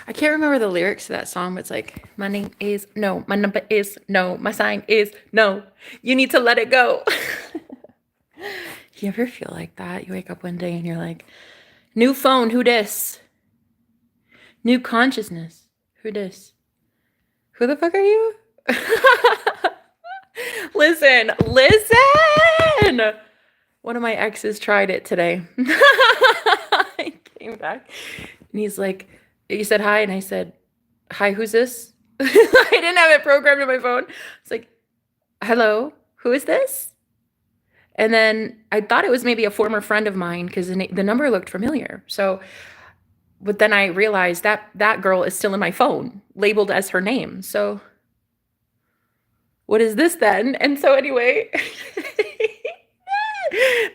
I can't remember the lyrics to that song, but it's like, my name is no, my number is no, my sign is no. You need to let it go. You ever feel like that? You wake up one day and you're like, new phone, who dis? New consciousness, who dis? Who the fuck are you? Listen. One of my exes tried it today. I came back and he's like, you said hi, and I said, hi, who's this? I didn't have it programmed in my phone. It's like, hello, who is this? And then I thought it was maybe a former friend of mine because the number looked familiar. So, but then I realized that that girl is still in my phone, labeled as her name. So, what is this then? And so anyway,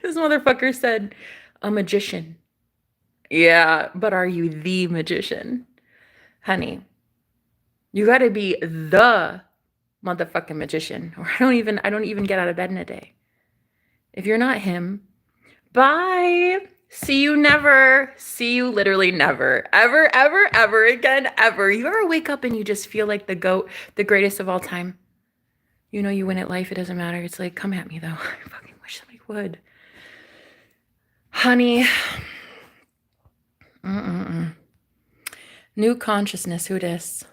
this motherfucker said, a magician. Yeah, but are you the magician? Honey, you gotta be the motherfucking magician, or I don't even get out of bed in a day. If you're not him, bye. See you never. See you literally never. Ever, ever, ever again, ever. You ever wake up and you just feel like the GOAT, the greatest of all time? You know you win at life, it doesn't matter. It's like, come at me though. I fucking wish somebody would. Honey. New consciousness, who dis?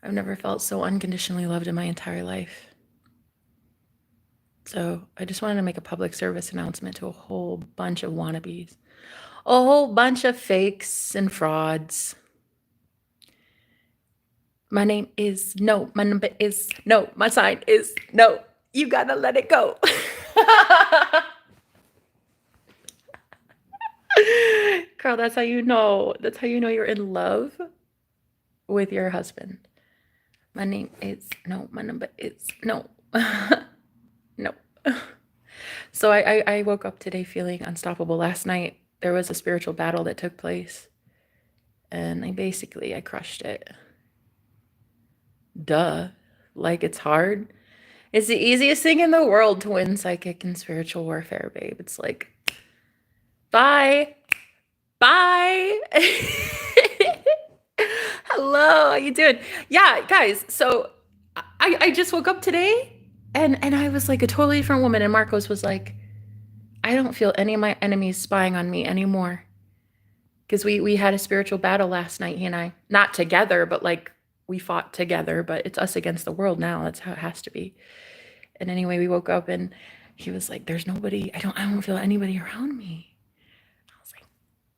I've never felt so unconditionally loved in my entire life. So I just wanted to make a public service announcement to a whole bunch of wannabes, a whole bunch of fakes and frauds. My name is no, my number is no, my sign is no. You gotta let it go. Girl, that's how you know. That's how you know you're in love with your husband. My name is no, my number is no. No. So I woke up today feeling unstoppable. Last night there was a spiritual battle that took place, and I crushed it. Duh. Like, it's hard. It's the easiest thing in the world to win psychic and spiritual warfare, babe. It's like, bye. Hello, how you doing? Yeah, guys, so I just woke up today and I was like a totally different woman, and Marcos was like, I don't feel any of my enemies spying on me anymore. Because we had a spiritual battle last night, he and I. Not together, but like we fought together, but it's us against the world now. That's how it has to be. And anyway, we woke up and he was like, there's nobody, I don't feel anybody around me. I was like,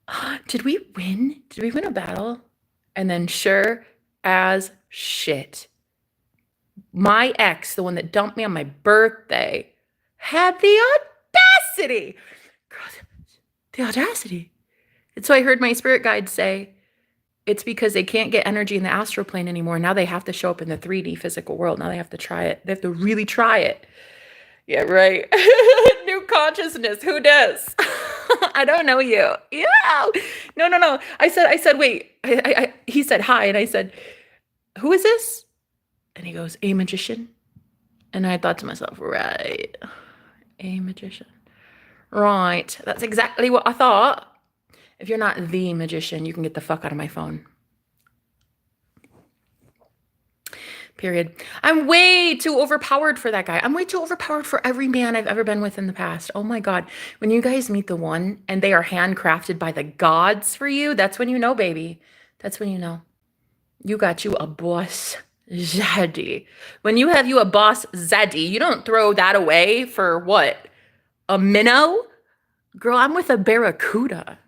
oh, did we win? Did we win a battle? And then sure as shit, my ex, the one that dumped me on my birthday, had the audacity. The audacity. And so I heard my spirit guide say, it's because they can't get energy in the astral plane anymore. Now they have to show up in the 3D physical world. Now they have to try it. They have to really try it. Yeah, right. New consciousness. Who does? I don't know you. Yeah. No. I said, wait. He said hi, and I said, who is this? And he goes, a magician. And I thought to myself, right, a magician. Right. That's exactly what I thought. If you're not the magician, you can get the fuck out of my phone. Period. I'm way too overpowered for that guy. I'm way too overpowered for every man I've ever been with in the past. Oh my God. When you guys meet the one and they are handcrafted by the gods for you, that's when you know, baby. That's when you know. You got you a boss zaddy. When you have you a boss zaddy, you don't throw that away for what? A minnow? Girl, I'm with a barracuda.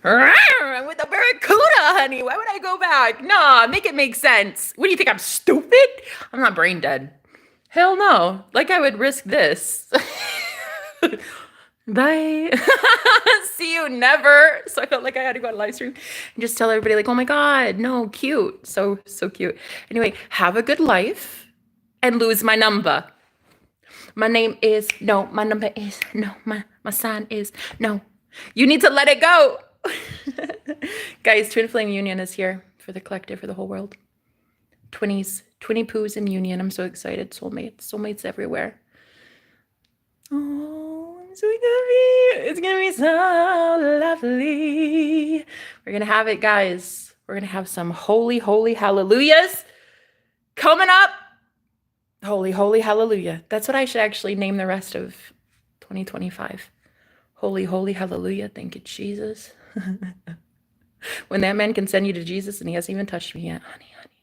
I'm with a barracuda, honey. Why would I go back? Nah, make it make sense. What do you think? I'm stupid? I'm not brain dead. Hell no. Like I would risk this. Bye. See you never. So I felt like I had to go on a live stream and just tell everybody like, oh my God, no, cute. So cute. Anyway, have a good life and lose my number. My name is no, my number is no, my sign is no. You need to let it go. Guys, Twin Flame Union is here for the collective, for the whole world. 20s, 20 poos in union. I'm so excited. Soulmates everywhere. Oh, It's gonna be so lovely. We're gonna have it, guys. We're gonna have some holy, holy hallelujahs coming up. Holy, holy hallelujah. That's what I should actually name the rest of 2025. Holy, holy hallelujah. Thank you, Jesus. When that man can send you to Jesus and he hasn't even touched me yet. Honey, honey,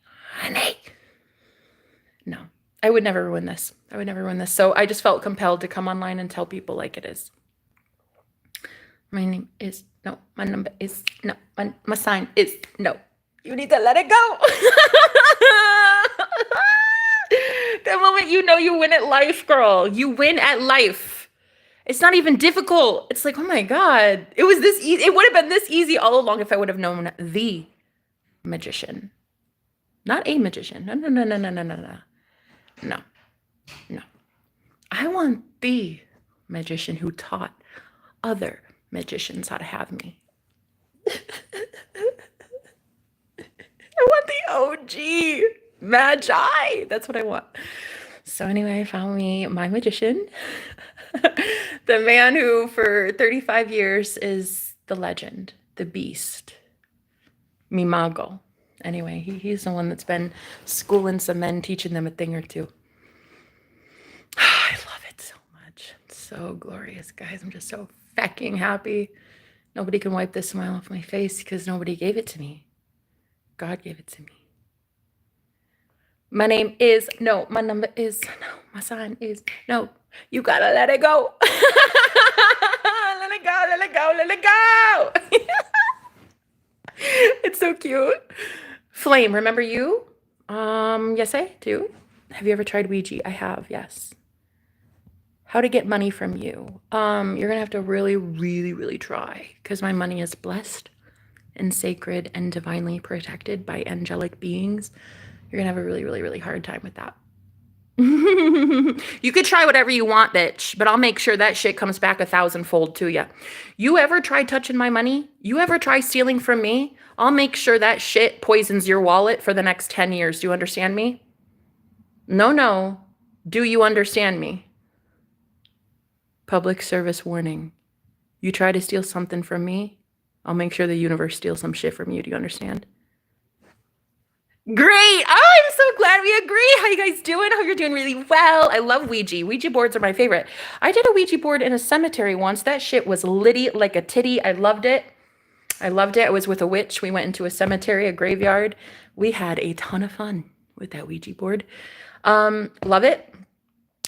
honey. No, I would never ruin this. I would never ruin this. So I just felt compelled to come online and tell people like it is. My name is no. My number is no. My sign is no. You need to let it go. The moment you know you win at life, girl. You win at life. It's not even difficult. It's like, oh my God. It was this easy. It would have been this easy all along if I would have known the magician. Not a magician. No, no, no, no, no, no, no, no. No. No. I want the magician who taught other magicians how to have me. I want the OG magi. That's what I want. So anyway, I found me my magician. The man who for 35 years is the legend, the beast, mi mago. Anyway, he's the one that's been schooling some men, teaching them a thing or two. I love it so much. It's so glorious, guys. I'm just so fucking happy. Nobody can wipe this smile off my face because nobody gave it to me. God gave it to me. My name is no. My number is no. My sign is no. You gotta let it go. Let it go. Let it go. Let it go. It's so cute. Flame, remember you? Yes, I do. Have you ever tried Ouija? I have, yes. How to get money from you? You're gonna have to really, really, really try because my money is blessed and sacred and divinely protected by angelic beings. You're gonna have a really, really, really hard time with that. You could try whatever you want, bitch, but I'll make sure that shit comes back 1,000-fold to you. You ever try touching my money? You ever try stealing from me? I'll make sure that shit poisons your wallet for the next 10 years. Do you understand me? No, no. Do you understand me? Public service warning. You try to steal something from me, I'll make sure the universe steals some shit from you. Do you understand? Great. Oh, I'm so glad we agree. How you guys doing? Hope you're doing really well. I love Ouija. Ouija boards are my favorite. I did a Ouija board in a cemetery once. That shit was litty like a titty. I loved it. I loved it. I was with a witch. We went into a cemetery, a graveyard. We had a ton of fun with that Ouija board. Love it.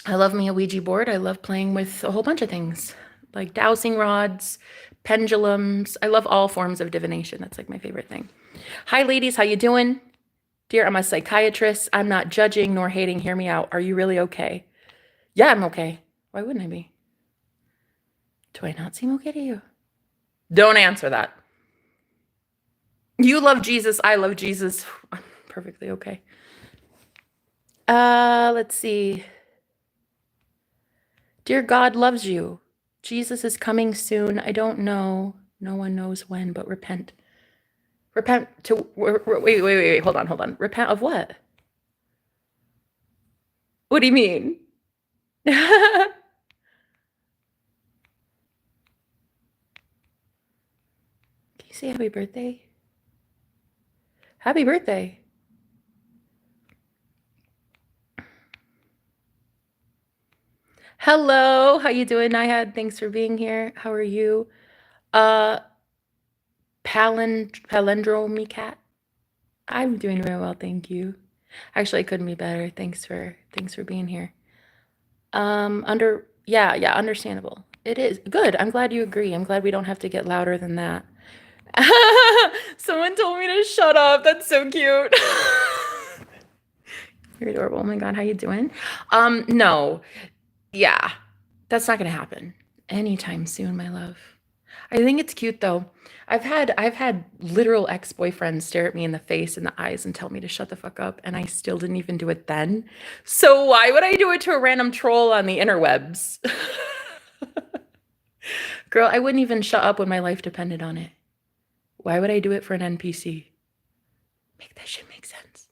I love me a Ouija board. I love playing with a whole bunch of things like dowsing rods, pendulums. I love all forms of divination. That's like my favorite thing. Hi, ladies. How you doing? Dear, I'm a psychiatrist. I'm not judging nor hating. Hear me out. Are you really okay? Yeah, I'm okay. Why wouldn't I be? Do I not seem okay to you? Don't answer that. You love Jesus. I love Jesus. I'm perfectly okay. Let's see. Dear God loves you. Jesus is coming soon. I don't know. No one knows when, but repent. Repent to, wait, hold on. Repent of what? What do you mean? Can you say happy birthday? Happy birthday. Hello, how you doing, Nihad? Thanks for being here. How are you? Palindromy cat. I'm doing real well, thank you. Actually, I couldn't be better. Thanks for being here. Yeah, understandable. It is good. I'm glad you agree. I'm glad we don't have to get louder than that. Someone told me to shut up. That's so cute. You're adorable. Oh my God, how you doing? No. Yeah, that's not gonna happen anytime soon, my love. I think it's cute though. I've had literal ex-boyfriends stare at me in the face and the eyes and tell me to shut the fuck up, and I still didn't even do it then. So why would I do it to a random troll on the interwebs? Girl, I wouldn't even shut up when my life depended on it. Why would I do it for an NPC? Make that shit make sense.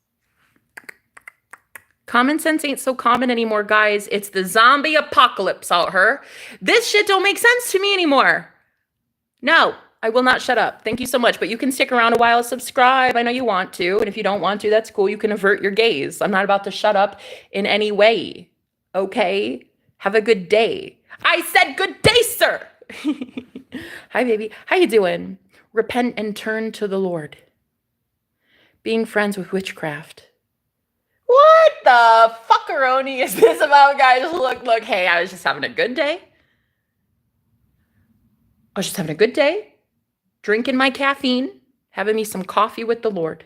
Common sense ain't so common anymore, guys. It's the zombie apocalypse out here. This shit don't make sense to me anymore. No, I will not shut up. Thank you so much. But you can stick around a while, subscribe. I know you want to. And if you don't want to, that's cool. You can avert your gaze. I'm not about to shut up in any way. Okay? Have a good day. I said good day, sir. Hi, baby. How you doing? Repent and turn to the Lord. Being friends with witchcraft. What the fuckeroni is this about, guys? Look. Hey, I was just having a good day. I was just having a good day, drinking my caffeine, having me some coffee with the Lord.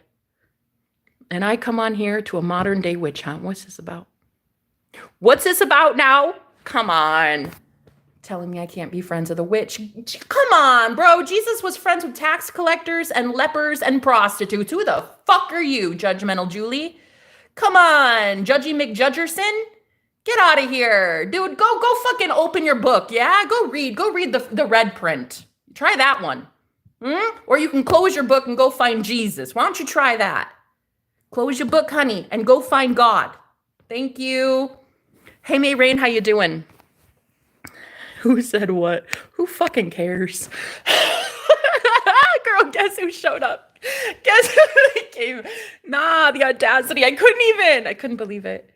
And I come on here to a modern day witch hunt. What's this about? What's this about now? Come on. Telling me I can't be friends with a witch. Come on, bro. Jesus was friends with tax collectors and lepers and prostitutes. Who the fuck are you, judgmental Julie? Come on, Judgy McJudgerson. Get out of here. Dude, go fucking open your book, yeah? Go read the red print. Try that one. Or you can close your book and go find Jesus. Why don't you try that? Close your book, honey, and go find God. Thank you. Hey, May Rain, how you doing? Who said what? Who fucking cares? Girl, guess who showed up? Guess who came? Nah, the audacity. I couldn't believe it.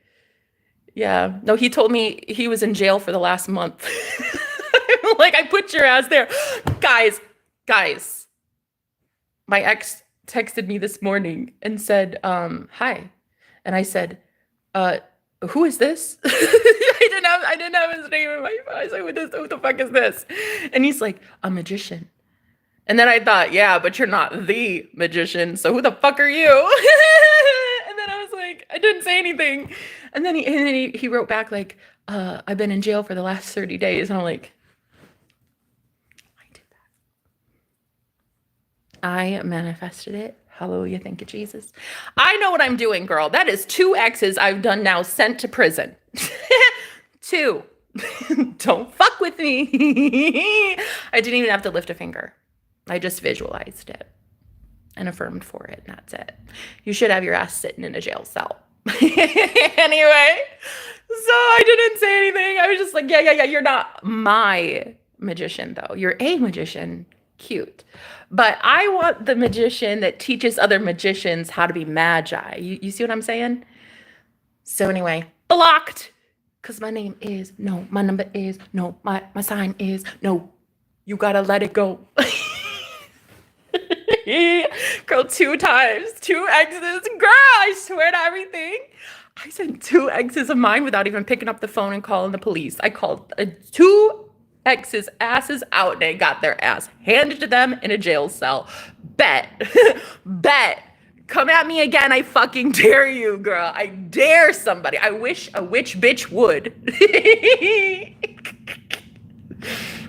Yeah. No, he told me he was in jail for the last month. Like, I put your ass there. Guys. My ex texted me this morning and said, hi. And I said, who is this? I didn't have his name in my phone. I was like, who the fuck is this? And he's like, a magician. And then I thought, yeah, but you're not the magician. So who the fuck are you? And then I was like, I didn't say anything. And then he wrote back like, I've been in jail for the last 30 days. And I'm like, I did that. I manifested it. Hallelujah. Thank you, Jesus. I know what I'm doing, girl. That is 2 exes I've done now sent to prison. 2. Don't fuck with me. I didn't even have to lift a finger. I just visualized it and affirmed for it. And that's it. You should have your ass sitting in a jail cell. Anyway, so I didn't say anything. I was just like, yeah. You're not my magician, though. You're a magician. Cute. But I want the magician that teaches other magicians how to be magi. You see what I'm saying? So anyway, blocked. Because my name is no. My number is no. My sign is no. You gotta let it go. Girl, 2 times. 2 exes. Girl, I swear to everything. I sent 2 exes of mine without even picking up the phone and calling the police. I called 2 exes' asses out and they got their ass handed to them in a jail cell. Bet. Come at me again. I fucking dare you, girl. I dare somebody. I wish a witch bitch would.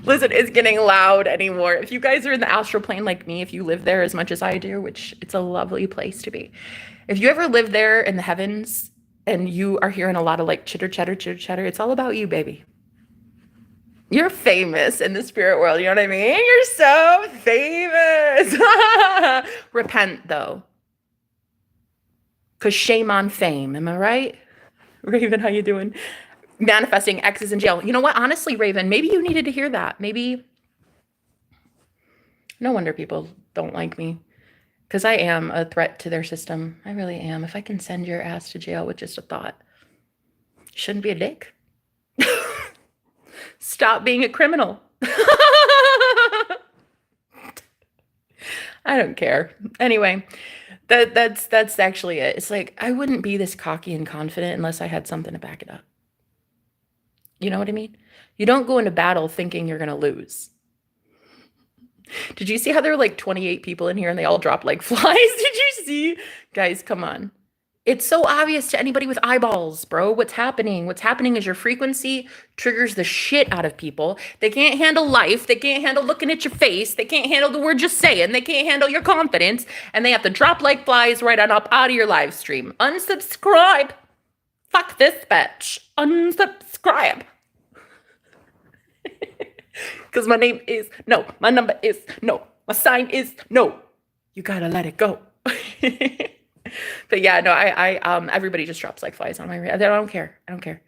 Listen, it's getting loud anymore. If you guys are in the astral plane like me, if you live there as much as I do, which it's a lovely place to be. If you ever live there in the heavens and you are hearing a lot of like chitter chatter, it's all about you, baby. You're famous in the spirit world. You know what I mean? You're so famous. Repent, though. Because shame on fame. Am I right? Raven, how you doing? Manifesting exes in jail. You know what? Honestly, Raven, maybe you needed to hear that. Maybe. No wonder people don't like me. Because I am a threat to their system. I really am. If I can send your ass to jail with just a thought. Shouldn't be a dick. Stop being a criminal. I don't care. Anyway, that's actually it. It's like, I wouldn't be this cocky and confident unless I had something to back it up. You know what I mean? You don't go into battle thinking you're going to lose. Did you see how there were like 28 people in here and they all dropped like flies? Did you see? Guys, come on. It's so obvious to anybody with eyeballs, bro. What's happening? What's happening is your frequency triggers the shit out of people. They can't handle life. They can't handle looking at your face. They can't handle the words you're saying. They can't handle your confidence. And they have to drop like flies right on up out of your live stream. Unsubscribe. Fuck this bitch. Unsubscribe. Because my name is no. My number is no. My sign is no. You gotta let it go. But yeah, no, everybody just drops like flies on my I don't care. I don't care.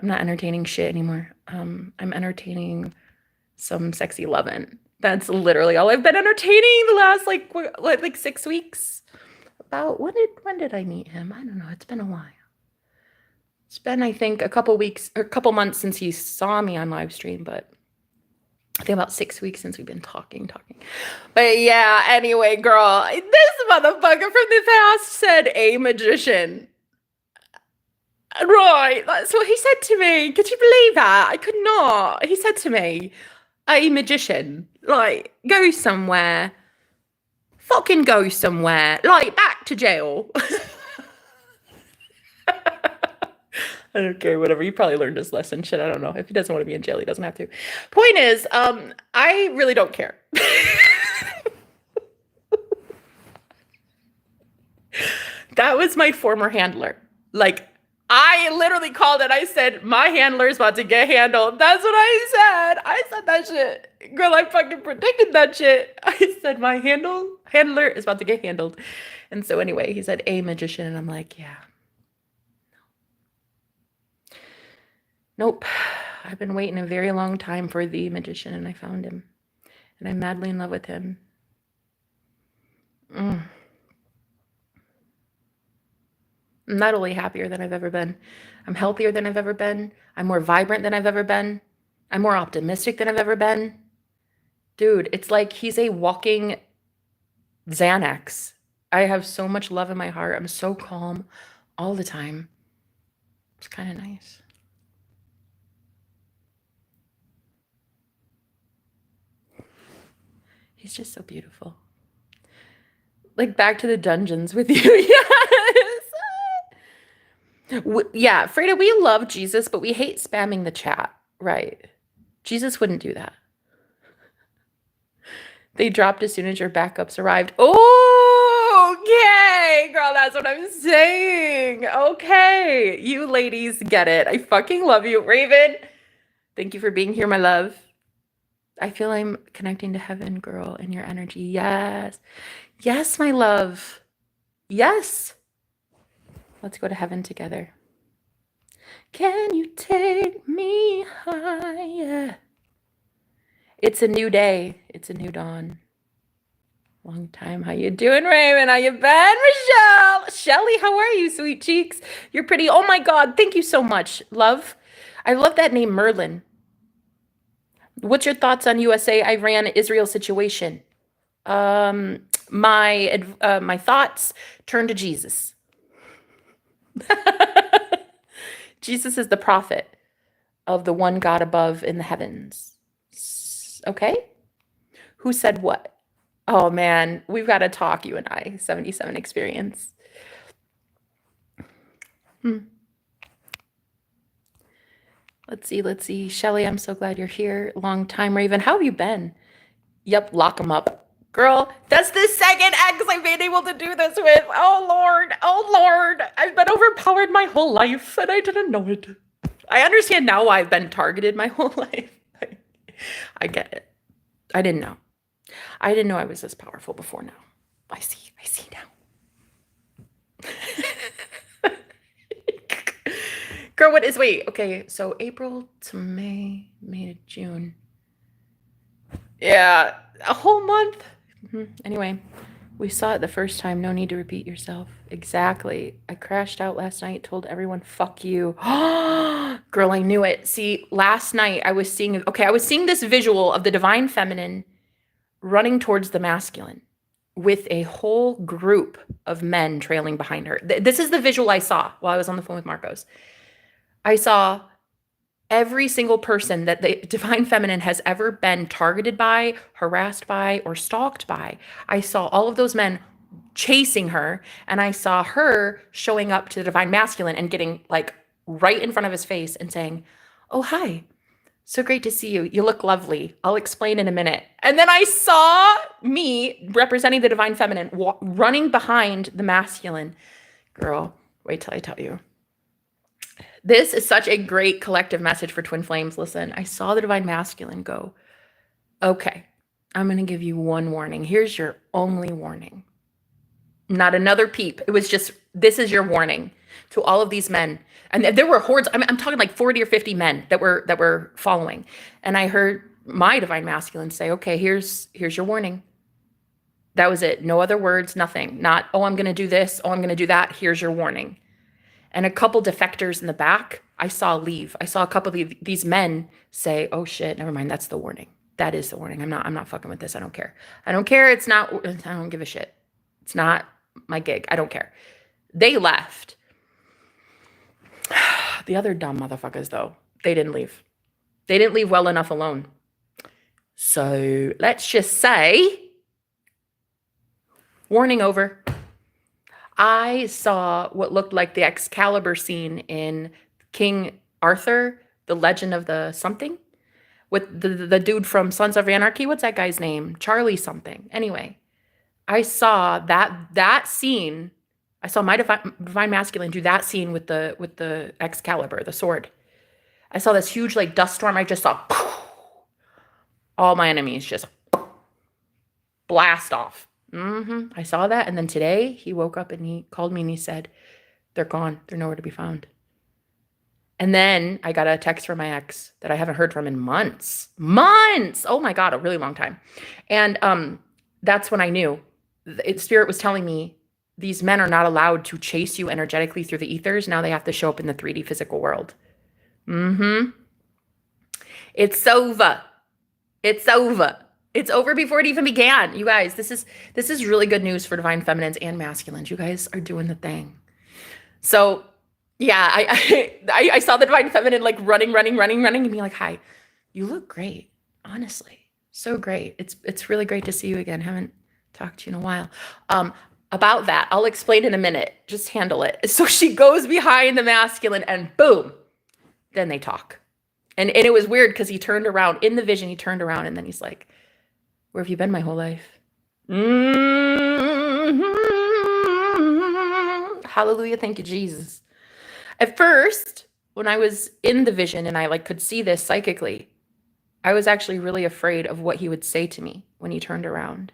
I'm not entertaining shit anymore. I'm entertaining some sexy lovin'. That's literally all I've been entertaining the last like 6 weeks. About when did I meet him? I don't know. It's been a while. It's been, I think, a couple weeks or a couple months since he saw me on live stream, but I think about 6 weeks since we've been talking. But yeah, anyway, girl, this motherfucker from the past said a magician. Right, that's what he said to me. Could you believe that? I could not. He said to me, a magician. Like, go somewhere. Fucking go somewhere. Like, back to jail. I don't care, whatever. He probably learned his lesson. Shit, I don't know. If he doesn't want to be in jail, he doesn't have to. Point is, I really don't care. That was my former handler. Like, I literally called it. I said, my handler's about to get handled. That's what I said. I said that shit. Girl, I fucking predicted that shit. I said, my handler is about to get handled. And so anyway, he said, a magician. And I'm like, yeah. Nope. I've been waiting a very long time for the magician, and I found him. And I'm madly in love with him. I'm not only happier than I've ever been, I'm healthier than I've ever been. I'm more vibrant than I've ever been. I'm more optimistic than I've ever been. Dude, it's like he's a walking Xanax. I have so much love in my heart. I'm so calm all the time. It's kind of nice. He's just so beautiful. Like, back to the dungeons with you. Yes. Yeah, Freda, we love Jesus, but we hate spamming the chat. Right. Jesus wouldn't do that. They dropped as soon as your backups arrived. Oh, okay, girl, that's what I'm saying. Okay, you ladies get it. I fucking love you. Raven, thank you for being here, my love. I feel I'm connecting to heaven, girl, in your energy. Yes. Yes, my love. Yes. Let's go to heaven together. Can you take me higher? It's a new day. It's a new dawn. Long time. How you doing, Raven? How you been, Michelle? Shelly, how are you, sweet cheeks? You're pretty. Oh my God. Thank you so much, love. I love that name, Merlin. What's your thoughts on USA, Iran, Israel situation? My thoughts turn to Jesus. Jesus is the prophet of the one God above in the heavens. Okay? Who said what? Oh man, we've got to talk, you and I. 77 experience. Let's see. Shelly, I'm so glad you're here. Long time, Raven. How have you been? Yep, lock them up. Girl, that's the second ex I've been able to do this with. Oh, Lord. I've been overpowered my whole life, and I didn't know it. I understand now why I've been targeted my whole life. I get it. I didn't know. I didn't know I was this powerful before now. I see now. Girl, okay, so April to May to June. Yeah, a whole month. Anyway, we saw it the first time. No need to repeat yourself. Exactly. I crashed out last night, told everyone, fuck you. Girl, I knew it. See, last night I was seeing this visual of the divine feminine running towards the masculine with a whole group of men trailing behind her. This is the visual I saw while I was on the phone with Marcos. I saw every single person that the divine feminine has ever been targeted by, harassed by, or stalked by. I saw all of those men chasing her, and I saw her showing up to the divine masculine and getting like right in front of his face and saying, "Oh, hi. So great to see you. You look lovely. I'll explain in a minute." And then I saw me representing the divine feminine running behind the masculine. Girl, wait till I tell you. This is such a great collective message for twin flames. Listen, I saw the divine masculine go, okay, I'm going to give you one warning. Here's your only warning. Not another peep. It was just, this is your warning to all of these men. And there were hordes. I'm talking like 40 or 50 men that were following. And I heard my divine masculine say, okay, here's your warning. That was it. No other words, nothing. Not, oh, I'm going to do this. Oh, I'm going to do that. Here's your warning. And a couple defectors in the back, I saw leave. I saw a couple of these men say, oh shit, never mind. That's the warning. That is the warning. I'm not fucking with this. I don't care. I don't care. It's not, I don't give a shit. It's not my gig. I don't care. They left. The other dumb motherfuckers, though, they didn't leave. They didn't leave well enough alone. So let's just say, warning over. I saw what looked like the Excalibur scene in King Arthur, the Legend of the something, with the dude from Sons of Anarchy. What's that guy's name? Charlie something. Anyway, I saw that scene. I saw my divine masculine do that scene with the Excalibur, the sword. I saw this huge like dust storm. I just saw all my enemies just blast off. I saw that. And then today he woke up and he called me and he said, they're gone. They're nowhere to be found. And then I got a text from my ex that I haven't heard from in months. Oh my God, a really long time. And that's when I knew. Spirit was telling me these men are not allowed to chase you energetically through the ethers. Now they have to show up in the 3D physical world. It's over. It's over. It's over before it even began. You guys, this is really good news for divine feminines and masculines. You guys are doing the thing. So yeah, I saw the divine feminine like running and being like, hi, you look great. Honestly, so great. It's really great to see you again. Haven't talked to you in a while. About that, I'll explain in a minute. Just handle it. So she goes behind the masculine and boom, then they talk. And it was weird because he turned around in the vision. He turned around and then he's like, where have you been my whole life? Hallelujah. Thank you, Jesus. At first, when I was in the vision and I like could see this psychically, I was actually really afraid of what he would say to me when he turned around.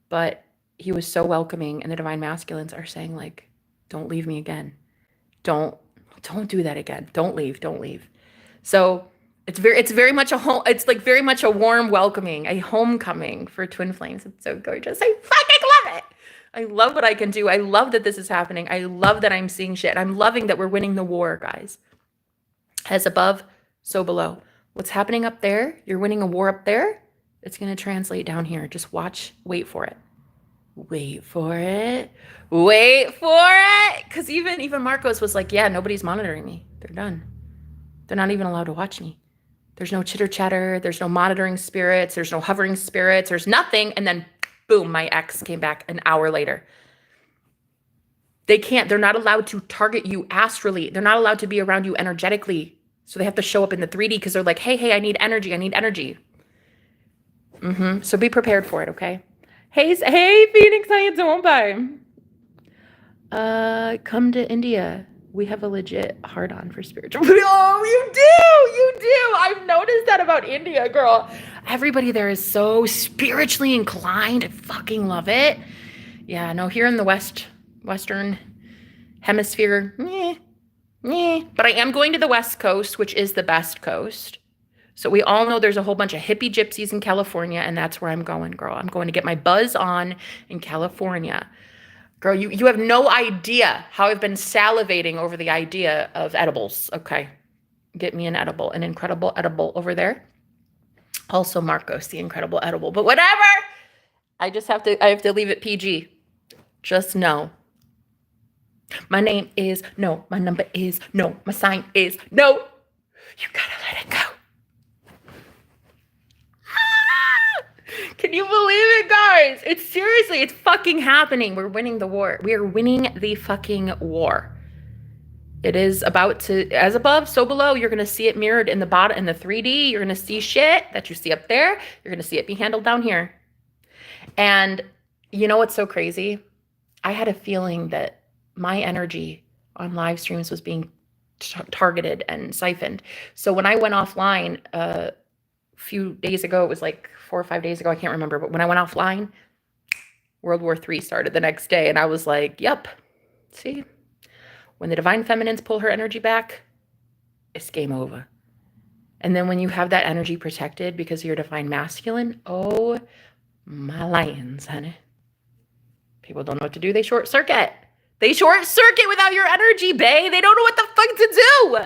But he was so welcoming, and the divine masculines are saying like, don't leave me again. Don't do that again. Don't leave. So it's very much very much a warm welcoming, a homecoming for twin flames. It's so gorgeous. I fucking love it. I love what I can do. I love that this is happening. I love that I'm seeing shit. I'm loving that we're winning the war, guys. As above, so below. What's happening up there? You're winning a war up there. It's going to translate down here. Just watch. Wait for it. Wait for it. Because even Marcos was like, yeah, nobody's monitoring me. They're done. They're not even allowed to watch me. There's no chitter chatter. There's no monitoring spirits. There's no hovering spirits. There's nothing. And then boom, my ex came back an hour later. They're not allowed to target you astrally. They're not allowed to be around you energetically. So they have to show up in the 3D because they're like, hey, I need energy. So be prepared for it, okay? Hey, Phoenix, how you doing, babe? Come to India. We have a legit hard-on for spiritual. Oh, you do. I've noticed that about India, girl. Everybody there is so spiritually inclined. I fucking love it. Yeah, no, here in the Western hemisphere, but I am going to the West Coast, which is the best coast. So we all know there's a whole bunch of hippie gypsies in California, and that's where I'm going, girl. I'm going to get my buzz on in California. Girl, you have no idea how I've been salivating over the idea of edibles. Okay, get me an incredible edible over there. Also Marcos, the incredible edible, but whatever. I have to leave it PG. Just know. My name is no, my number is no, my sign is no. You gotta let it go. Can you believe it, guys? It's fucking happening. We're winning the war. We are winning the fucking war. It is about to, as above, so below. You're going to see it mirrored in the bottom, in the 3D. You're going to see shit that you see up there. You're going to see it be handled down here. And you know what's so crazy? I had a feeling that my energy on live streams was being targeted and siphoned. So when I went offline a few days ago, it was like 4 or 5 days ago, I can't remember, but when I went offline, World War III started the next day. And I was like, yep, see, when the divine feminines pull her energy back, it's game over. And then when you have that energy protected because of your divine masculine, oh my lions, honey. People don't know what to do. They short circuit. They short circuit without your energy, bae. They don't know what the fuck to do.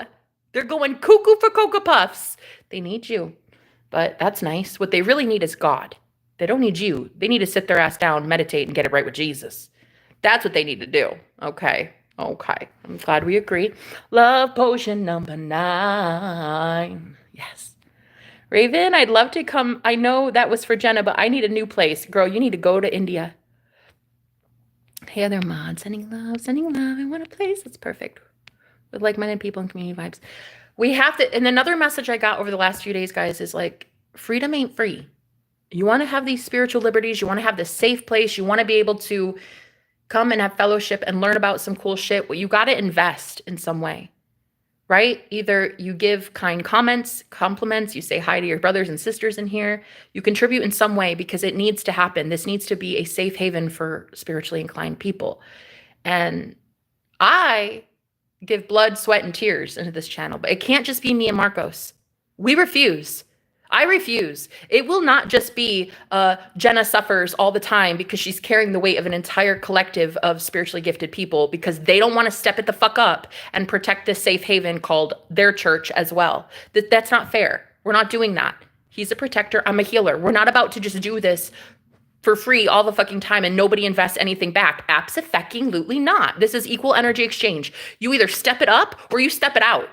They're going cuckoo for Cocoa Puffs. They need you. But that's nice. What they really need is God. They don't need you. They need to sit their ass down, meditate, and get it right with Jesus. That's what they need to do. Okay. Okay. I'm glad we agree. Love potion number 9. Yes. Raven, I'd love to come. I know that was for Jenna, but I need a new place. Girl, you need to go to India. Hey, other mods, sending love, sending love. I want a place that's perfect with like-minded people and community vibes. We have to, and another message I got over the last few days, guys, is like, freedom ain't free. You want to have these spiritual liberties. You want to have this safe place. You want to be able to come and have fellowship and learn about some cool shit. Well, you got to invest in some way, right? Either you give kind comments, compliments, you say hi to your brothers and sisters in here. You contribute in some way because it needs to happen. This needs to be a safe haven for spiritually inclined people. And I give blood, sweat, and tears into this channel, but it can't just be me and Marcos. We refuse. I refuse. It will not just be Jenna suffers all the time because she's carrying the weight of an entire collective of spiritually gifted people because they don't want to step it the fuck up and protect this safe haven called their church as well. That's not fair. We're not doing that. He's a protector. I'm a healer. We're not about to just do this for free all the fucking time and nobody invests anything back. Abso-fucking-lutely not. This is equal energy exchange. You either step it up or you step it out.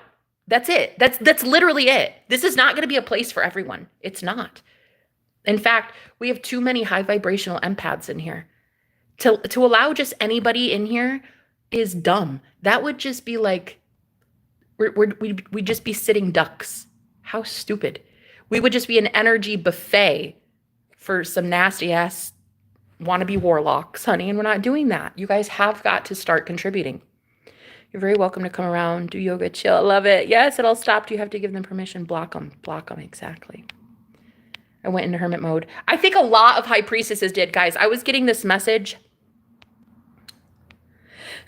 That's it. That's literally it. This is not going to be a place for everyone. It's not. In fact, we have too many high vibrational empaths in here. To allow just anybody in here is dumb. That would just be like, we'd just be sitting ducks. How stupid. We would just be an energy buffet for some nasty ass wannabe warlocks, honey, and we're not doing that. You guys have got to start contributing. You're very welcome to come around, do yoga, chill. I love it. Yes, it all stopped. You have to give them permission. Block them. Block them, exactly. I went into hermit mode. I think a lot of high priestesses did, guys. I was getting this message.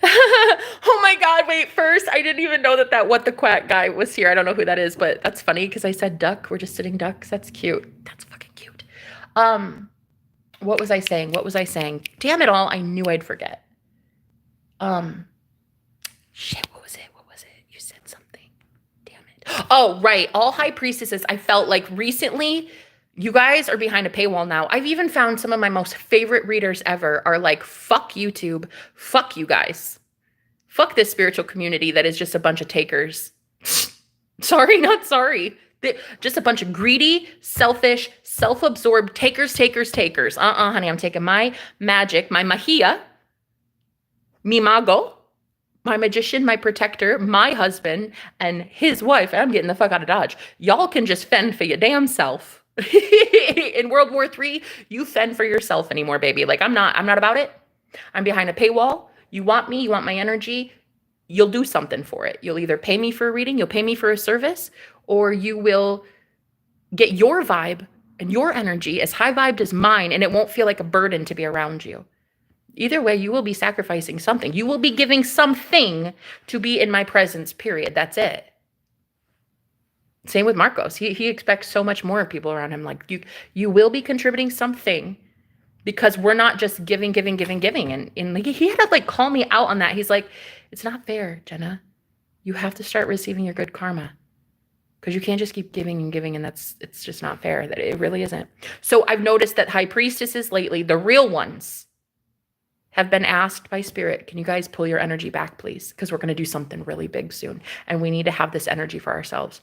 Oh my God, wait, first, I didn't even know that what the quack guy was here. I don't know who that is, but that's funny because I said duck. We're just sitting ducks. That's cute. That's fucking cute. What was I saying? What was I saying? Damn it all. I knew I'd forget. Shit, what was it? What was it? You said something. Damn it. Oh, right. All high priestesses, I felt like recently, you guys are behind a paywall now. I've even found some of my most favorite readers ever are like, fuck YouTube. Fuck you guys. Fuck this spiritual community that is just a bunch of takers. Sorry, not sorry. Just a bunch of greedy, selfish, self-absorbed takers. Honey, I'm taking my magic, my magia, mi mago, my magician, my protector, my husband, and his wife. I'm getting the fuck out of Dodge. Y'all can just fend for your damn self. In World War III, you fend for yourself anymore, baby. Like, I'm not about it. I'm behind a paywall. You want me, you want my energy, you'll do something for it. You'll either pay me for a reading, you'll pay me for a service, or you will get your vibe and your energy as high vibed as mine, and it won't feel like a burden to be around you. Either way, you will be sacrificing something. You will be giving something to be in my presence, period. That's it. Same with Marcos. He expects so much more of people around him. Like, you will be contributing something because we're not just giving. And like, he had to like call me out on that. He's like, it's not fair, Jenna. You have to start receiving your good karma because you can't just keep giving, and it's just not fair. That it really isn't. So I've noticed that high priestesses lately, the real ones, have been asked by Spirit, can you guys pull your energy back, please? Because we're going to do something really big soon. And we need to have this energy for ourselves.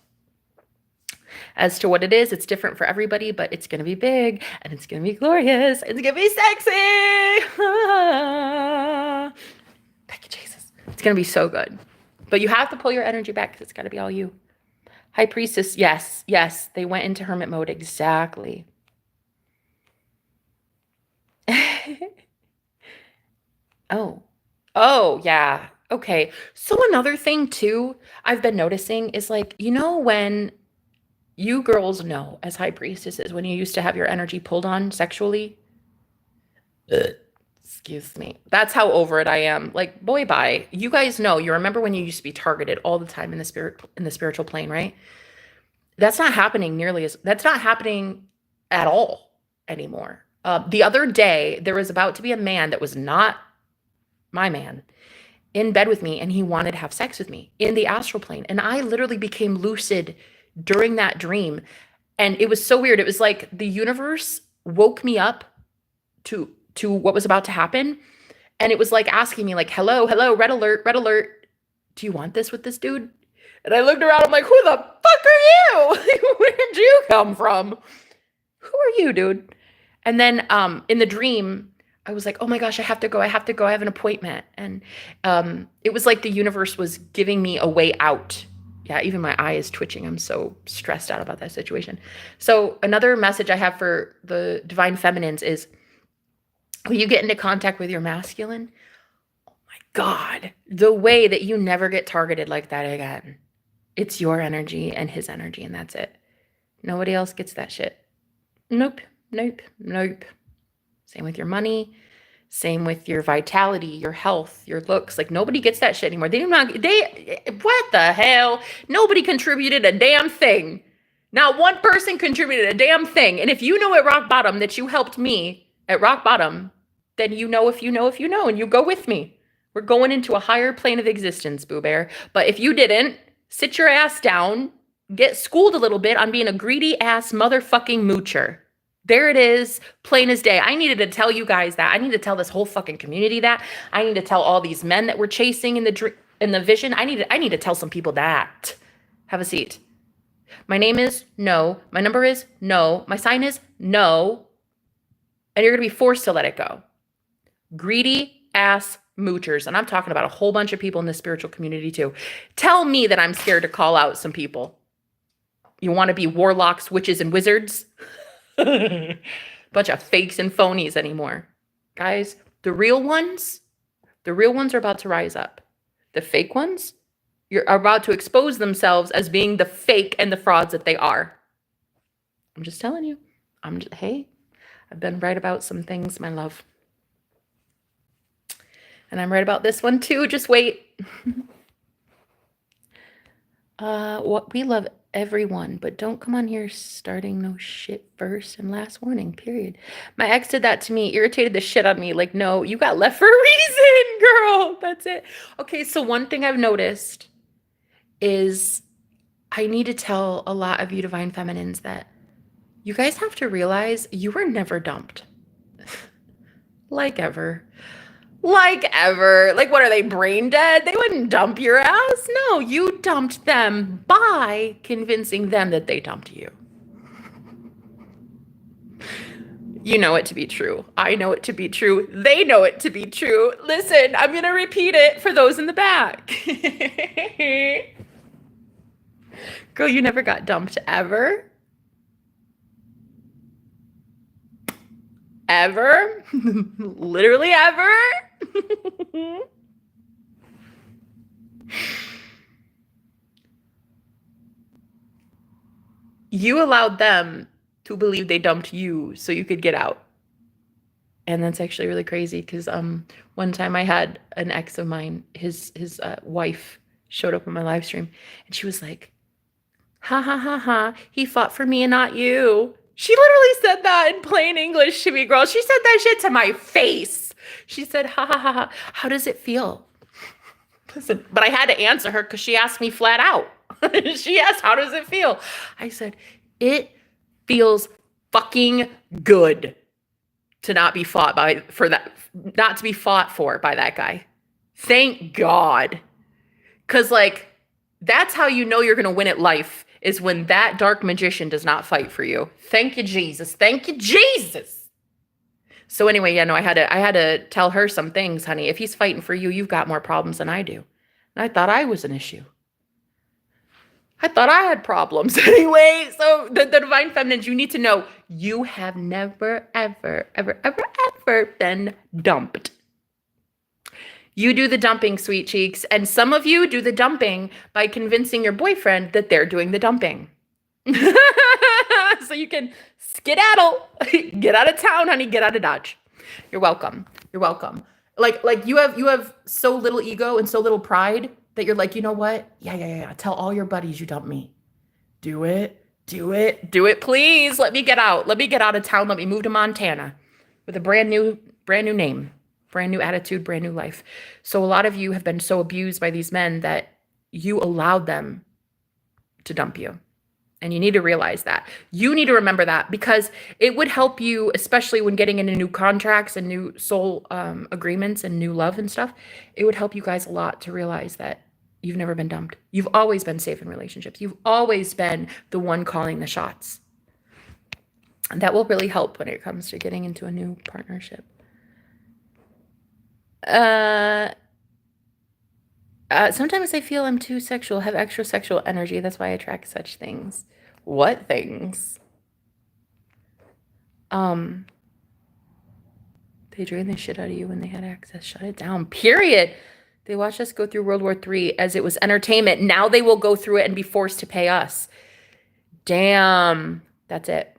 As to what it is, it's different for everybody, but it's going to be big and it's going to be glorious. It's going to be sexy. Thank you, Jesus. It's going to be so good. But you have to pull your energy back because it's got to be all you. High Priestess, yes. They went into hermit mode. Exactly. Oh, yeah. Okay. So another thing too, I've been noticing is like, when you girls know as high priestesses, when you used to have your energy pulled on sexually, Excuse me. That's how over it I am. Like, boy, bye. You guys know. You remember when you used to be targeted all the time in the spiritual plane, right? That's not happening nearly as. That's not happening at all anymore. The other day, there was about to be a man that was not my man in bed with me, and he wanted to have sex with me in the astral plane, and I literally became lucid during that dream, and it was so weird. It was like the universe woke me up to what was about to happen. And it was like asking me, like, hello, hello, red alert, red alert. Do you want this with this dude? And I looked around, I'm like, who the fuck are you? Where'd you come from? Who are you, dude? And then in the dream, I was like, oh my gosh, I have to go. I have an appointment. And it was like the universe was giving me a way out. Yeah, even my eye is twitching. I'm so stressed out about that situation. So another message I have for the divine feminines is, when you get into contact with your masculine, oh my God, the way that you never get targeted like that again. It's your energy and his energy, and that's it. Nobody else gets that shit. Nope, nope, nope. Same with your money. Same with your vitality, your health, your looks. Like, nobody gets that shit anymore. What the hell? Nobody contributed a damn thing. Not one person contributed a damn thing. And if you know at rock bottom that you helped me at rock bottom, then you know if you know, and you go with me. We're going into a higher plane of existence, Boo Bear. But if you didn't, sit your ass down, get schooled a little bit on being a greedy ass motherfucking moocher. There it is, plain as day. I needed to tell you guys that. I need to tell this whole fucking community that. I need to tell all these men that we're chasing in the vision. I need to tell some people that. Have a seat. My name is no. My number is no. My sign is no. And you're going to be forced to let it go. Greedy ass moochers. And I'm talking about a whole bunch of people in the spiritual community too. Tell me that I'm scared to call out some people. You want to be warlocks, witches, and wizards? Bunch of fakes and phonies anymore. Guys, the real ones are about to rise up. The fake ones, you're about to expose themselves as being the fake and the frauds that they are. I'm just telling you. Hey, I've been right about some things, my love. And I'm right about this one too. Just wait. We love everyone, but don't come on here starting no shit first and last warning, period. My ex did that to me, irritated the shit out of me. Like, no, you got left for a reason, girl. That's it. Okay, so one thing I've noticed is I need to tell a lot of you divine feminines that you guys have to realize you were never dumped. Like ever. Like, what are they, brain dead? They wouldn't dump your ass. No, you dumped them by convincing them that they dumped you. You know it to be true. I know it to be true. They know it to be true. Listen, I'm going to repeat it for those in the back. Girl, you never got dumped ever. Ever. Literally ever. You allowed them to believe they dumped you so you could get out. And that's actually really crazy because one time I had an ex of mine, his wife showed up on my live stream, and she was like, ha ha ha ha, he fought for me and not you. She literally said that in plain English to me, girl. She said that shit to my face. She said, ha ha ha ha, how does it feel? Listen, but I had to answer her because she asked me flat out. She asked, how does it feel? I said, it feels fucking good to not be fought for by that guy. Thank God. Because, like, that's how you know you're going to win at life, is when that dark magician does not fight for you. Thank you, Jesus. Thank you, Jesus. So anyway, yeah, no, I had to tell her some things, honey. If he's fighting for you, you've got more problems than I do. And I thought I was an issue. I thought I had problems anyway. So the divine feminines, you need to know you have never, ever, ever, ever, ever been dumped. You do the dumping, sweet cheeks. And some of you do the dumping by convincing your boyfriend that they're doing the dumping. So you can skedaddle. Get out of town, honey. Get out of Dodge. You're welcome. You're welcome. Like you have so little ego and so little pride that you're like, you know what? Yeah. Tell all your buddies you dumped me. Do it. Do it, please. Let me get out. Let me get out of town. Let me move to Montana with a brand new name, brand new attitude, brand new life. So a lot of you have been so abused by these men that you allowed them to dump you. And you need to realize that. You need to remember that, because it would help you, especially when getting into new contracts and new soul agreements and new love and stuff. It would help you guys a lot to realize that you've never been dumped. You've always been safe in relationships. You've always been the one calling the shots. And that will really help when it comes to getting into a new partnership. Sometimes I feel I'm too sexual, have extra sexual energy. That's why I attract such things. What things? They drained the shit out of you when they had access. Shut it down. Period. They watched us go through World War III as it was entertainment. Now they will go through it and be forced to pay us. Damn. That's it.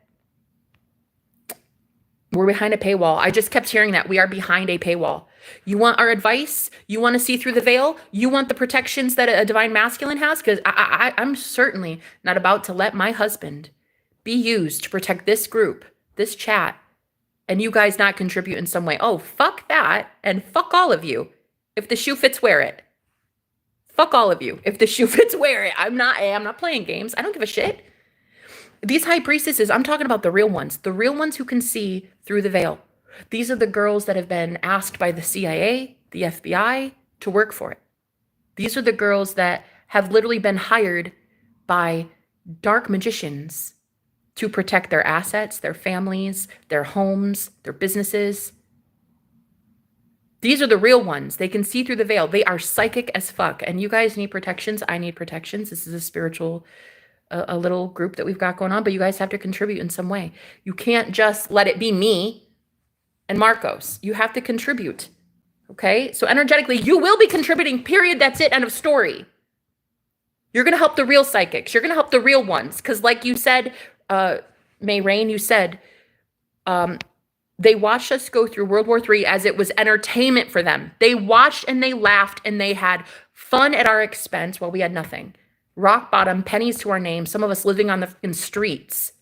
We're behind a paywall. I just kept hearing that. We are behind a paywall. You want our advice? You want to see through the veil? You want the protections that a divine masculine has? Because I'm certainly not about to let my husband be used to protect this group, this chat, and you guys not contribute in some way. Oh, fuck that. And fuck all of you. If the shoe fits, wear it. Fuck all of you. If the shoe fits, wear it. I'm not playing games. I don't give a shit. These high priestesses, I'm talking about the real ones who can see through the veil. These are the girls that have been asked by the CIA, the FBI to work for it. These are the girls that have literally been hired by dark magicians to protect their assets, their families, their homes, their businesses. These are the real ones. They can see through the veil. They are psychic as fuck. And you guys need protections. I need protections. This is a spiritual, a little group that we've got going on, but you guys have to contribute in some way. You can't just let it be me and Marcos. You have to contribute. Okay? So energetically, you will be contributing, period. That's it. End of story. You're going to help the real psychics. You're going to help the real ones. Because like you said, May Rain, you said, they watched us go through World War III as it was entertainment for them. They watched and they laughed and they had fun at our expense while we had nothing. Rock bottom, pennies to our name, some of us living on in streets.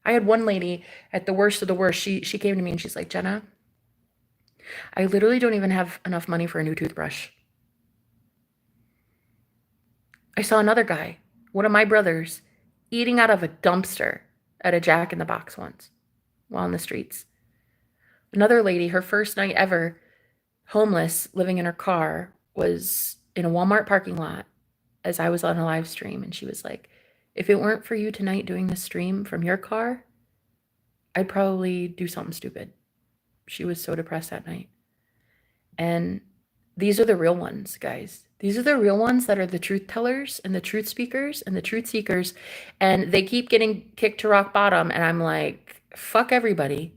I had one lady at the worst of the worst. She came to me and she's like, Jenna, I literally don't even have enough money for a new toothbrush. I saw another guy, one of my brothers, eating out of a dumpster at a Jack in the Box once while on the streets. Another lady, her first night ever, homeless, living in her car, was in a Walmart parking lot as I was on a live stream. And she was like, if it weren't for you tonight doing the stream from your car, I'd probably do something stupid. She was so depressed that night. And these are the real ones, guys. These are the real ones that are the truth tellers and the truth speakers and the truth seekers. And they keep getting kicked to rock bottom. And I'm like, fuck everybody.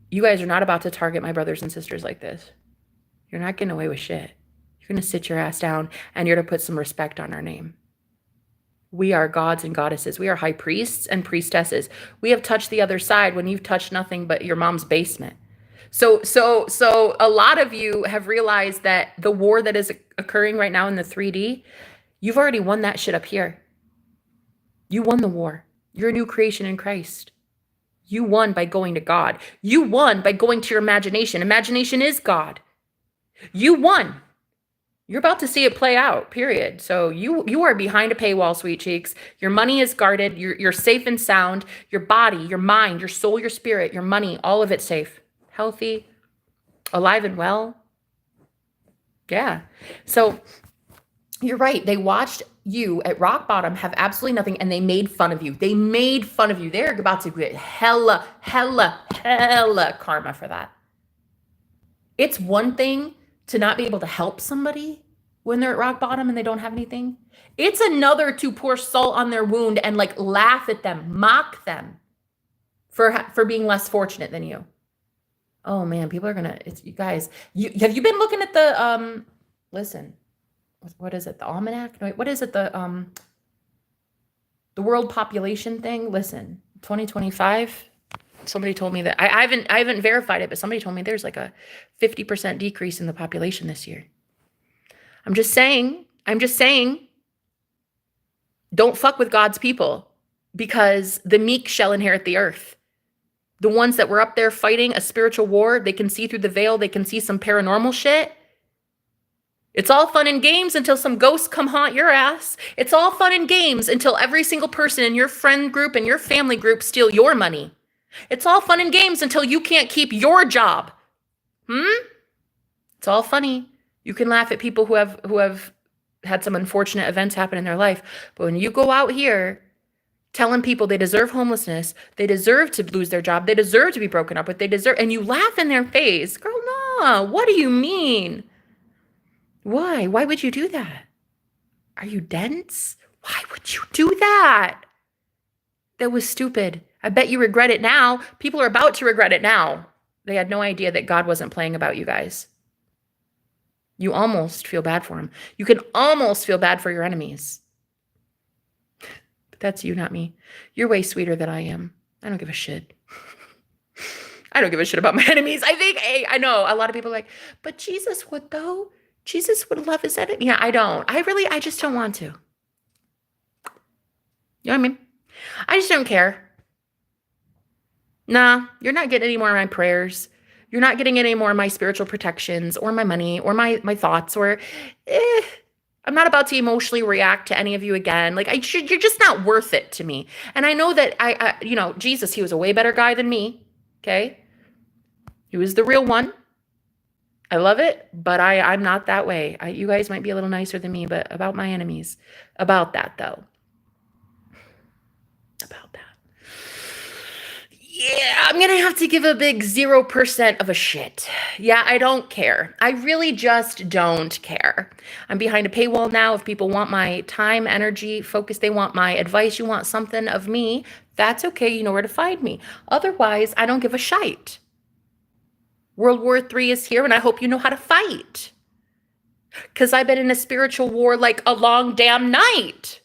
You guys are not about to target my brothers and sisters like this. You're not getting away with shit. You're going to sit your ass down and you're to put some respect on our name. We are gods and goddesses. We are high priests and priestesses. We have touched the other side when you've touched nothing but your mom's basement. So a lot of you have realized that the war that is occurring right now in the 3D, you've already won that shit up here. You won the war. You're a new creation in Christ. You won by going to God. You won by going to your imagination. Imagination is God. You won. You're about to see it play out, period. So you are behind a paywall, sweet cheeks. Your money is guarded. You're safe and sound. Your body, your mind, your soul, your spirit, your money, all of it safe, healthy, alive and well. Yeah. So you're right. They watched you at rock bottom have absolutely nothing and they made fun of you. They made fun of you. They're about to get hella karma for that. It's one thing to not be able to help somebody when they're at rock bottom and they don't have anything. It's another to pour salt on their wound and like laugh at them, mock them for being less fortunate than you. Oh man, people are gonna, it's you guys, have you been looking at the, listen, what is it? The almanac? No, wait, what is it? The world population thing? Listen, 2025, Somebody told me that I haven't verified it, but somebody told me there's like a 50% decrease in the population this year. I'm just saying, don't fuck with God's people, because the meek shall inherit the earth. The ones that were up there fighting a spiritual war, they can see through the veil, they can see some paranormal shit. It's all fun and games until some ghosts come haunt your ass. It's all fun and games until every single person in your friend group and your family group steal your money. It's all fun and games until you can't keep your job. It's all funny. You can laugh at people who have had some unfortunate events happen in their life, but when you go out here telling people they deserve homelessness, they deserve to lose their job, they deserve to be broken up with, and you laugh in their face, girl, nah, what do you mean? Why? Why would you do that? Are you dense? Why would you do that? That was stupid. I bet you regret it now. People are about to regret it now. They had no idea that God wasn't playing about you guys. You almost feel bad for him. You can almost feel bad for your enemies. But that's you, not me. You're way sweeter than I am. I don't give a shit. I don't give a shit about my enemies. I know a lot of people are like, but Jesus would though. Jesus would love his enemy. Yeah, I don't. I just don't want to. You know what I mean? I just don't care. Nah, you're not getting any more of my prayers. You're not getting any more of my spiritual protections or my money or my thoughts or I'm not about to emotionally react to any of you again. Like you're just not worth it to me. And I know that Jesus, he was a way better guy than me. Okay. He was the real one. I love it, but I'm not that way. You guys might be a little nicer than me, but about my enemies, about that though. About that. Yeah, I'm going to have to give a big 0% of a shit. Yeah, I don't care. I really just don't care. I'm behind a paywall now. If people want my time, energy, focus, they want my advice, you want something of me, that's okay. You know where to find me. Otherwise, I don't give a shite. World War III is here, and I hope you know how to fight. Because I've been in a spiritual war like a long damn night.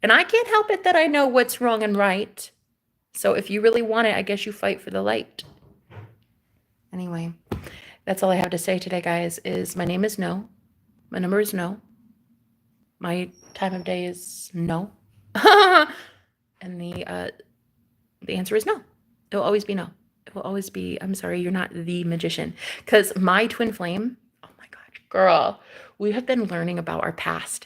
And I can't help it that I know what's wrong and right. So if you really want it, I guess you fight for the light. Anyway, that's all I have to say today, guys, is my name is No. My number is No. My time of day is No. And the answer is no. It will always be no. It will always be, I'm sorry, you're not the magician. Because my twin flame, oh my God, girl, we have been learning about our past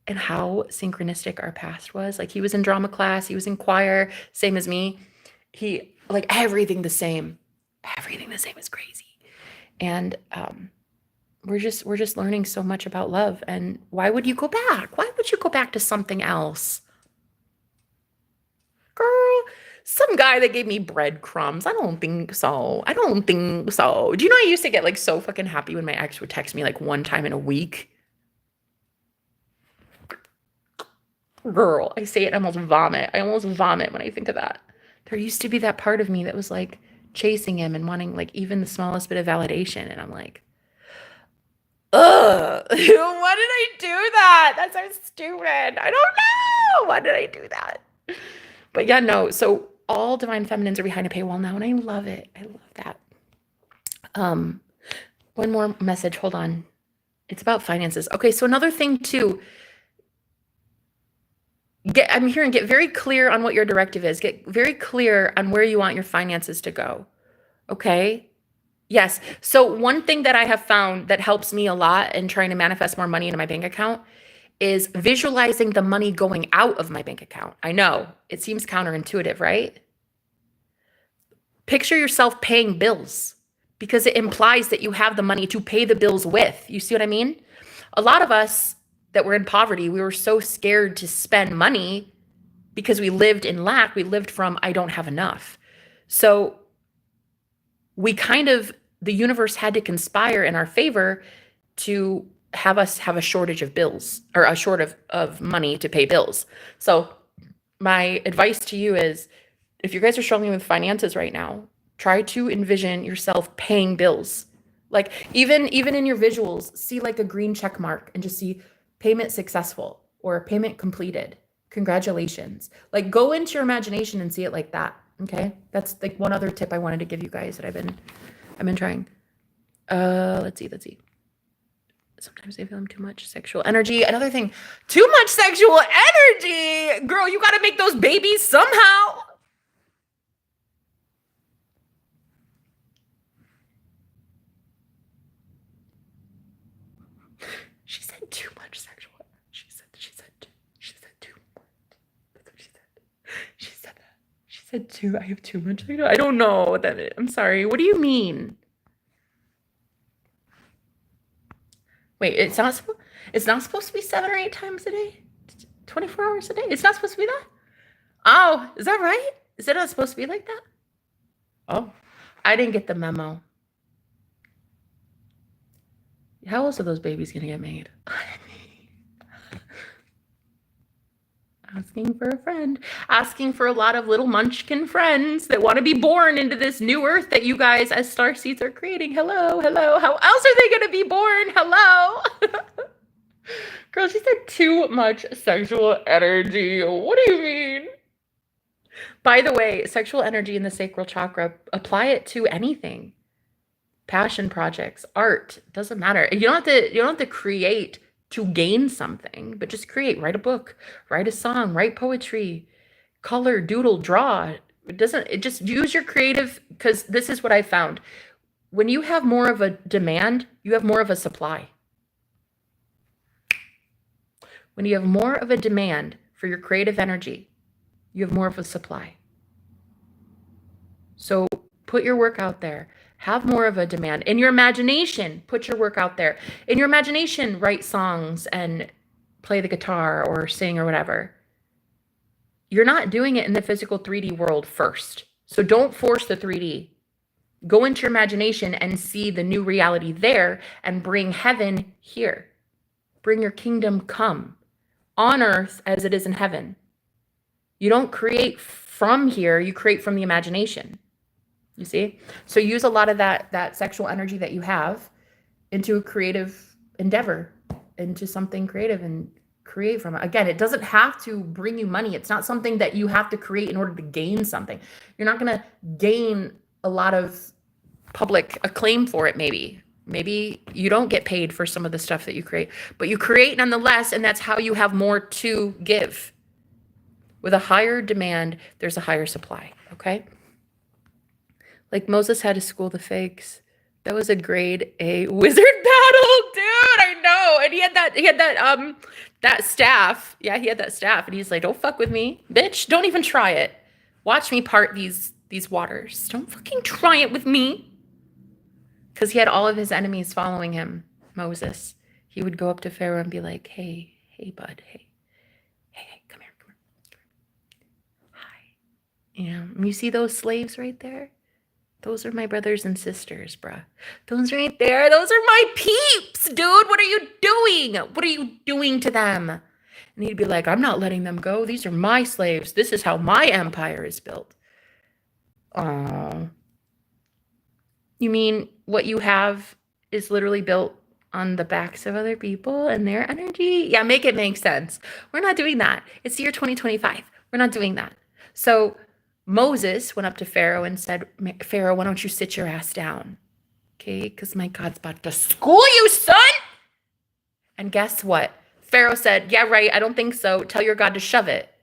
and how synchronistic our past was. Like he was in drama class, he was in choir, same as me. He, like everything the same is crazy. And we're just learning so much about love. And why would you go back? Why would you go back to something else? Girl, some guy that gave me breadcrumbs. I don't think so. Do you know I used to get like so fucking happy when my ex would text me like one time in a week? Girl, I say it, I almost vomit. I almost vomit when I think of that. There used to be that part of me that was like chasing him and wanting like even the smallest bit of validation. And I'm like, ugh, why did I do that? That's so stupid. I don't know. Why did I do that? But yeah, no. So all divine feminines are behind a paywall now, and I love it. I love that. One more message. Hold on. It's about finances. Okay, so another thing too. Get very clear on what your directive is. Get very clear on where you want your finances to go. Okay? Yes. So one thing that I have found that helps me a lot in trying to manifest more money into my bank account is visualizing the money going out of my bank account. I know it seems counterintuitive, right? Picture yourself paying bills because it implies that you have the money to pay the bills with. You see what I mean? A lot of us that were in poverty, we were so scared to spend money because we lived in lack. We lived from, I don't have enough. So the universe had to conspire in our favor to have us have a shortage of bills or a short of money to pay bills. So my advice to you is, if you guys are struggling with finances right now, try to envision yourself paying bills. Like even in your visuals, see like a green check mark and just see payment successful or payment completed. Congratulations. Like go into your imagination and see it like that. Okay, that's like one other tip I wanted to give you guys that I've been trying. Let's see. Sometimes I feel I'm too much sexual energy. Another thing, too much sexual energy. Girl, you got to make those babies somehow. She said too much sexual. She said too much. That's what she said. She said that. She said too. I have too much. I don't know what that is. I'm sorry. What do you mean? Wait, it's not supposed to be 7 or 8 times a day? 24 hours a day? It's not supposed to be that? Oh, is that right? Is it not supposed to be like that? Oh, I didn't get the memo. How else are those babies gonna get made? Asking for a friend, asking for a lot of little munchkin friends that want to be born into this new earth that you guys as star seeds are creating. Hello. How else are they going to be born? Hello. Girl, she said too much sexual energy. What do you mean? By the way, sexual energy in the sacral chakra, apply it to anything. Passion projects, art, doesn't matter. You don't have to create to gain something, but just create, write a book, write a song, write poetry, color, doodle, draw. It just use your creative, because this is what I found. When you have more of a demand, you have more of a supply. When you have more of a demand for your creative energy, you have more of a supply. So put your work out there. Have more of a demand. In your imagination, put your work out there. In your imagination, write songs and play the guitar or sing or whatever. You're not doing it in the physical 3D world first. So don't force the 3D. Go into your imagination and see the new reality there and bring heaven here. Bring your kingdom come on earth as it is in heaven. You don't create from here, you create from the imagination. You see? So use a lot of that sexual energy that you have into a creative endeavor, into something creative, and create from it. Again, it doesn't have to bring you money. It's not something that you have to create in order to gain something. You're not going to gain a lot of public acclaim for it, maybe. Maybe you don't get paid for some of the stuff that you create, but you create nonetheless, and that's how you have more to give. With a higher demand, there's a higher supply, okay? Like Moses had to school the fakes. That was a grade A wizard battle, dude. I know. And he had that staff. Yeah, he had that staff, and he's like, "Don't fuck with me, bitch. Don't even try it. Watch me part these waters. Don't fucking try it with me." Because he had all of his enemies following him. Moses. He would go up to Pharaoh and be like, "Hey, bud. Hey, come here. Hi. You see those slaves right there? Those are my brothers and sisters, bruh. Those right there, those are my peeps, dude. What are you doing? What are you doing to them?" And he'd be like, "I'm not letting them go. These are my slaves. This is how my empire is built." Oh. You mean what you have is literally built on the backs of other people and their energy? Yeah, make it make sense. We're not doing that. It's the year 2025. We're not doing that. So Moses went up to Pharaoh and said, "Pharaoh, why don't you sit your ass down? Okay, because my God's about to school you, son." And guess what? Pharaoh said, "Yeah, right. I don't think so. Tell your God to shove it."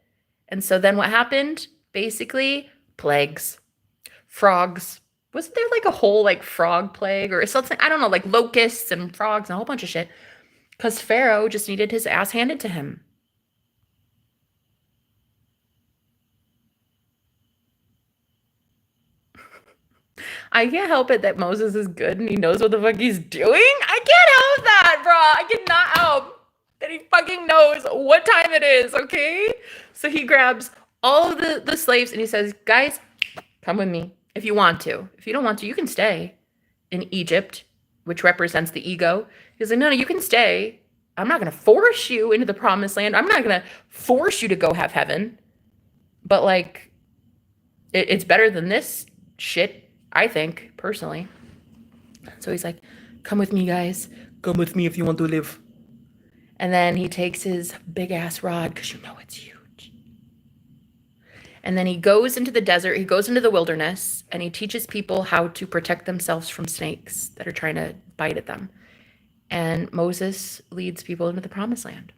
And so then what happened? Basically, plagues, frogs. Wasn't there like a whole like frog plague or something? I don't know, like locusts and frogs and a whole bunch of shit. Because Pharaoh just needed his ass handed to him. I can't help it that Moses is good and he knows what the fuck he's doing. I can't help that, bro. I cannot help that he fucking knows what time it is, okay? So he grabs all of the slaves and he says, "Guys, come with me if you want to. If you don't want to, you can stay in Egypt," which represents the ego. He's like, "No, you can stay. I'm not going to force you into the promised land. I'm not going to force you to go have heaven. But like, it's better than this shit, I think, personally." So he's like, "Come with me, guys. Come with me if you want to live." And then he takes his big ass rod, because you know it's huge. And then he goes into the desert, he goes into the wilderness, and he teaches people how to protect themselves from snakes that are trying to bite at them. And Moses leads people into the promised land.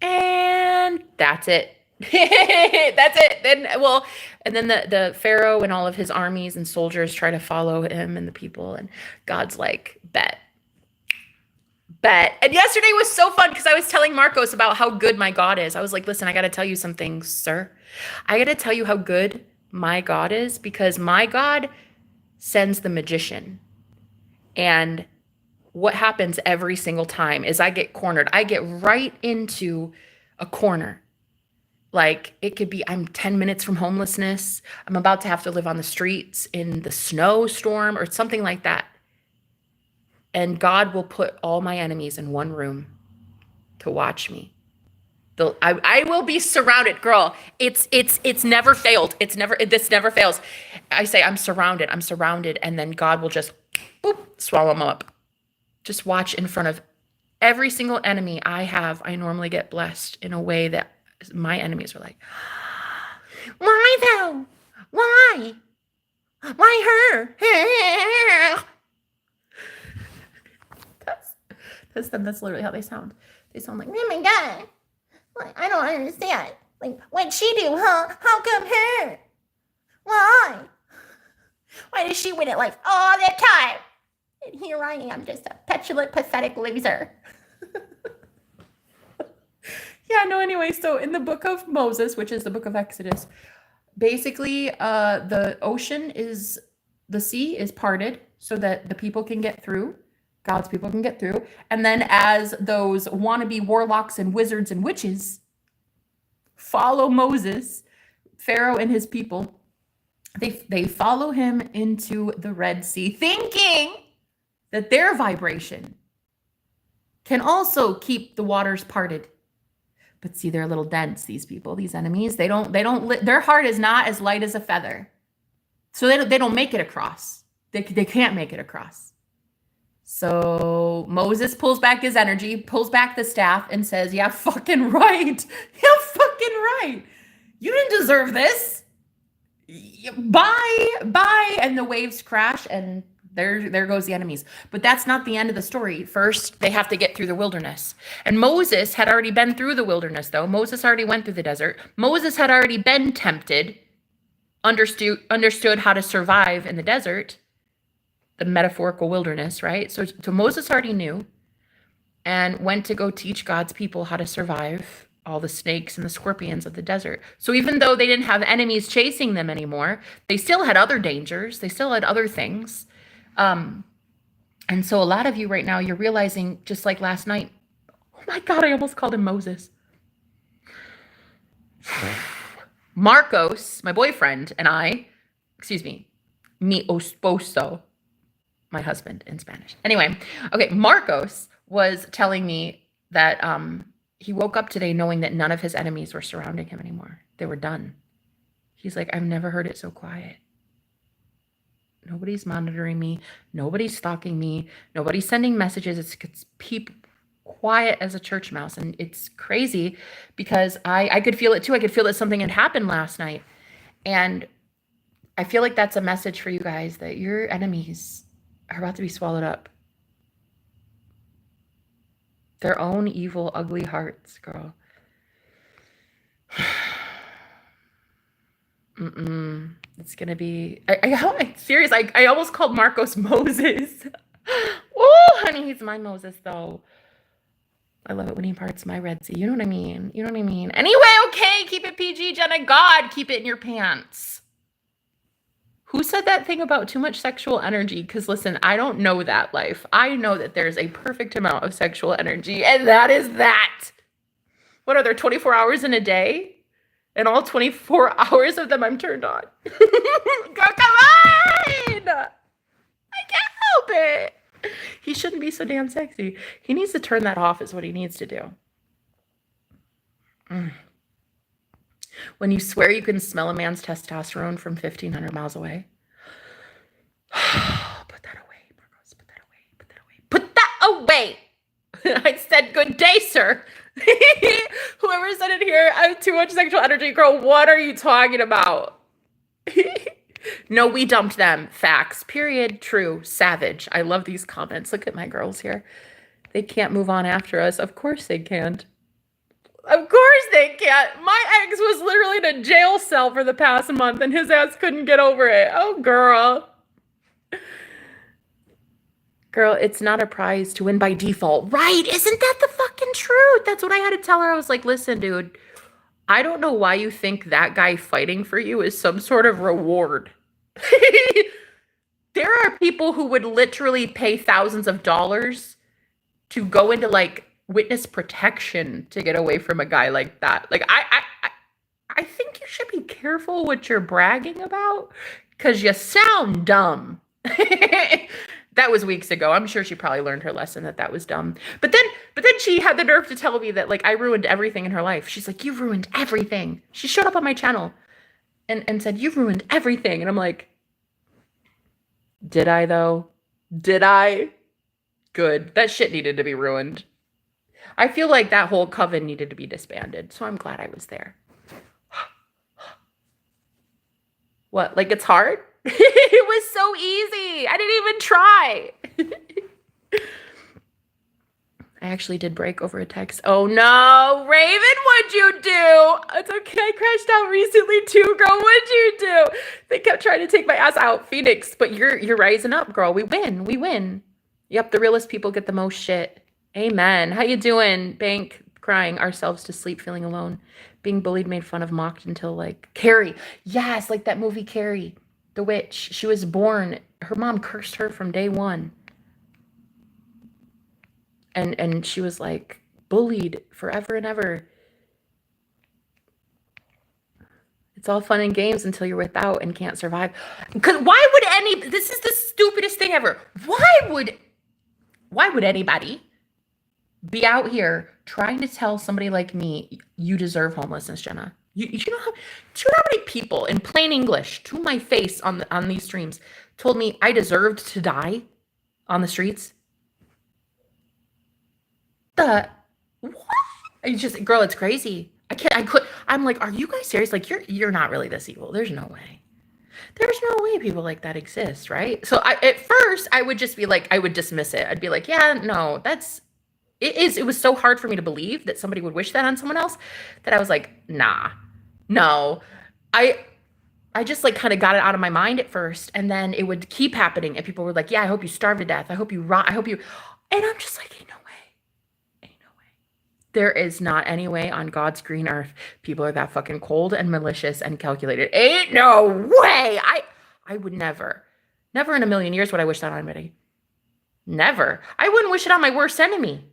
And that's it. That's it. Then the Pharaoh and all of his armies and soldiers try to follow him and the people. And God's like, bet. And yesterday was so fun because I was telling Marcos about how good my God is. I was like, listen, I got to tell you some things, sir. I got to tell you how good my God is, because my God sends the magician. And what happens every single time is I get cornered. I get right into a corner. Like, it could be I'm 10 minutes from homelessness. I'm about to have to live on the streets in the snowstorm or something like that. And God will put all my enemies in one room to watch me. I will be surrounded, girl. It's never failed. This never fails. I say I'm surrounded, and then God will just boop, swallow them up. Just watch in front of every single enemy I have. I normally get blessed in a way that my enemies are like, why though? Why? Why her? That's literally how they sound. They sound like, oh my God. Like, I don't understand. Like, what'd she do, huh? How come her? Why? Why does she win it like all the time? And here I am, just a petulant, pathetic loser. Yeah, no, anyway, so in the book of Moses, which is the book of Exodus, basically the sea is parted so that the people can get through. God's people can get through. And then as those wannabe warlocks and wizards and witches follow Moses, Pharaoh and his people, they follow him into the Red Sea, thinking that their vibration can also keep the waters parted. But see, they're a little dense, these people, these enemies. Their heart is not as light as a feather. So they don't make it across. They can't make it across. So Moses pulls back his energy, pulls back the staff, and says, yeah, fucking right. Yeah, fucking right. You didn't deserve this. Bye. And the waves crash, and there goes the enemies. But that's not the end of the story. First, they have to get through the wilderness. And Moses had already been through the wilderness, though. Moses already went through the desert. Moses had already been tempted, understood how to survive in the desert, the metaphorical wilderness, right? So Moses already knew and went to go teach God's people how to survive all the snakes and the scorpions of the desert. So even though they didn't have enemies chasing them anymore, they still had other dangers. They still had other things. And so a lot of you right now, you're realizing, just like last night, oh my God, I almost called him Moses. Marcos, my boyfriend, and I, mi esposo, my husband in Spanish. Anyway, okay, Marcos was telling me that he woke up today knowing that none of his enemies were surrounding him anymore. They were done. He's like, I've never heard it so quiet. Nobody's monitoring me. Nobody's stalking me. Nobody's sending messages. It's quiet as a church mouse. And it's crazy because I could feel it too. I could feel that something had happened last night. And I feel like that's a message for you guys, that your enemies are about to be swallowed up. Their own evil, ugly hearts, girl. It's gonna be. I'm serious. I almost called Marcos Moses. Oh, honey, he's my Moses though. I love it when he parts my Red Sea. You know what I mean? Anyway, okay, keep it PG, Jenna. God, keep it in your pants. Who said that thing about too much sexual energy? Because listen, I don't know that life. I know that there's a perfect amount of sexual energy, and that is that. What are there, 24 hours in a day? And all 24 hours of them I'm turned on. Girl, come on! I can't help it. He shouldn't be so damn sexy. He needs to turn that off is what he needs to do. When you swear you can smell a man's testosterone from 1,500 miles away. Put that away, Marcos. Put that away. I said, good day, sir. Whoever said it here, I have too much sexual energy. Girl, what are you talking about? No, we dumped them. Facts. Period. True. Savage. I love these comments. Look at my girls here. They can't move on after us. Of course they can't. Of course they can't. My ex was literally in a jail cell for the past month and his ass couldn't get over it. Oh, girl. Girl, it's not a prize to win by default. Right. Isn't that the fucking truth? That's what I had to tell her. I was like, listen, dude, I don't know why you think that guy fighting for you is some sort of reward. There are people who would literally pay thousands of dollars to go into like witness protection to get away from a guy like that. Like I think you should be careful what you're bragging about because you sound dumb. That was weeks ago. I'm sure she probably learned her lesson that was dumb. But then she had the nerve to tell me that like I ruined everything in her life. She's like, "You've ruined everything." She showed up on my channel and said, "You've ruined everything." And I'm like, "Did I though? Did I?" Good. That shit needed to be ruined. I feel like that whole coven needed to be disbanded. So I'm glad I was there. What? Like it's hard? It was so easy. I didn't even try. I actually did break over a text. Oh no, Raven, what'd you do? It's okay. I crashed out recently too, girl. What'd you do? They kept trying to take my ass out, Phoenix. But you're rising up, girl. We win. We win. Yep, the realest people get the most shit. Amen. How you doing? Bank crying ourselves to sleep, feeling alone, being bullied, made fun of, mocked until like Carrie. Yes, like that movie Carrie. The witch, she was born, her mom cursed her from day one. And she was like bullied forever and ever. It's all fun and games until you're without and can't survive. Because this is the stupidest thing ever. Why would anybody be out here trying to tell somebody like me, you deserve homelessness, Jenna? Do you know how many people in plain English to my face on these streams told me I deserved to die on the streets? What? Girl, it's crazy. I'm like, are you guys serious? Like you're not really this evil. There's no way. There's no way people like that exist, right? So at first I would just be like, I would dismiss it. I'd be like, yeah, no, it was so hard for me to believe that somebody would wish that on someone else that I was like, nah. No, I just like kind of got it out of my mind at first, and then it would keep happening, and people were like, "Yeah, I hope you starve to death. I hope you rot. I hope you," and I'm just like, "Ain't no way, ain't no way. There is not any way on God's green earth people are that fucking cold and malicious and calculated. Ain't no way. I would never in a million years would I wish that on anybody. Never. I wouldn't wish it on my worst enemy.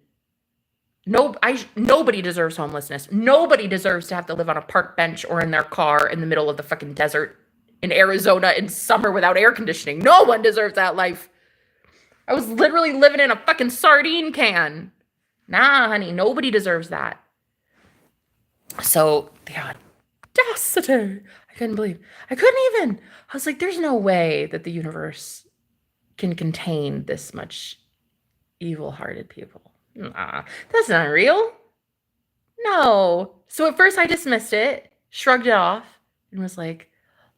Nobody deserves homelessness. Nobody deserves to have to live on a park bench or in their car in the middle of the fucking desert in Arizona in summer without air conditioning. No one deserves that life. I was literally living in a fucking sardine can. Nah, honey, nobody deserves that. So the audacity. I couldn't even. I was like, there's no way that the universe can contain this much evil-hearted people. Nah, that's not real. No. So at first I dismissed it, shrugged it off, and was like,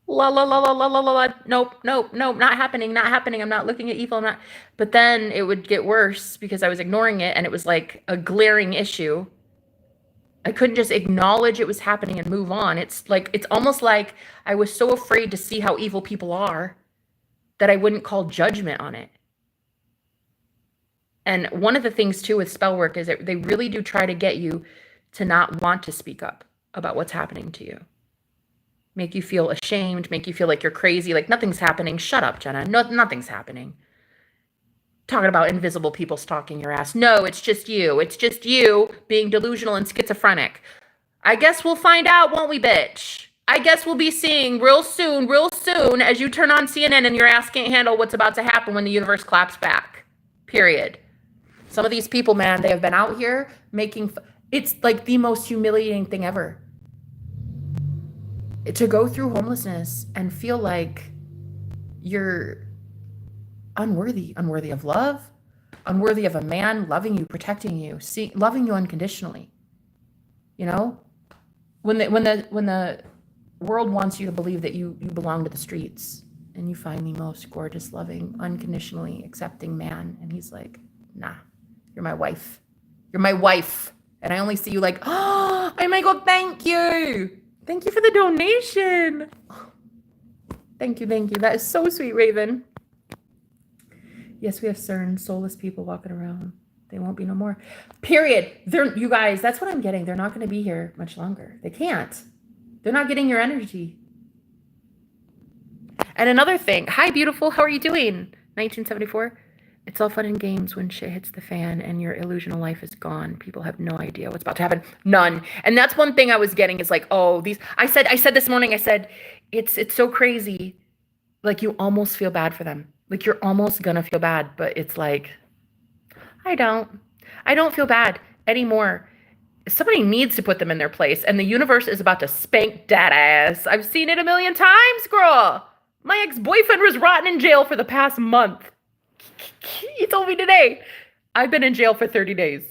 la la la la la la la. Nope, not happening. I'm not looking at evil. But then it would get worse because I was ignoring it, and it was like a glaring issue. I couldn't just acknowledge it was happening and move on. It's almost like I was so afraid to see how evil people are that I wouldn't call judgment on it. And one of the things too with spell work is that they really do try to get you to not want to speak up about what's happening to you. Make you feel ashamed, make you feel like you're crazy, like nothing's happening. Shut up, Jenna. No, nothing's happening. Talking about invisible people stalking your ass. No, it's just you. It's just you being delusional and schizophrenic. I guess we'll find out, won't we, bitch? I guess we'll be seeing real soon, as you turn on CNN and your ass can't handle what's about to happen when the universe claps back. Period. Some of these people, man, they have been out here making, it's like the most humiliating thing ever. To go through homelessness and feel like you're unworthy of love, unworthy of a man loving you, protecting you, loving you unconditionally. You know, when the world wants you to believe that you belong to the streets and you find the most gorgeous, loving, unconditionally accepting man, and he's like, nah, you're my wife. You're my wife. And I only see you like, oh my God, thank you. Thank you for the donation. Thank you, thank you. That is so sweet, Raven. Yes, we have certain soulless people walking around. They won't be no more. Period. You guys, that's what I'm getting. They're not going to be here much longer. They can't. They're not getting your energy. And another thing. Hi, beautiful. How are you doing? 1974. It's all fun and games when shit hits the fan and your illusional life is gone. People have no idea what's about to happen. None. And that's one thing I was getting is like, oh, these. I said this morning. I said, it's so crazy. Like you almost feel bad for them. Like you're almost gonna feel bad, but it's like, I don't feel bad anymore. Somebody needs to put them in their place, and the universe is about to spank that ass. I've seen it a million times, girl. My ex-boyfriend was rotting in jail for the past month. He told me today, I've been in jail for 30 days.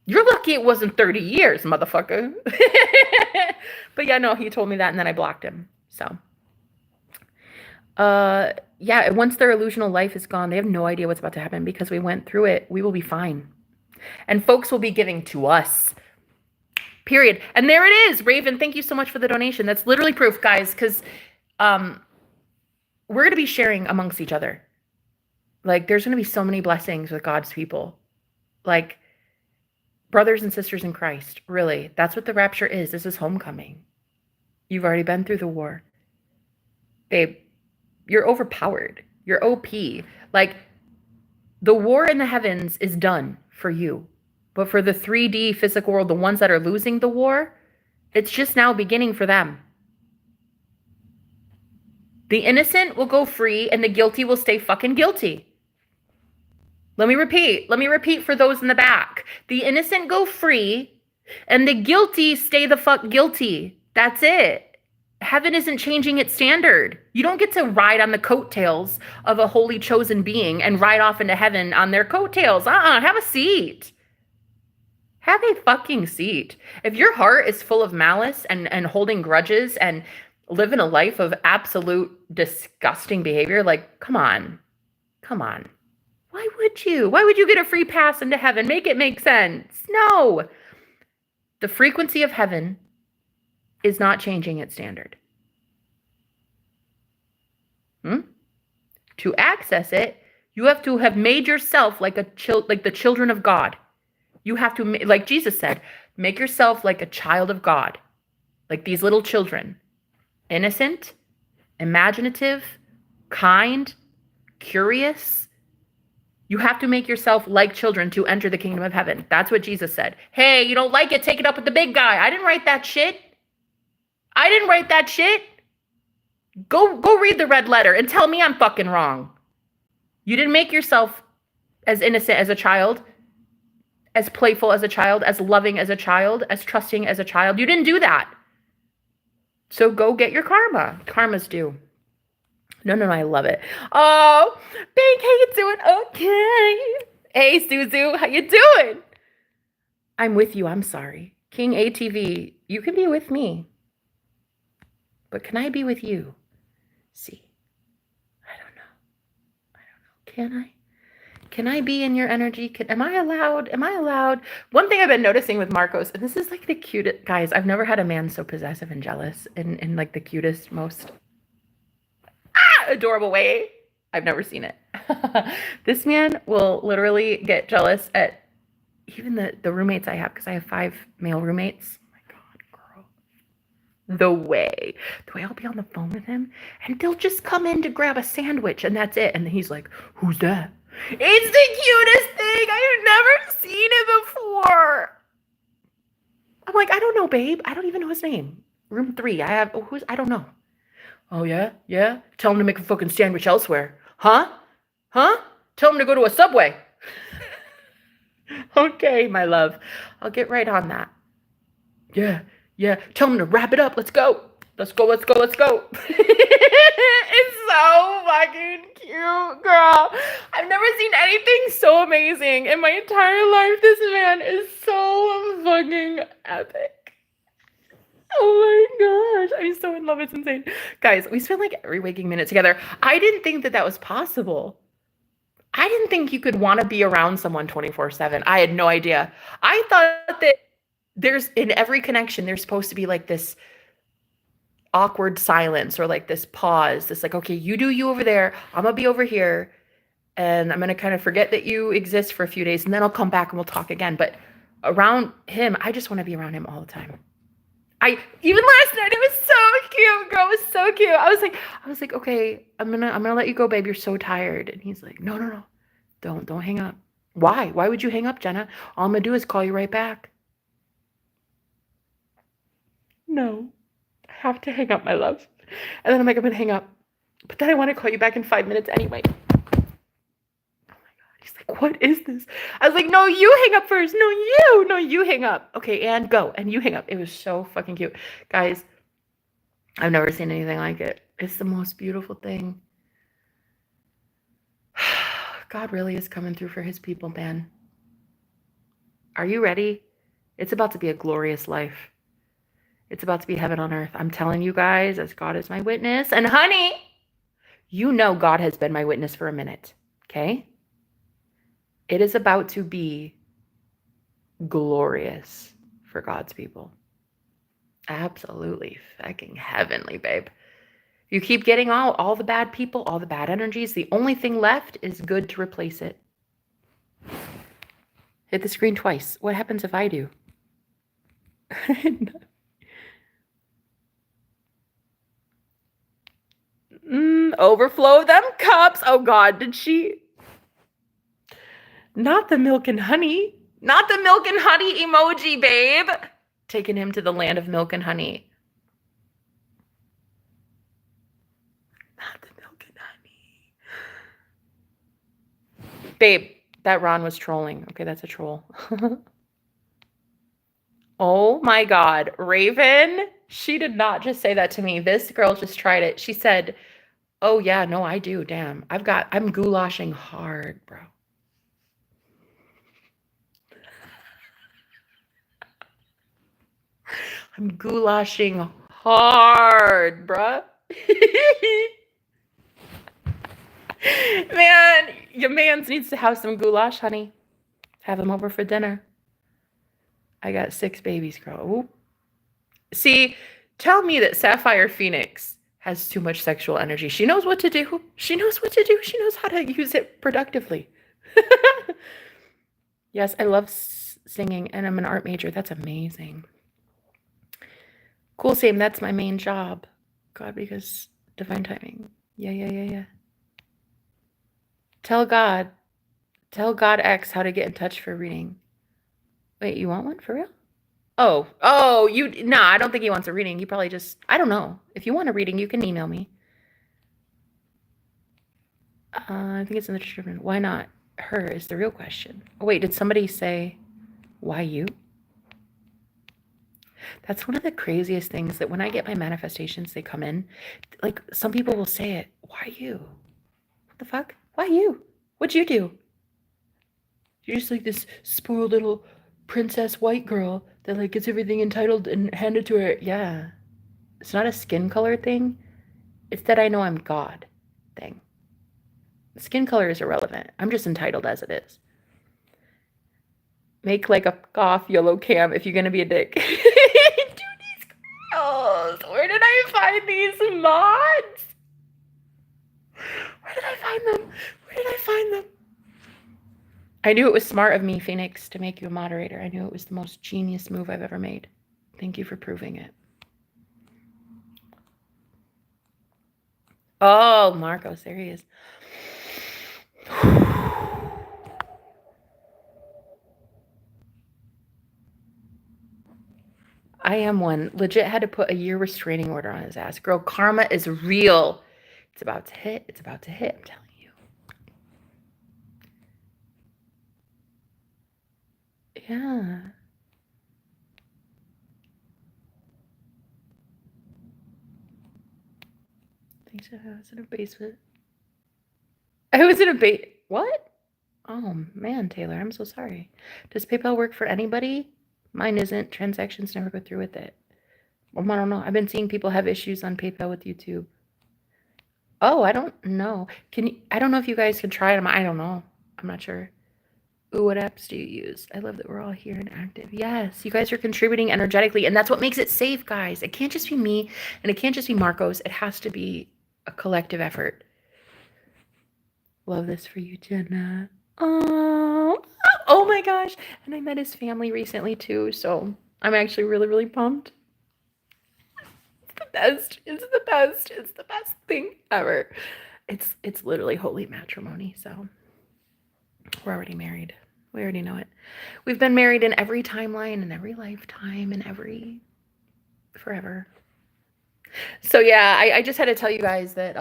You're lucky it wasn't 30 years, motherfucker. But yeah, no, he told me that, and then I blocked him. So, yeah, once their illusional life is gone, they have no idea what's about to happen because we went through it. We will be fine. And folks will be giving to us. Period. And there it is. Raven, thank you so much for the donation. That's literally proof, guys, because we're going to be sharing amongst each other. Like, there's going to be so many blessings with God's people. Like, brothers and sisters in Christ, really. That's what the rapture is. This is homecoming. You've already been through the war. Babe, you're overpowered. You're OP. Like, the war in the heavens is done for you. But for the 3D physical world, the ones that are losing the war, it's just now beginning for them. The innocent will go free and the guilty will stay fucking guilty. Let me repeat for those in the back. The innocent go free and the guilty stay the fuck guilty. That's it. Heaven isn't changing its standard. You don't get to ride on the coattails of a holy chosen being and ride off into heaven on their coattails. Have a seat. Have a fucking seat. If your heart is full of malice and holding grudges and living a life of absolute disgusting behavior, like, come on. Why would you? Why would you get a free pass into heaven? Make it make sense. No. The frequency of heaven is not changing its standard. To access it, you have to have made yourself like the children of God. You have to, like Jesus said, make yourself like a child of God, like these little children, innocent, imaginative, kind, curious. You have to make yourself like children to enter the kingdom of heaven. That's what Jesus said. Hey, you don't like it? Take it up with the big guy. I didn't write that shit. Go read the red letter and tell me I'm fucking wrong. You didn't make yourself as innocent as a child, as playful as a child, as loving as a child, as trusting as a child. You didn't do that. So go get your karma. Karma's due. No, I love it. Oh, Big, how you doing? Okay. Hey, Suzu, how you doing? I'm with you. I'm sorry. King ATV, you can be with me. But can I be with you? See, I don't know. Can I? Can I be in your energy? Am I allowed? One thing I've been noticing with Marcos, and this is like the cutest, guys, I've never had a man so possessive and jealous in like the cutest, most adorable way. I've never seen it. This man will literally get jealous at even the roommates I have, because I have 5 male roommates. The way I'll be on the phone with him and they'll just come in to grab a sandwich and that's it. And then he's like, who's that? It's the cutest thing. I've never seen it before. I'm like, I don't know, babe. I don't even know his name. Room 3. I don't know. Oh, yeah? Yeah? Tell him to make a fucking sandwich elsewhere. Huh? Tell him to go to a Subway. Okay, my love. I'll get right on that. Yeah. Tell him to wrap it up. Let's go. It's so fucking cute, girl. I've never seen anything so amazing in my entire life. This man is so fucking epic. Oh my gosh. I'm so in love. It's insane. Guys, we spent like every waking minute together. I didn't think that that was possible. I didn't think you could want to be around someone 24/7. I had no idea. I thought that there's in every connection, there's supposed to be like this awkward silence or like this pause. This like, okay, you do you over there. I'm gonna be over here and I'm gonna kind of forget that you exist for a few days and then I'll come back and we'll talk again. But around him, I just want to be around him all the time. I even last night it was so cute, girl. It was so cute. I was like, okay, I'm gonna let you go, babe. You're so tired. And he's like, no, no, no. Don't hang up. Why? Why would you hang up, Jenna? All I'm gonna do is call you right back. No, I have to hang up, my love. And then I'm like, I'm gonna hang up. But then I want to call you back in 5 minutes anyway. Oh my God. He's like, what is this? I was like, no, you hang up first. No, you hang up. Okay, and go. And you hang up. It was so fucking cute. Guys, I've never seen anything like it. It's the most beautiful thing. God really is coming through for his people, man. Are you ready? It's about to be a glorious life. It's about to be heaven on earth. I'm telling you guys, as God is my witness. And honey, you know God has been my witness for a minute, okay? It is about to be glorious for God's people. Absolutely fucking heavenly, babe. You keep getting all the bad people, all the bad energies. The only thing left is good to replace it. Hit the screen twice. What happens if I do? Overflow them cups. Oh God, did she? Not the milk and honey. Not the milk and honey emoji, babe. Taking him to the land of milk and honey. Not the milk and honey. Babe, that Ron was trolling. Okay, that's a troll. Oh my God, Raven. She did not just say that to me. This girl just tried it. She said, oh yeah, no, I do. Damn. I'm goulashing hard, bro. I'm goulashing hard, bruh. Man, your mans needs to have some goulash, honey. Have him over for dinner. I got 6 babies, girl. Ooh. See, tell me that Sapphire Phoenix has too much sexual energy. She knows what to do. She knows what to do. She knows how to use it productively. Yes, I love singing, and I'm an art major. That's amazing. Cool, same. That's my main job. God, because divine timing. Yeah. Tell God X how to get in touch for reading. Wait, you want one for real? Oh, I don't think he wants a reading. He probably just, I don't know. If you want a reading, you can email me. I think it's in the description. Why not her is the real question. Oh, wait, did somebody say, why you? That's one of the craziest things that when I get my manifestations, they come in. Like, some people will say it. Why you? What the fuck? Why you? What'd you do? You're just like this spoiled little princess white girl that like gets everything entitled and handed to her. Yeah. It's not a skin color thing. It's that I know I'm God thing. Skin color is irrelevant. I'm just entitled as it is. Make like a off YOLO cam if you're gonna be a dick. Dude, these girls. Where did I find these mods? Where did I find them? I knew it was smart of me, Phoenix, to make you a moderator. I knew it was the most genius move I've ever made. Thank you for proving it. Oh, Marcos, there he is. I am one. Legit had to put a year restraining order on his ass. Girl, karma is real. It's about to hit. It's about to hit, I'm telling you. Yeah. I was in a basement. I was in a what? Oh man, Taylor, I'm so sorry. Does PayPal work for anybody? Mine isn't. Transactions never go through with it. I don't know. I've been seeing people have issues on PayPal with YouTube. Oh, I don't know. I don't know if you guys can try them. I don't know. I'm not sure. Ooh, what apps do you use? I love that we're all here and active. Yes, you guys are contributing energetically, and that's what makes it safe, guys. It can't just be me, and it can't just be Marcos. It has to be a collective effort. Love this for you, Jenna. Oh my gosh. And I met his family recently too, so I'm actually really, really pumped. It's the best. It's the best. It's the best thing ever. It's literally holy matrimony, so we're already married. We already know it. We've been married in every timeline, in every lifetime, in every forever. So yeah, I just had to tell you guys that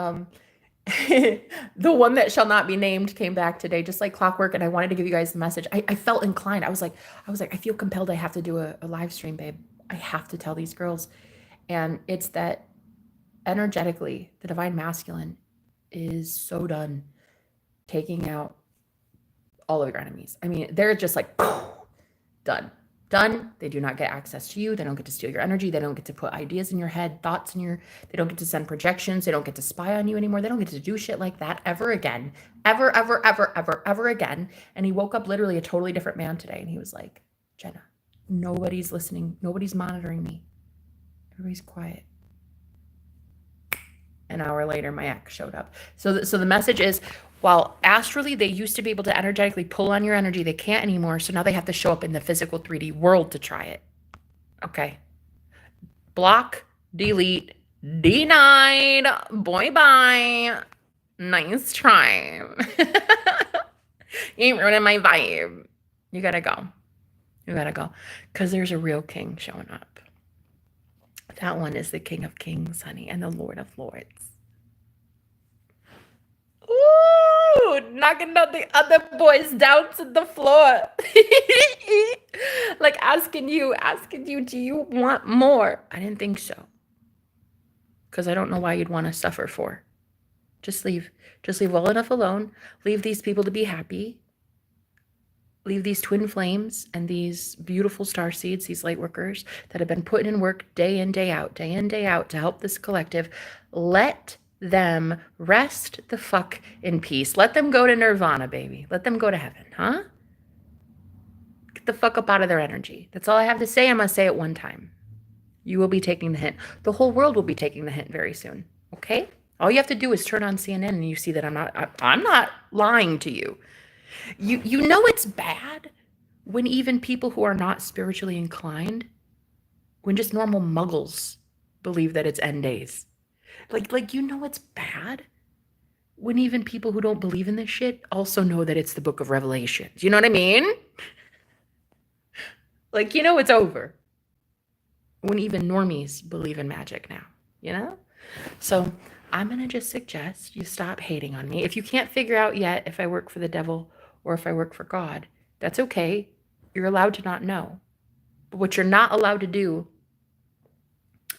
the one that shall not be named came back today, just like clockwork, and I wanted to give you guys the message. I felt inclined. I was like, I feel compelled. I have to do a live stream, babe. I have to tell these girls. And it's that energetically, the divine masculine is so done taking out all of your enemies. I mean, they're just like done. They do not get access to you. They don't get to steal your energy. They don't get to put ideas in your head, thoughts in your, they don't get to send projections. They don't get to spy on you anymore. They don't get to do shit like that ever again. Ever again. And he woke up literally a totally different man today. And he was like, Jenna, nobody's listening. Nobody's monitoring me. Everybody's quiet. An hour later, my ex showed up. So the message is, while astrally they used to be able to energetically pull on your energy, they can't anymore. So now they have to show up in the physical 3D world to try it. Okay. Block, delete, denied. Boy, bye. Nice try. You ain't ruining my vibe. You gotta go. Because there's a real king showing up. That one is the King of Kings, honey, and the Lord of Lords. Ooh, knocking the other boys down to the floor. Like asking you, do you want more? I didn't think so. Because I don't know why you'd want to suffer for. Just leave. Just leave well enough alone. Leave these people to be happy. Leave these twin flames and these beautiful star seeds, these light workers that have been putting in work day in, day out to help this collective. Let them rest the fuck in peace. Let them go to nirvana, baby. Let them go to heaven, huh? Get the fuck up out of their energy. That's all I have to say. I'm going to say it one time. You will be taking the hint. The whole world will be taking the hint very soon, okay? All you have to do is turn on CNN and you see that I'm not lying to you. You know it's bad when even people who are not spiritually inclined, when just normal muggles believe that it's end days. Like you know it's bad when even people who don't believe in this shit also know that it's the book of Revelations. You know what I mean? Like, you know it's over. When even normies believe in magic now, you know? So I'm going to just suggest you stop hating on me. If you can't figure out yet if I work for the devil or if I work for God, that's okay. You're allowed to not know. But what you're not allowed to do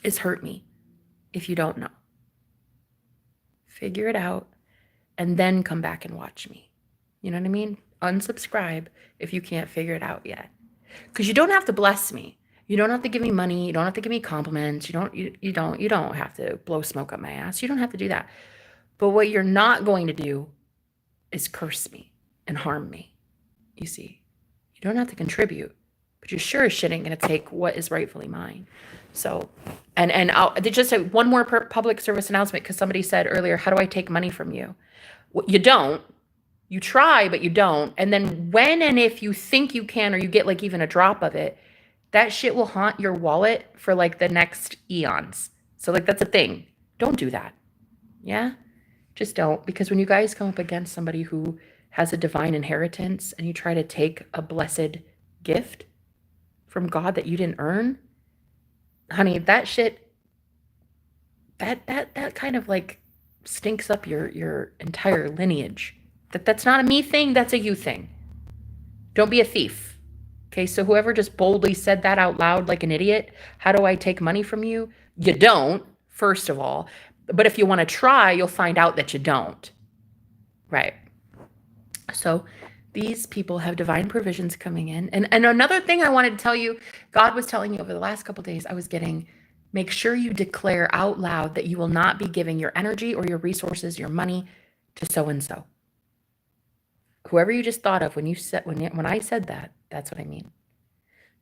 is hurt me if you don't know. Figure it out and then come back and watch me. You know what I mean? Unsubscribe if you can't figure it out yet. Because you don't have to bless me. You don't have to give me money. You don't have to give me compliments. You don't have to blow smoke up my ass. You don't have to do that. But what you're not going to do is curse me and harm me. You see, you don't have to contribute, but you sure as shit ain't going to take what is rightfully mine. So, and I'll just say one more public service announcement, because somebody said earlier, how do I take money from you? Well, you don't. You try, but you don't. And then when and if you think you can, or you get like even a drop of it, that shit will haunt your wallet for like the next eons. So like that's a thing. Don't do that. Yeah? Just don't. Because when you guys come up against somebody who has a divine inheritance and you try to take a blessed gift from God that you didn't earn, honey, that shit, that kind of like stinks up your entire lineage. That's not a me thing, that's a you thing. Don't be a thief. Okay, so whoever just boldly said that out loud like an idiot, how do I take money from you? You don't, first of all. But if you want to try, you'll find out that you don't. Right. So these people have divine provisions coming in. And another thing I wanted to tell you, God was telling you over the last couple of days, I was getting, make sure you declare out loud that you will not be giving your energy or your resources, your money to so-and-so. Whoever you just thought of when you said, when I said that, that's what I mean.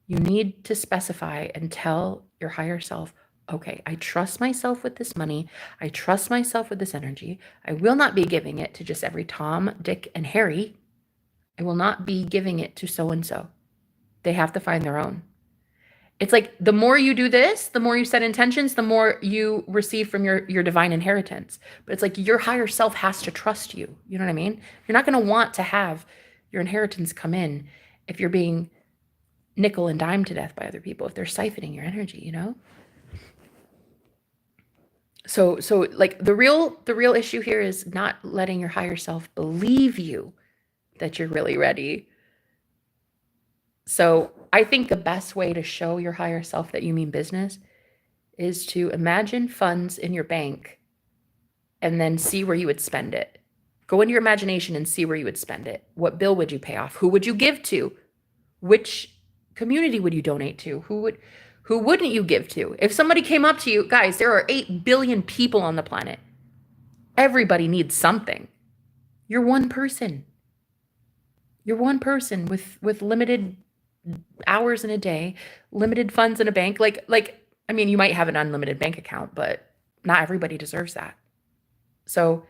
You need to specify and tell your higher self, okay, I trust myself with this money. I trust myself with this energy. I will not be giving it to just every Tom, Dick, and Harry. I will not be giving it to so-and-so. They have to find their own. It's like the more you do this, the more you set intentions, the more you receive from your divine inheritance. But it's like your higher self has to trust you. You know what I mean? You're not going to want to have your inheritance come in if you're being nickel and dime to death by other people, if they're siphoning your energy, you know? So like the real issue here is not letting your higher self believe you that you're really ready. So I think the best way to show your higher self that you mean business is to imagine funds in your bank and then see where you would spend it. Go into your imagination and see where you would spend it. What bill would you pay off? Who would you give to? Which community would you donate to? Who wouldn't you give to? If somebody came up to you, guys, there are 8 billion people on the planet. Everybody needs something. You're one person. You're one person with limited hours in a day, limited funds in a bank. I mean, you might have an unlimited bank account, but not everybody deserves that. So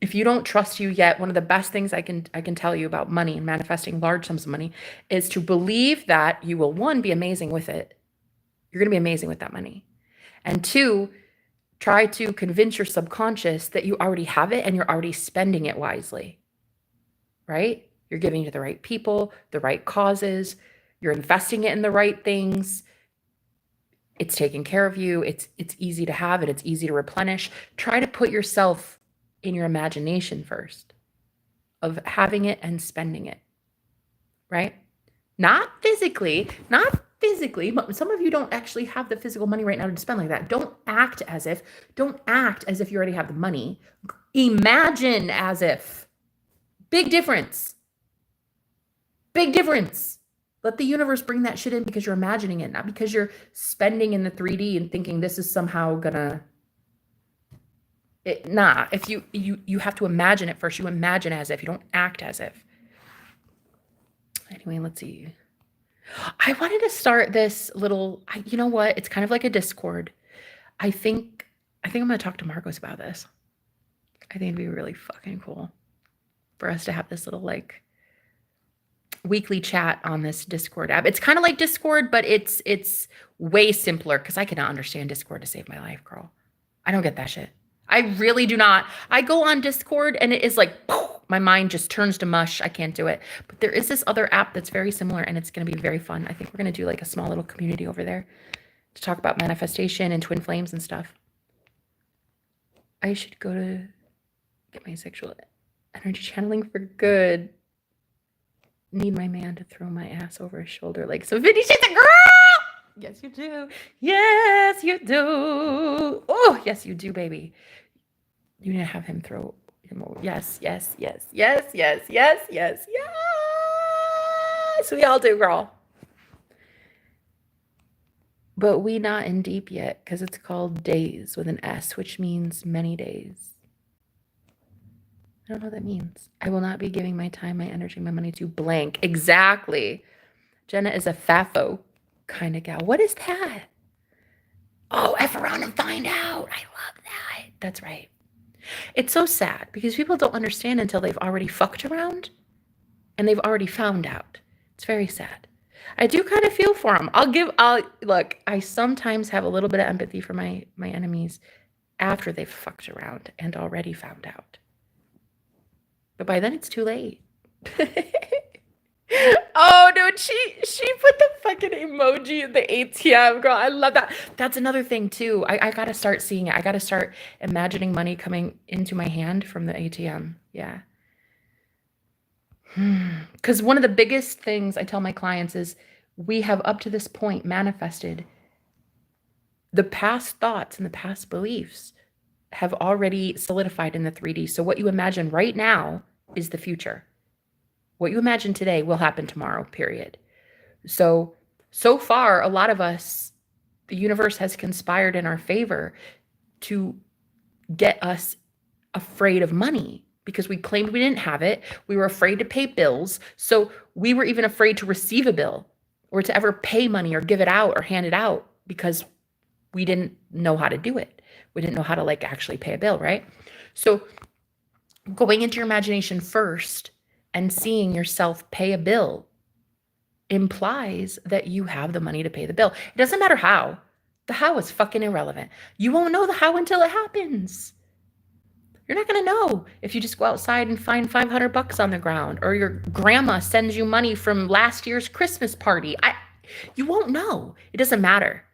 if you don't trust you yet, one of the best things I can tell you about money and manifesting large sums of money is to believe that you will, one, be amazing with it. You're going to be amazing with that money. And two, try to convince your subconscious that you already have it and you're already spending it wisely, right? You're giving it to the right people, the right causes. You're investing it in the right things. It's taking care of you. It's easy to have it. It's easy to replenish. Try to put yourself in your imagination first of having it and spending it, right? Not physically. Some of you don't actually have the physical money right now to spend like that. Don't act as if you already have the money. Imagine as if. Big difference. Let the universe bring that shit in because you're imagining it, not because you're spending in the 3D and thinking this is somehow gonna. If you have to imagine it first. You imagine as if. You don't act as if. Anyway, let's see. I wanted to start this little, you know what? It's kind of like a Discord. I think I'm going to talk to Marcos about this. I think it'd be really fucking cool for us to have this little like weekly chat on this Discord app. It's kind of like Discord, but it's way simpler because I cannot understand Discord to save my life, girl. I don't get that shit. I really do not. I go on Discord and it is like, poof, my mind just turns to mush. I can't do it. But there is this other app that's very similar and it's going to be very fun. I think we're going to do like a small little community over there to talk about manifestation and twin flames and stuff. I should go to get my sexual energy channeling for good. Need my man to throw my ass over his shoulder like so 50 Shades of Girl. Yes, you do. Yes, you do. Oh, yes, you do, baby. You need to have him throw him over. Yes. We all do, girl. But we not in deep yet because it's called days with an S, which means many days. I don't know what that means. I will not be giving my time, my energy, my money to blank. Exactly. Jenna is a FAFO kind of gal. What is that? Oh, F around and find out. I love that. That's right. It's so sad because people don't understand until they've already fucked around and they've already found out. It's very sad. I do kind of feel for them. Look, I sometimes have a little bit of empathy for my enemies after they've fucked around and already found out. But by then it's too late. Oh, dude, she put the fucking emoji in the ATM, girl. I love that. That's another thing too. I gotta start seeing it. I gotta start imagining money coming into my hand from the ATM. Yeah. Because one of the biggest things I tell my clients is we have up to this point manifested The past thoughts and the past beliefs have already solidified in the 3D. So what you imagine right now is the future. What you imagine today will happen tomorrow, period. So far, a lot of us, the universe has conspired in our favor to get us afraid of money because we claimed we didn't have it. We were afraid to pay bills. So we were even afraid to receive a bill or to ever pay money or give it out or hand it out because we didn't know how to do it. We didn't know how to like actually pay a bill, right? So going into your imagination first and seeing yourself pay a bill implies that you have the money to pay the bill. It doesn't matter how. The how is fucking irrelevant. You won't know the how until it happens. You're not going to know if you just go outside and find $500 on the ground or your grandma sends you money from last year's Christmas party. You won't know. It doesn't matter.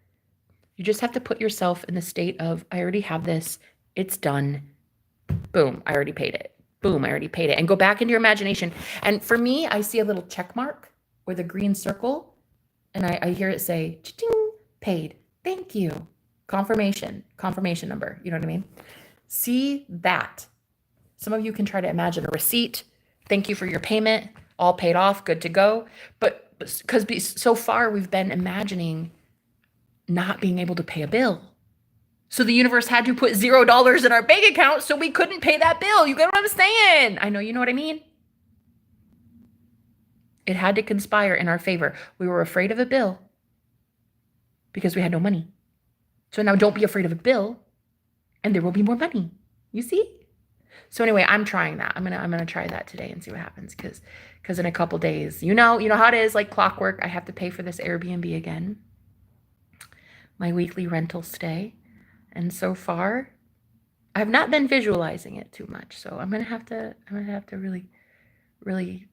You just have to put yourself in the state of, I already have this. It's done. Boom, I already paid it. Boom, I already paid it. And go back into your imagination. And for me, I see a little check mark with a green circle. And I hear it say, ching, paid. Thank you. Confirmation number. You know what I mean? See that. Some of you can try to imagine a receipt. Thank you for your payment. All paid off. Good to go. But because so far we've been imagining not being able to pay a bill. So the universe had to put $0 in our bank account so we couldn't pay that bill. You get what I'm saying? I know you know what I mean. It had to conspire in our favor. We were afraid of a bill because we had no money. So now don't be afraid of a bill and there will be more money. You see? So anyway, I'm trying that. I'm gonna try that today and see what happens because in a couple days, you know how it is, like clockwork. I have to pay for this Airbnb again. My weekly rental stay. And so far, I've not been visualizing it too much. So I'm gonna have to really, really,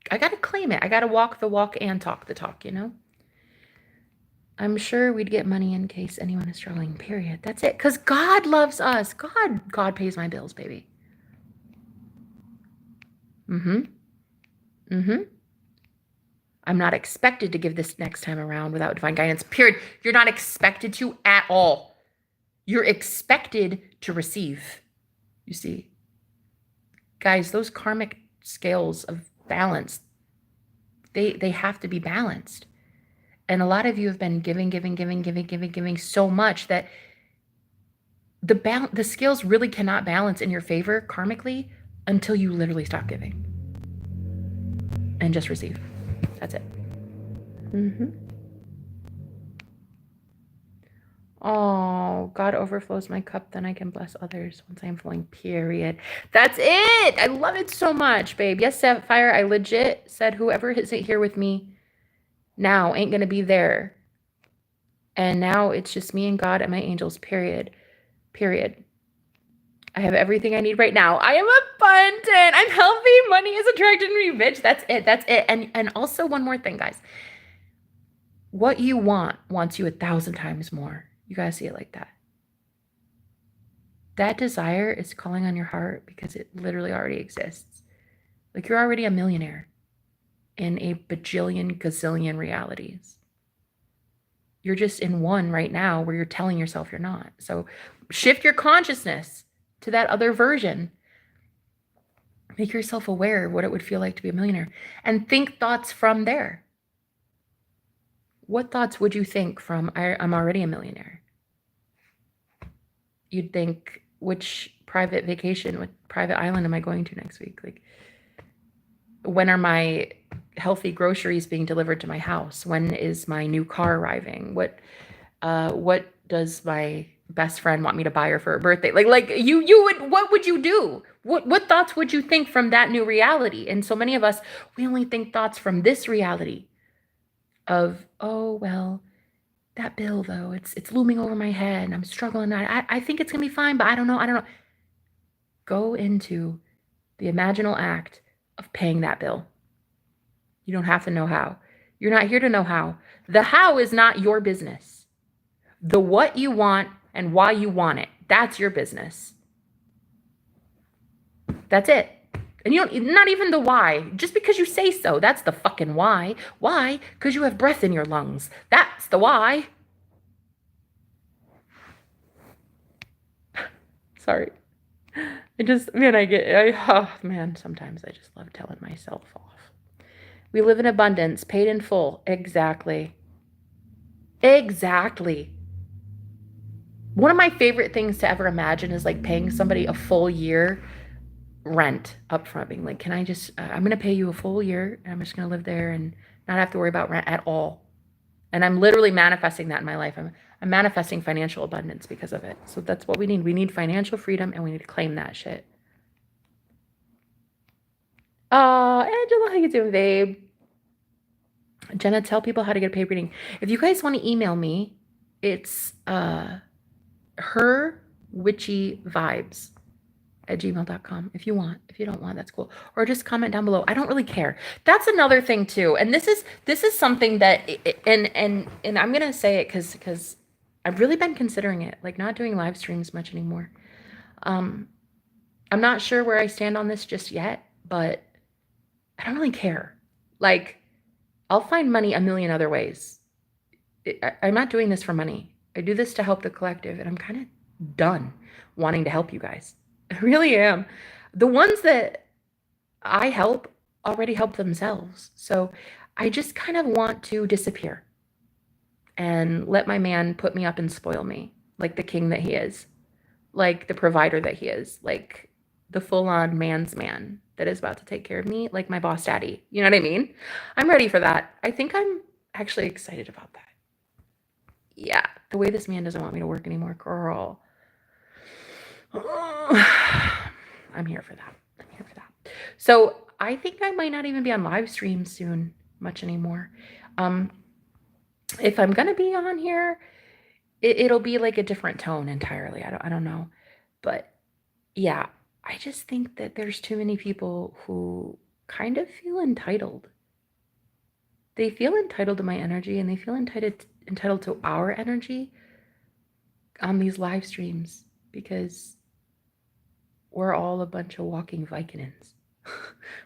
I gotta claim it. I gotta walk the walk and talk the talk, you know? I'm sure we'd get money in case anyone is struggling, period. That's it. Because God loves us. God pays my bills, baby. I'm not expected to give this next time around without divine guidance, period. You're not expected to at all. You're expected to receive. You see? Guys, those karmic scales of balance, they have to be balanced. And a lot of you have been giving so much that the scales really cannot balance in your favor karmically until you literally stop giving and just receive. That's it. Oh, God overflows my cup, then I can bless others once I am flowing, period. That's it. I love it so much, babe. Yes, Sapphire, I legit said whoever isn't here with me now ain't going to be there. And now it's just me and God and my angels, period. I have everything I need right now. I am abundant. I'm healthy. Money is attracted to me, bitch. That's it. And also one more thing, guys. What you want wants you 1,000 times more. You got to see it like that. That desire is calling on your heart because it literally already exists. Like you're already a millionaire in a bajillion, gazillion realities. You're just in one right now where you're telling yourself you're not. So shift your consciousness to that other version. Make yourself aware of what it would feel like to be a millionaire and think thoughts from there. What thoughts would you think from, I'm already a millionaire? You'd think, which private vacation, what private island am I going to next week? Like, when are my healthy groceries being delivered to my house? When is my new car arriving? What does my best friend want me to buy her for her birthday? Like you would, what would you do? What thoughts would you think from that new reality? And so many of us, we only think thoughts from this reality of, oh, well, that bill though, it's looming over my head and I'm struggling. I think it's gonna be fine, but I don't know. Go into the imaginal act of paying that bill. You don't have to know how. You're not here to know how. The how is not your business. The what you want and why you want it, that's your business. That's it. And you don't, not even the why. Just because you say so, that's the fucking why. Why? Because you have breath in your lungs. That's the why. Sorry. Sometimes I just love telling myself off. We live in abundance, paid in full. Exactly. Exactly. One of my favorite things to ever imagine is like paying somebody a full year rent up front, being like, I'm going to pay you a full year and I'm just going to live there and not have to worry about rent at all. And I'm literally manifesting that in my life. I'm manifesting financial abundance because of it. So that's what we need. We need financial freedom and we need to claim that shit. Angela, how you doing, babe? Jenna, tell people how to get a paid reading. If you guys want to email me, it's herwitchyvibes@gmail.com if you want. If you don't want, that's cool. Or just comment down below. I don't really care. That's another thing too. And this is something that and I'm gonna say it because I've really been considering it, like not doing live streams much anymore. I'm not sure where I stand on this just yet, but I don't really care. Like, I'll find money a million other ways. I'm not doing this for money. I do this to help the collective, and I'm kind of done wanting to help you guys. I really am. The ones that I help already help themselves. So I just kind of want to disappear and let my man put me up and spoil me like the king that he is, like the provider that he is, like the full-on man's man that is about to take care of me, like my boss daddy. You know what I mean? I'm ready for that. I think I'm actually excited about that. Yeah, the way this man doesn't want me to work anymore, girl. I'm here for that. I'm here for that. So I think I might not even be on live streams soon much anymore. If I'm gonna be on here, it'll be like a different tone entirely. I don't know. But yeah, I just think that there's too many people who kind of feel entitled. They feel entitled to my energy and they feel entitled to our energy on these live streams because we're all a bunch of walking Vicodins.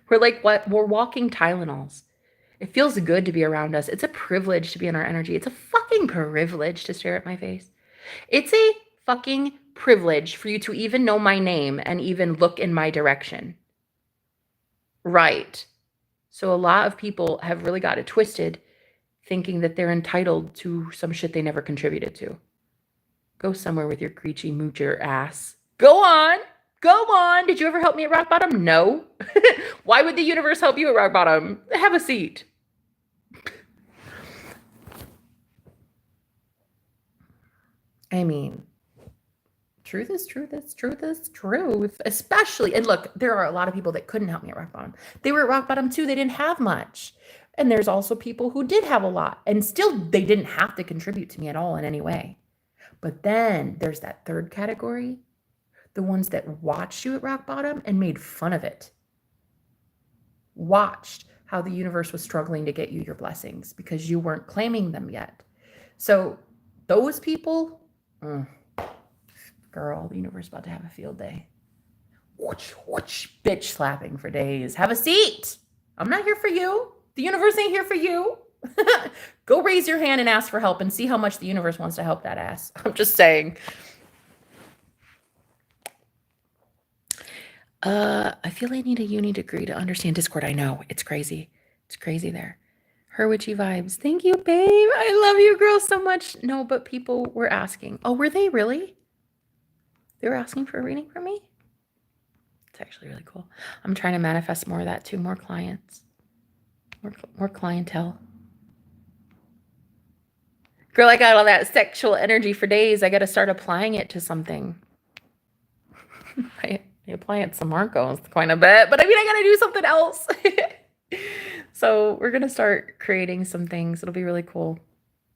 We're like what? We're walking Tylenols. It feels good to be around us. It's a privilege to be in our energy. It's a fucking privilege to stare at my face. It's a fucking privilege for you to even know my name and even look in my direction. Right. So a lot of people have really got it twisted, thinking that they're entitled to some shit they never contributed to. Go somewhere with your creechy moocher ass. Go on. Go on. Did you ever help me at rock bottom? No. Why would the universe help you at rock bottom? Have a seat. I mean, truth is truth is truth is truth. Especially, and look, there are a lot of people that couldn't help me at rock bottom. They were at rock bottom too. They didn't have much. And there's also people who did have a lot and still they didn't have to contribute to me at all in any way. But then there's that third category, the ones that watched you at rock bottom and made fun of it. Watched how the universe was struggling to get you your blessings because you weren't claiming them yet. So those people, girl, the universe is about to have a field day. Whoosh, whoosh, bitch slapping for days. Have a seat. I'm not here for you. The universe ain't here for you. Go raise your hand and ask for help and see how much the universe wants to help that ass. I'm just saying. I feel I need a uni degree to understand Discord. I know. It's crazy. It's crazy there. Her witchy vibes. Thank you, babe. I love you, girl, so much. No, but people were asking. Oh, were they really? They were asking for a reading from me? It's actually really cool. I'm trying to manifest more of that too. More clients. More clientele. Girl, I got all that sexual energy for days. I got to start applying it to something. I apply it to Marcos quite a bit, but I mean, I got to do something else. So we're going to start creating some things. It'll be really cool.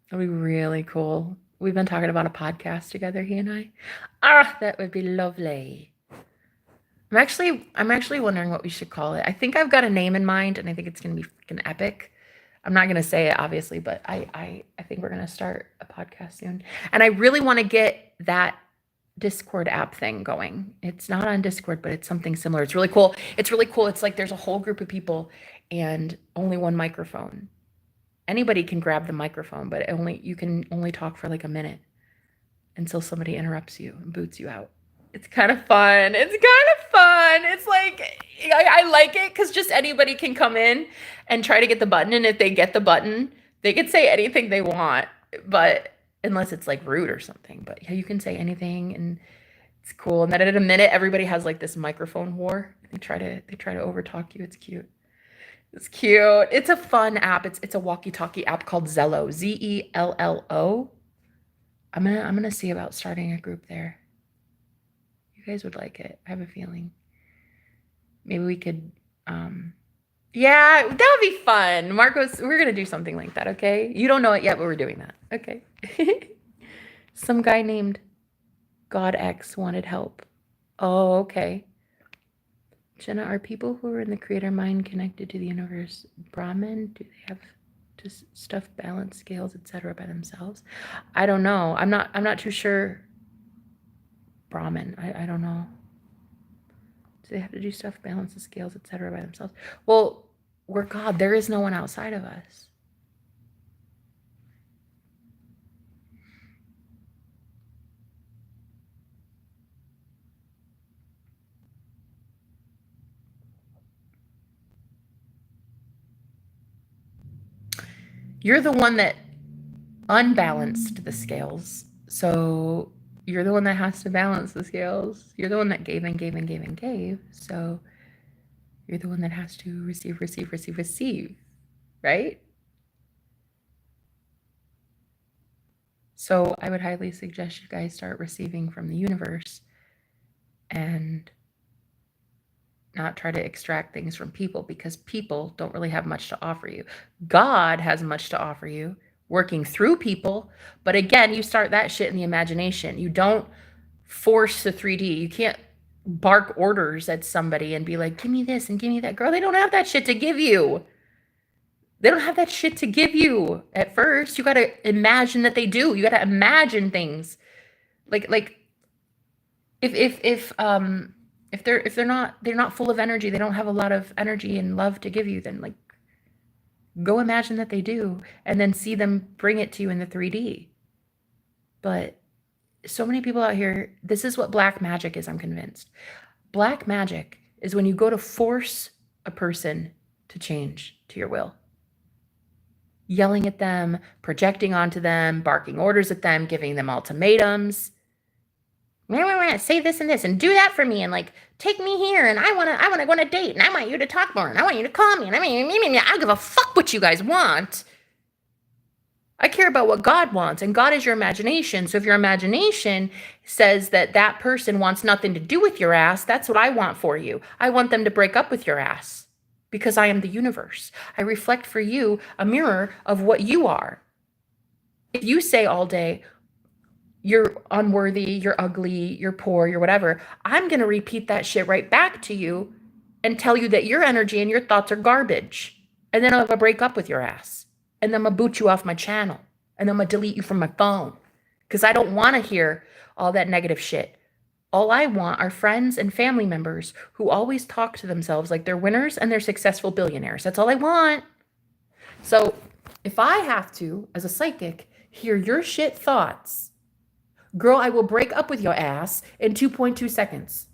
It'll be really cool. We've been talking about a podcast together, he and I. That would be lovely. I'm actually wondering what we should call it. I think I've got a name in mind, and I think it's going to be freaking epic. I'm not going to say it, obviously, but I think we're going to start a podcast soon. And I really want to get that Discord app thing going. It's not on Discord, but it's something similar. It's really cool. It's really cool. It's like there's a whole group of people and only one microphone. Anybody can grab the microphone, but you can only talk for like a minute until somebody interrupts you and boots you out. It's kind of fun. It's kind of fun. It's like I like it because just anybody can come in and try to get the button, and if they get the button, they can say anything they want. But unless it's like rude or something, but yeah, you can say anything, and it's cool. And then in a minute, everybody has like this microphone war. They try to overtalk you. It's cute. It's cute. It's a fun app. It's a walkie-talkie app called Zello. Zello. I'm gonna see about starting a group there. You guys would like it. I have a feeling. Maybe we could yeah, that would be fun. Marcos, we're gonna do something like that, okay? You don't know it yet, but we're doing that. Okay. Some guy named God X wanted help. Oh, okay. Jenna, are people who are in the creator mind connected to the universe Brahmin? Do they have just stuff, balance, scales, etc. by themselves? I don't know. I'm not too sure. Brahmin. I don't know. Do they have to do stuff, balance the scales, etc. by themselves? Well, we're God. There is no one outside of us. You're the one that unbalanced the scales. So you're the one that has to balance the scales. You're the one that gave and gave and gave and gave. So you're the one that has to receive, receive, receive, receive, right? So I would highly suggest you guys start receiving from the universe and not try to extract things from people, because people don't really have much to offer you. God has much to offer you, working through people. But again, you start that shit in the imagination. You don't force the 3D. You can't bark orders at somebody and be like, give me this and give me that. Girl, they don't have that shit to give you. They don't have that shit to give you at first. You got to imagine that they do. You got to imagine things. Like if they're not full of energy, they don't have a lot of energy and love to give you, then like go imagine that they do and then see them bring it to you in the 3D. But so many people out here, this is what black magic is, I'm convinced. Black magic is when you go to force a person to change to your will. Yelling at them, projecting onto them, barking orders at them, giving them ultimatums. Say this and do that for me, and like take me here, and I wanna go on a date, and I want you to talk more, and I want you to call me, and I don't give a fuck what you guys want. I care about what God wants, and God is your imagination. So if your imagination says that that person wants nothing to do with your ass, that's what I want for you. I want them to break up with your ass, because I am the universe. I reflect for you a mirror of what you are. If you say all day, you're unworthy, you're ugly, you're poor, you're whatever, I'm going to repeat that shit right back to you and tell you that your energy and your thoughts are garbage. And then I'm going to break up with your ass. And then I'm going to boot you off my channel. And then I'm going to delete you from my phone. Because I don't want to hear all that negative shit. All I want are friends and family members who always talk to themselves like they're winners and they're successful billionaires. That's all I want. So if I have to, as a psychic, hear your shit thoughts, girl, I will break up with your ass in 2.2 seconds.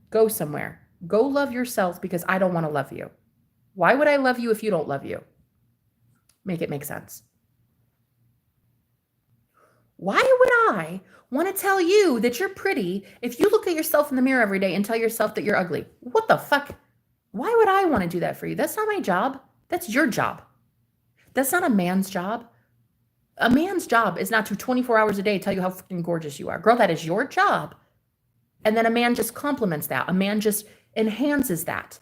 Go somewhere. Go love yourself, because I don't want to love you. Why would I love you if you don't love you? Make it make sense. Why would I want to tell you that you're pretty if you look at yourself in the mirror every day and tell yourself that you're ugly? What the fuck? Why would I want to do that for you? That's not my job. That's your job. That's not a man's job. A man's job is not to 24 hours a day tell you how freaking gorgeous you are. Girl, that is your job. And then a man just compliments that. A man just enhances that.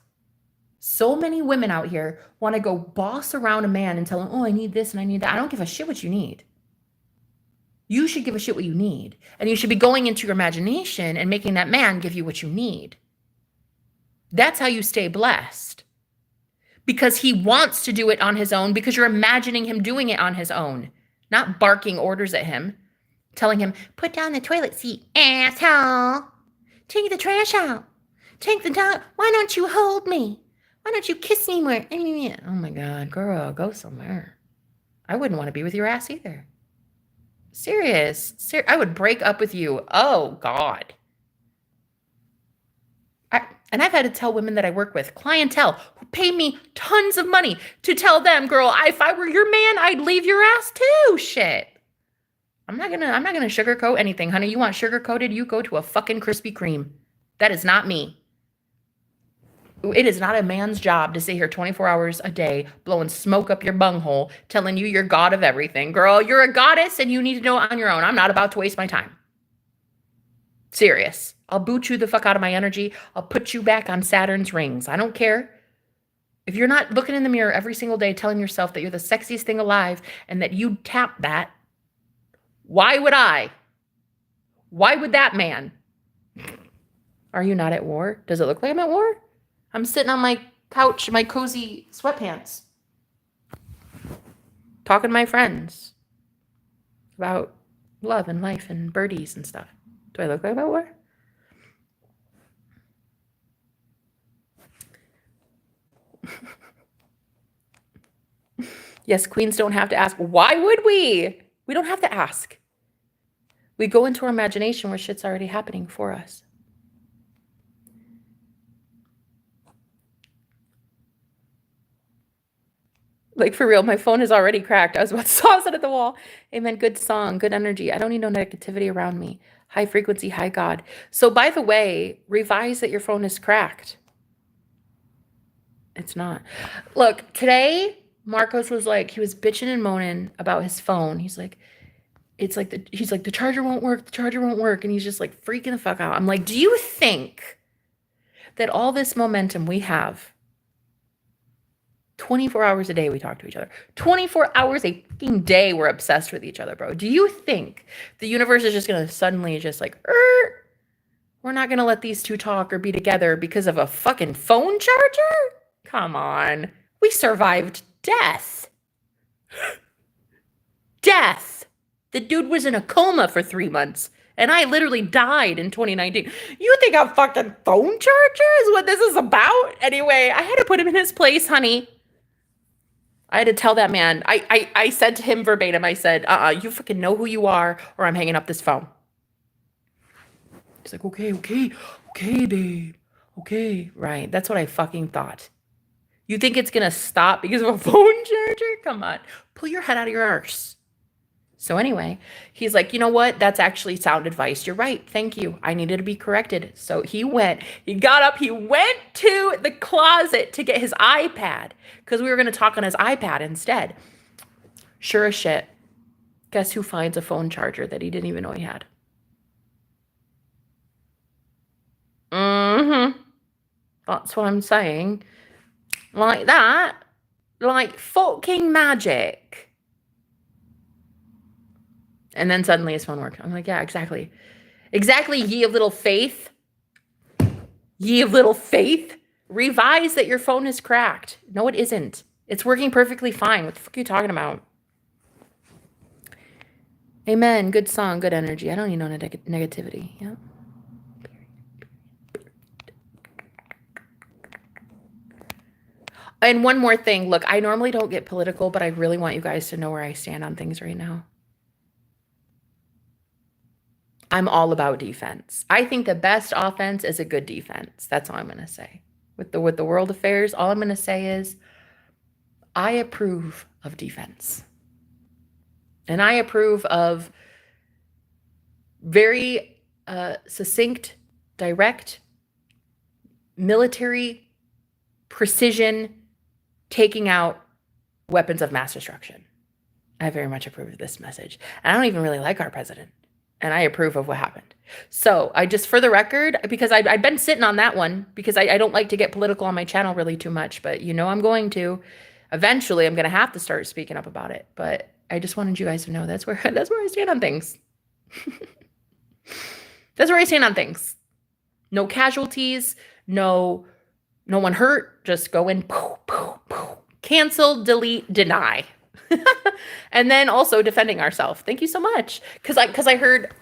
So many women out here want to go boss around a man and tell him, oh, I need this and I need that. I don't give a shit what you need. You should give a shit what you need. And you should be going into your imagination and making that man give you what you need. That's how you stay blessed. Because he wants to do it on his own, because you're imagining him doing it on his own. Not barking orders at him, telling him, put down the toilet seat, asshole. Take the trash out. Take the dog. Why don't you hold me? Why don't you kiss me more? Oh my God, girl, go somewhere. I wouldn't want to be with your ass either. Serious. I would break up with you. Oh God. And I've had to tell women that I work with, clientele, who pay me tons of money to tell them, girl, if I were your man, I'd leave your ass too. Shit. I'm not gonna sugarcoat anything, honey. You want sugar coated? You go to a fucking Krispy Kreme. That is not me. It is not a man's job to sit here 24 hours a day blowing smoke up your bunghole, telling you you're god of everything. Girl, you're a goddess and you need to know it on your own. I'm not about to waste my time. Serious. I'll boot you the fuck out of my energy. I'll put you back on Saturn's rings. I don't care. If you're not looking in the mirror every single day telling yourself that you're the sexiest thing alive and that you tap that, why would I? Why would that man? Are you not at war? Does it look like I'm at war? I'm sitting on my couch in my cozy sweatpants, talking to my friends about love and life and birdies and stuff. Do I look like I'm at war? Yes, queens don't have to ask. Why would we? We don't have to ask. We go into our imagination where shit's already happening for us. Like, for real, my phone is already cracked. I was about to toss it at the wall. Amen. Good song, good energy. I don't need no negativity around me. High frequency, high God. So, by the way, revise that your phone is cracked. It's not. Look, today, Marcos was like, he was bitching and moaning about his phone. He's like, the charger won't work. The charger won't work. And he's just like freaking the fuck out. I'm like, do you think that all this momentum we have, 24 hours a day we talk to each other, 24 hours a fucking day we're obsessed with each other, bro. Do you think the universe is just going to suddenly just like, we're not going to let these two talk or be together because of a fucking phone charger? Come on. We survived death. Death. The dude was in a coma for 3 months. And I literally died in 2019. You think a fucking phone charger is what this is about? Anyway, I had to put him in his place, honey. I had to tell that man. I said to him verbatim, I said, you fucking know who you are or I'm hanging up this phone. He's like, okay, babe. Okay, right. That's what I fucking thought. You think it's going to stop because of a phone charger? Come on. Pull your head out of your arse. So anyway, he's like, you know what? That's actually sound advice. You're right. Thank you. I needed to be corrected. So he got up, he went to the closet to get his iPad because we were going to talk on his iPad instead. Sure as shit. Guess who finds a phone charger that he didn't even know he had? That's what I'm saying. Like that. Like fucking magic. And then suddenly his phone worked. I'm like, yeah, exactly. Exactly, ye of little faith. Ye of little faith. Revise that your phone is cracked. No, it isn't. It's working perfectly fine. What the fuck are you talking about? Amen. Good song, good energy. I don't need no negativity. Yeah. And one more thing. Look, I normally don't get political, but I really want you guys to know where I stand on things right now. I'm all about defense. I think the best offense is a good defense. That's all I'm going to say. With the world affairs, all I'm going to say is I approve of defense. And I approve of very succinct, direct, military precision taking out weapons of mass destruction. I very much approve of this message. And I don't even really like our president. And I approve of what happened. So I just, for the record, because I've been sitting on that one, because I don't like to get political on my channel really too much, but you know I'm going to. Eventually, I'm going to have to start speaking up about it. But I just wanted you guys to know that's where I stand on things. That's where I stand on things. No casualties, no one hurt, just go in, cancel, delete, deny. And then also defending ourselves. Thank you so much. Because I heard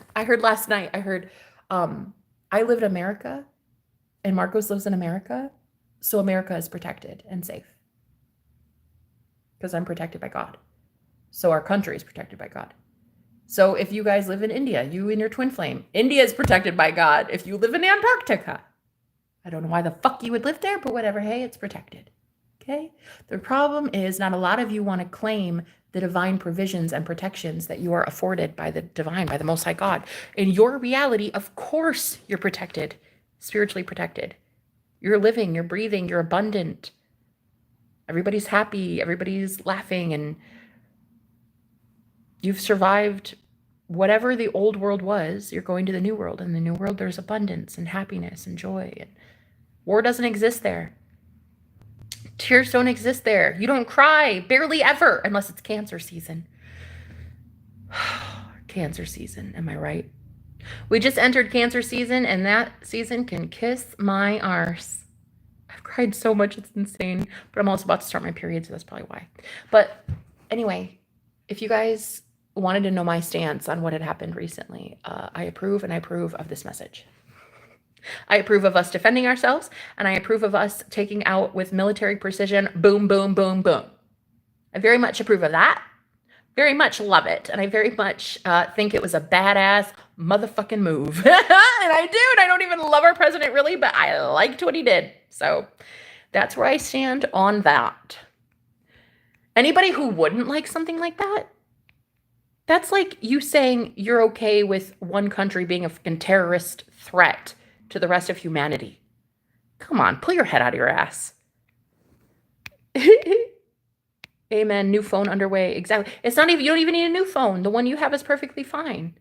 last night, I live in America and Marcos lives in America. So America is protected and safe. Because I'm protected by God. So our country is protected by God. So if you guys live in India, you and your twin flame, India is protected by God. If you live in Antarctica, I don't know why the fuck you would live there, but whatever. Hey, it's protected. Okay? The problem is not a lot of you want to claim the divine provisions and protections that you are afforded by the divine, by the Most High God. In your reality, of course, you're protected, spiritually protected. You're living, you're breathing, you're abundant. Everybody's happy, everybody's laughing, and you've survived whatever the old world was. You're going to the new world. In the new world, there's abundance and happiness and joy. And war doesn't exist there. Tears don't exist there. You don't cry, barely ever, unless it's cancer season. Cancer season, am I right? We just entered cancer season, and that season can kiss my arse. I've cried so much, it's insane. But I'm also about to start my period, so that's probably why. But anyway, if you guys wanted to know my stance on what had happened recently, I approve, and I approve of this message. I approve of us defending ourselves, and I approve of us taking out with military precision, boom, boom, boom, boom. I very much approve of that. Very much love it. And I very much think it was a badass motherfucking move. And I do. And I don't even love our president really, but I liked what he did. So that's where I stand on that. Anybody who wouldn't like something like that, that's like you saying you're okay with one country being a fucking terrorist threat to the rest of humanity. Come on, pull your head out of your ass. Amen. New phone underway. Exactly. It's not even, you don't even need a new phone. The one you have is perfectly fine.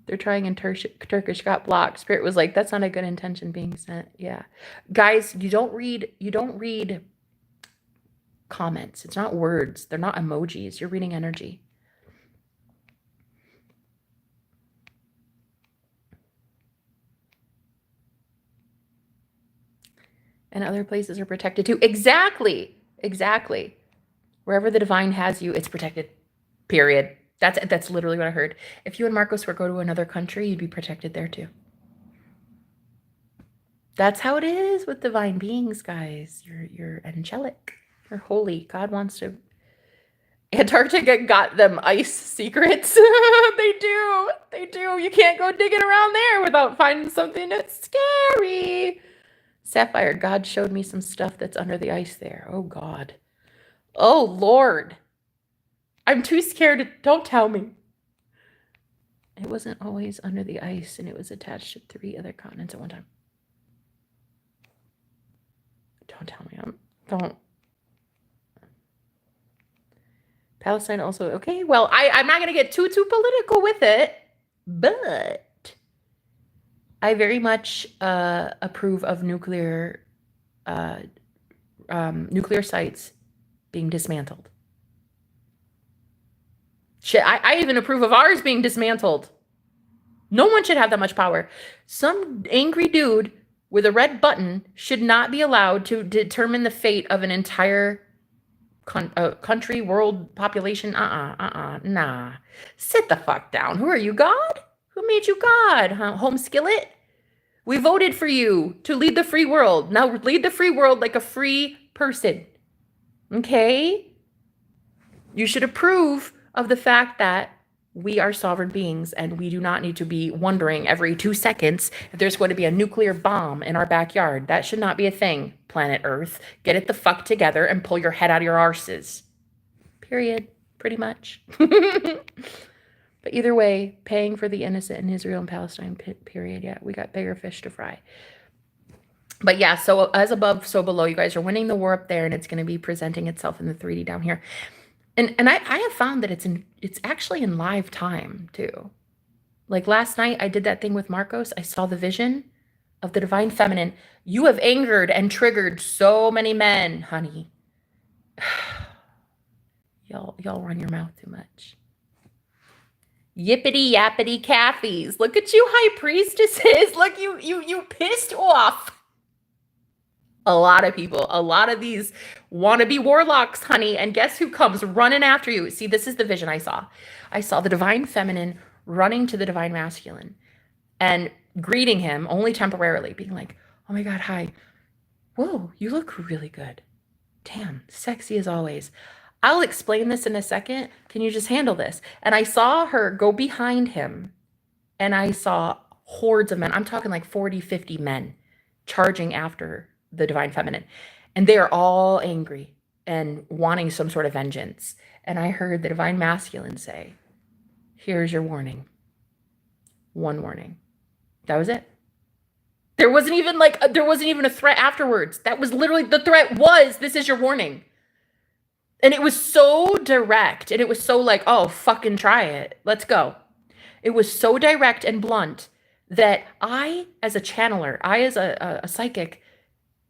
They're trying in Turkish, got blocked. Spirit was like, that's not a good intention being sent. Yeah. Guys, you don't read comments. It's not words. They're not emojis. You're reading energy. And other places are protected too. Exactly. Exactly. Wherever the divine has you, it's protected. Period. That's literally what I heard. If you and Marcos were to go to another country, you'd be protected there too. That's how it is with divine beings, guys. You're angelic. You're holy. God wants to. Antarctica got them ice secrets. They do. They do. You can't go digging around there without finding something that's scary. Sapphire, God showed me some stuff that's under the ice there. Oh, God. Oh, Lord. I'm too scared to, don't tell me. It wasn't always under the ice, and it was attached to 3 other continents at one time. Don't tell me. Don't. Palestine also, okay. Well, I'm not going to get too political with it, but I very much approve of nuclear sites being dismantled. Shit, I even approve of ours being dismantled. No one should have that much power. Some angry dude with a red button should not be allowed to determine the fate of an entire country, world, population. Nah. Sit the fuck down. Who are you, God? Who made you God? Home skillet? We voted for you to lead the free world. Now lead the free world like a free person. Okay? You should approve of the fact that we are sovereign beings, and we do not need to be wondering every 2 seconds if there's going to be a nuclear bomb in our backyard. That should not be a thing, planet Earth. Get it the fuck together and pull your head out of your arses. Period. Pretty much. But either way, paying for the innocent in Israel and Palestine, period. Yeah, we got bigger fish to fry. But yeah, so as above, so below. You guys are winning the war up there, and it's going to be presenting itself in the 3D down here. And I have found that it's actually in live time too. Like last night, I did that thing with Marcos. I saw the vision of the divine feminine. You have angered and triggered so many men, honey. Y'all run your mouth too much. Yippity yappity Cathy's. Look at you, high priestesses. Look, you pissed off a lot of people. A lot of these wannabe warlocks, honey. And guess who comes running after you? See, this is the vision I saw. I saw the divine feminine running to the divine masculine and greeting him only temporarily, being like, oh my God, hi. Whoa, you look really good. Damn, sexy as always. I'll explain this in a second. Can you just handle this? And I saw her go behind him, and I saw hordes of men. I'm talking like 40, 50 men charging after the divine feminine. And they are all angry and wanting some sort of vengeance. And I heard the divine masculine say, here's your warning. One warning. That was it. There wasn't even a threat afterwards. That was literally, the threat was, this is your warning. And it was so direct, and it was so like, oh, fucking try it. Let's go. It was so direct and blunt that I, as a channeler, I, as a psychic,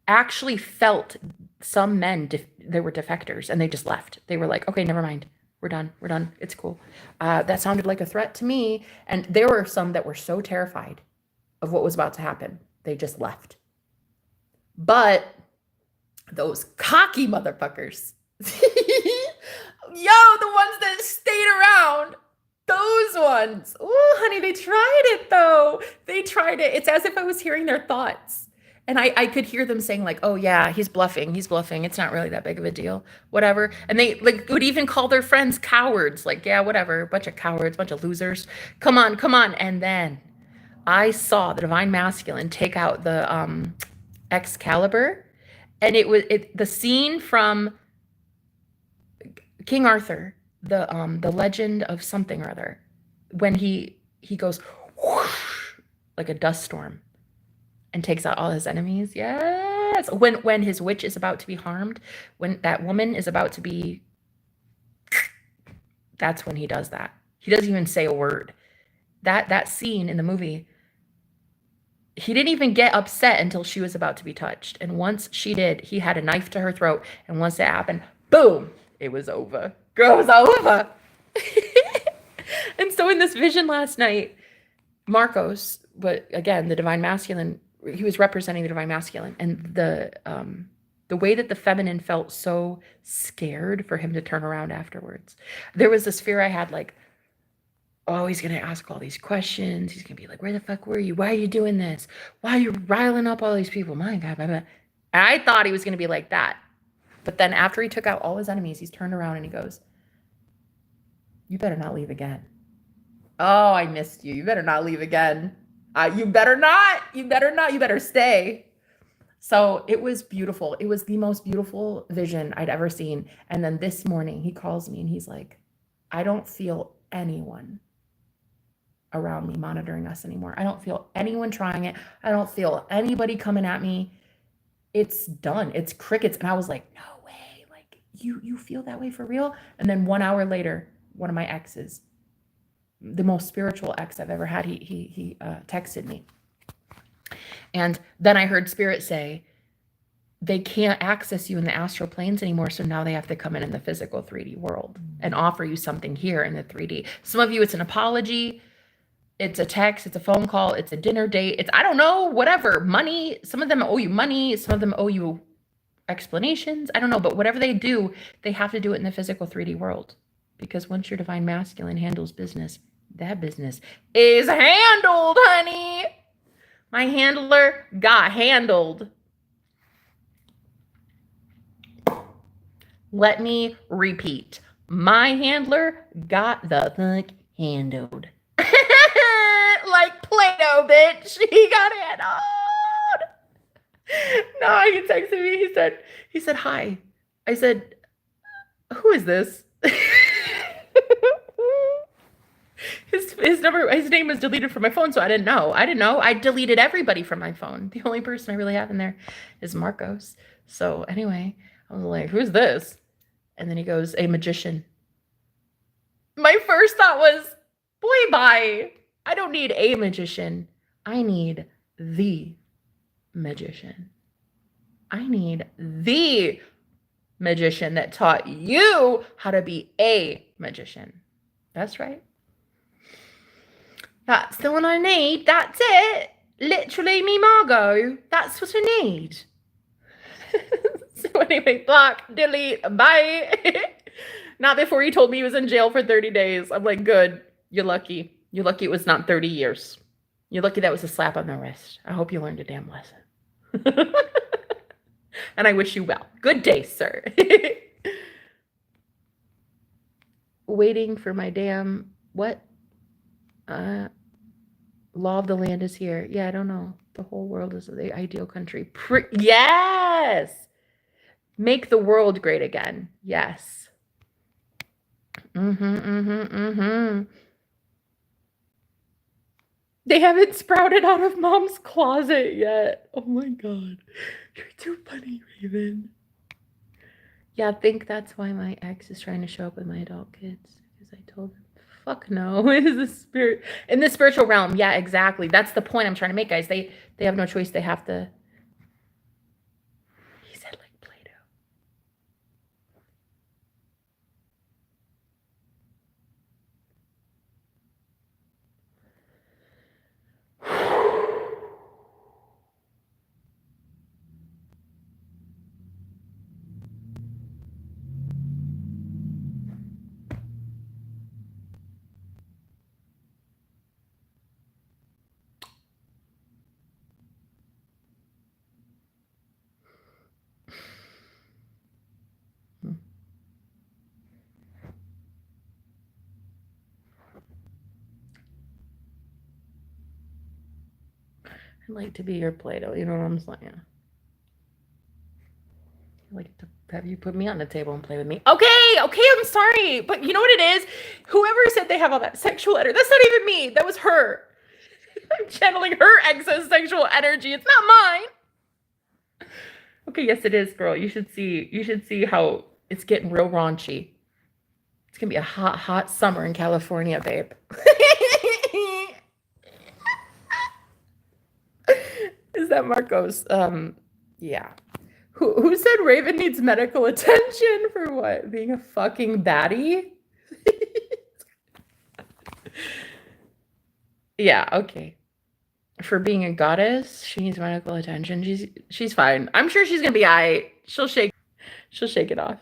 actually felt some men, they were defectors, and they just left. They were like, okay, never mind. We're done. We're done. It's cool. That sounded like a threat to me. And there were some that were so terrified of what was about to happen, they just left. But those cocky motherfuckers, yo, the ones that stayed around, those ones, oh, honey, they tried it though. They tried it. It's as if I was hearing their thoughts. And I could hear them saying like, oh yeah, he's bluffing. He's bluffing. It's not really that big of a deal. Whatever. And they like would even call their friends cowards. Like, yeah, whatever. Bunch of cowards, bunch of losers. Come on, come on. And then I saw the divine masculine take out the Excalibur. And it was the scene from King Arthur, the legend of something or other, when he goes whoosh, like a dust storm, and takes out all his enemies. Yes. When his witch is about to be harmed, when that woman is about to be, that's when he does that. He doesn't even say a word. That scene in the movie, he didn't even get upset until she was about to be touched. And once she did, he had a knife to her throat. And once that happened, boom, it was over. Girl, it was over. And so in this vision last night, Marcos, but again, the divine masculine, he was representing the divine masculine, and the way that the feminine felt so scared for him to turn around afterwards. There was this fear I had, like, oh, he's going to ask all these questions. He's going to be like, where the fuck were you? Why are you doing this? Why are you riling up all these people? My God, blah, blah. And I thought he was going to be like that. But then after he took out all his enemies, he's turned around and he goes, you better not leave again. Oh, I missed you. You better not leave again. You better not. You better not. You better stay. So it was beautiful. It was the most beautiful vision I'd ever seen. And then this morning he calls me and he's like, I don't feel anyone around me monitoring us anymore. I don't feel anyone trying it. I don't feel anybody coming at me. It's done. It's crickets. And I was like, no way. Like, you feel that way for real? And then 1 hour later, one of my exes, the most spiritual ex I've ever had, he texted me. And then I heard Spirit say, they can't access you in the astral planes anymore, so now they have to come in the physical 3D world and offer you something here in the 3D. Some of you, it's an apology, it's a text, it's a phone call, it's a dinner date, it's, I don't know, whatever, money. Some of them owe you money, some of them owe you explanations, I don't know, but whatever they do, they have to do it in the physical 3D world. Because once your divine masculine handles business, that business is handled, honey. My handler got handled. Let me repeat. My handler got the fuck handled. Like Play-Doh, bitch. He got handled. No, he texted me. He said, hi. I said, who is this? His name was deleted from my phone, so I didn't know. I deleted everybody from my phone. The only person I really have in there is Marcos. So anyway, I was like, who's this? And then he goes, a magician. My first thought was, boy, bye. I don't need a magician. I need the magician. I need the magician that taught you how to be a magician. That's right. That's the one I need. That's it. Literally me, Margot. That's what I need. So anyway, block, delete, bye. Not before he told me he was in jail for 30 days. I'm like, good. You're lucky. You're lucky it was not 30 years. You're lucky that was a slap on the wrist. I hope you learned a damn lesson. And I wish you well. Good day, sir. Waiting for my damn, what? Law of the land is here. Yeah, I don't know. The whole world is the ideal country. Yes. Make the world great again. Yes. They haven't sprouted out of mom's closet yet. Oh my god. You're too funny, Raven. Yeah, I think that's why my ex is trying to show up with my adult kids. Because I told him, fuck no. It is a spirit in the spiritual realm. Yeah, exactly. That's the point I'm trying to make, guys. They have no choice. They have to. He said like Play-Doh. I'd like to be your Play-Doh. You know what I'm saying? I'd like to have you put me on the table and play with me. Okay, I'm sorry. But you know what it is? Whoever said they have all that sexual energy, that's not even me. That was her. I'm channeling her excess sexual energy. It's not mine. Okay, yes, it is, girl. You should see how it's getting real raunchy. It's gonna be a hot, hot summer in California, babe. Is that Marcos? Yeah. Who said Raven needs medical attention for what? Being a fucking baddie? Yeah, okay. For being a goddess, she needs medical attention. She's fine. I'm sure she's gonna be alright. She'll shake it off.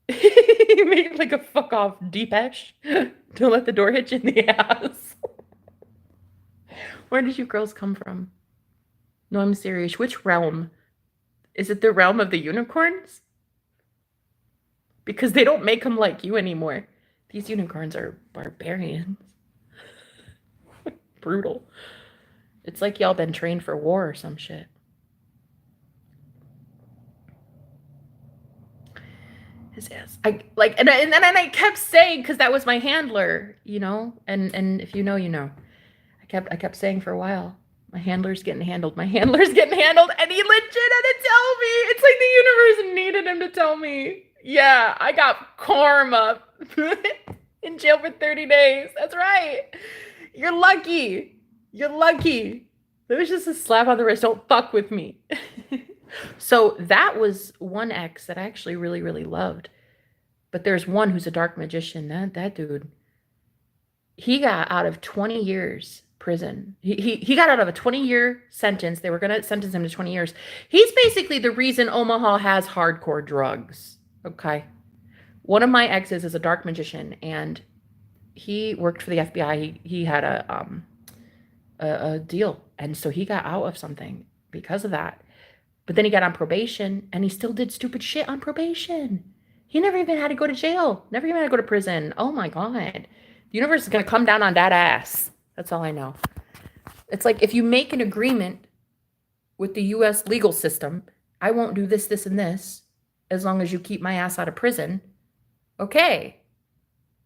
Make it like a fuck off Deepesh. Don't let the door hit you in the ass. Where did you girls come from? No, I'm serious. Which realm? Is it the realm of the unicorns? Because they don't make them like you anymore. These unicorns are barbarians. Brutal. It's like y'all been trained for war or some shit. His ass. I like, and I kept saying, because that was my handler, you know, and if you know, you know. I kept saying for a while, my handler's getting handled. My handler's getting handled, and he legit had to tell me. It's like the universe needed him to tell me. Yeah, I got karma. In jail for 30 days. That's right. You're lucky. You're lucky. It was just a slap on the wrist. Don't fuck with me. So that was one ex that I actually really, really loved. But there's one who's a dark magician. That dude, he got out of 20 years prison. He got out of a 20-year sentence. They were going to sentence him to 20 years. He's basically the reason Omaha has hardcore drugs. Okay. One of my exes is a dark magician, and he worked for the FBI. He had a deal, and so he got out of something because of that. But then he got on probation, and he still did stupid shit on probation. He never even had to go to jail. Never even had to go to prison. Oh my god. The universe is going to come down on that ass. That's all I know. It's like, if you make an agreement with the U.S. legal system, I won't do this, this, and this as long as you keep my ass out of prison. Okay.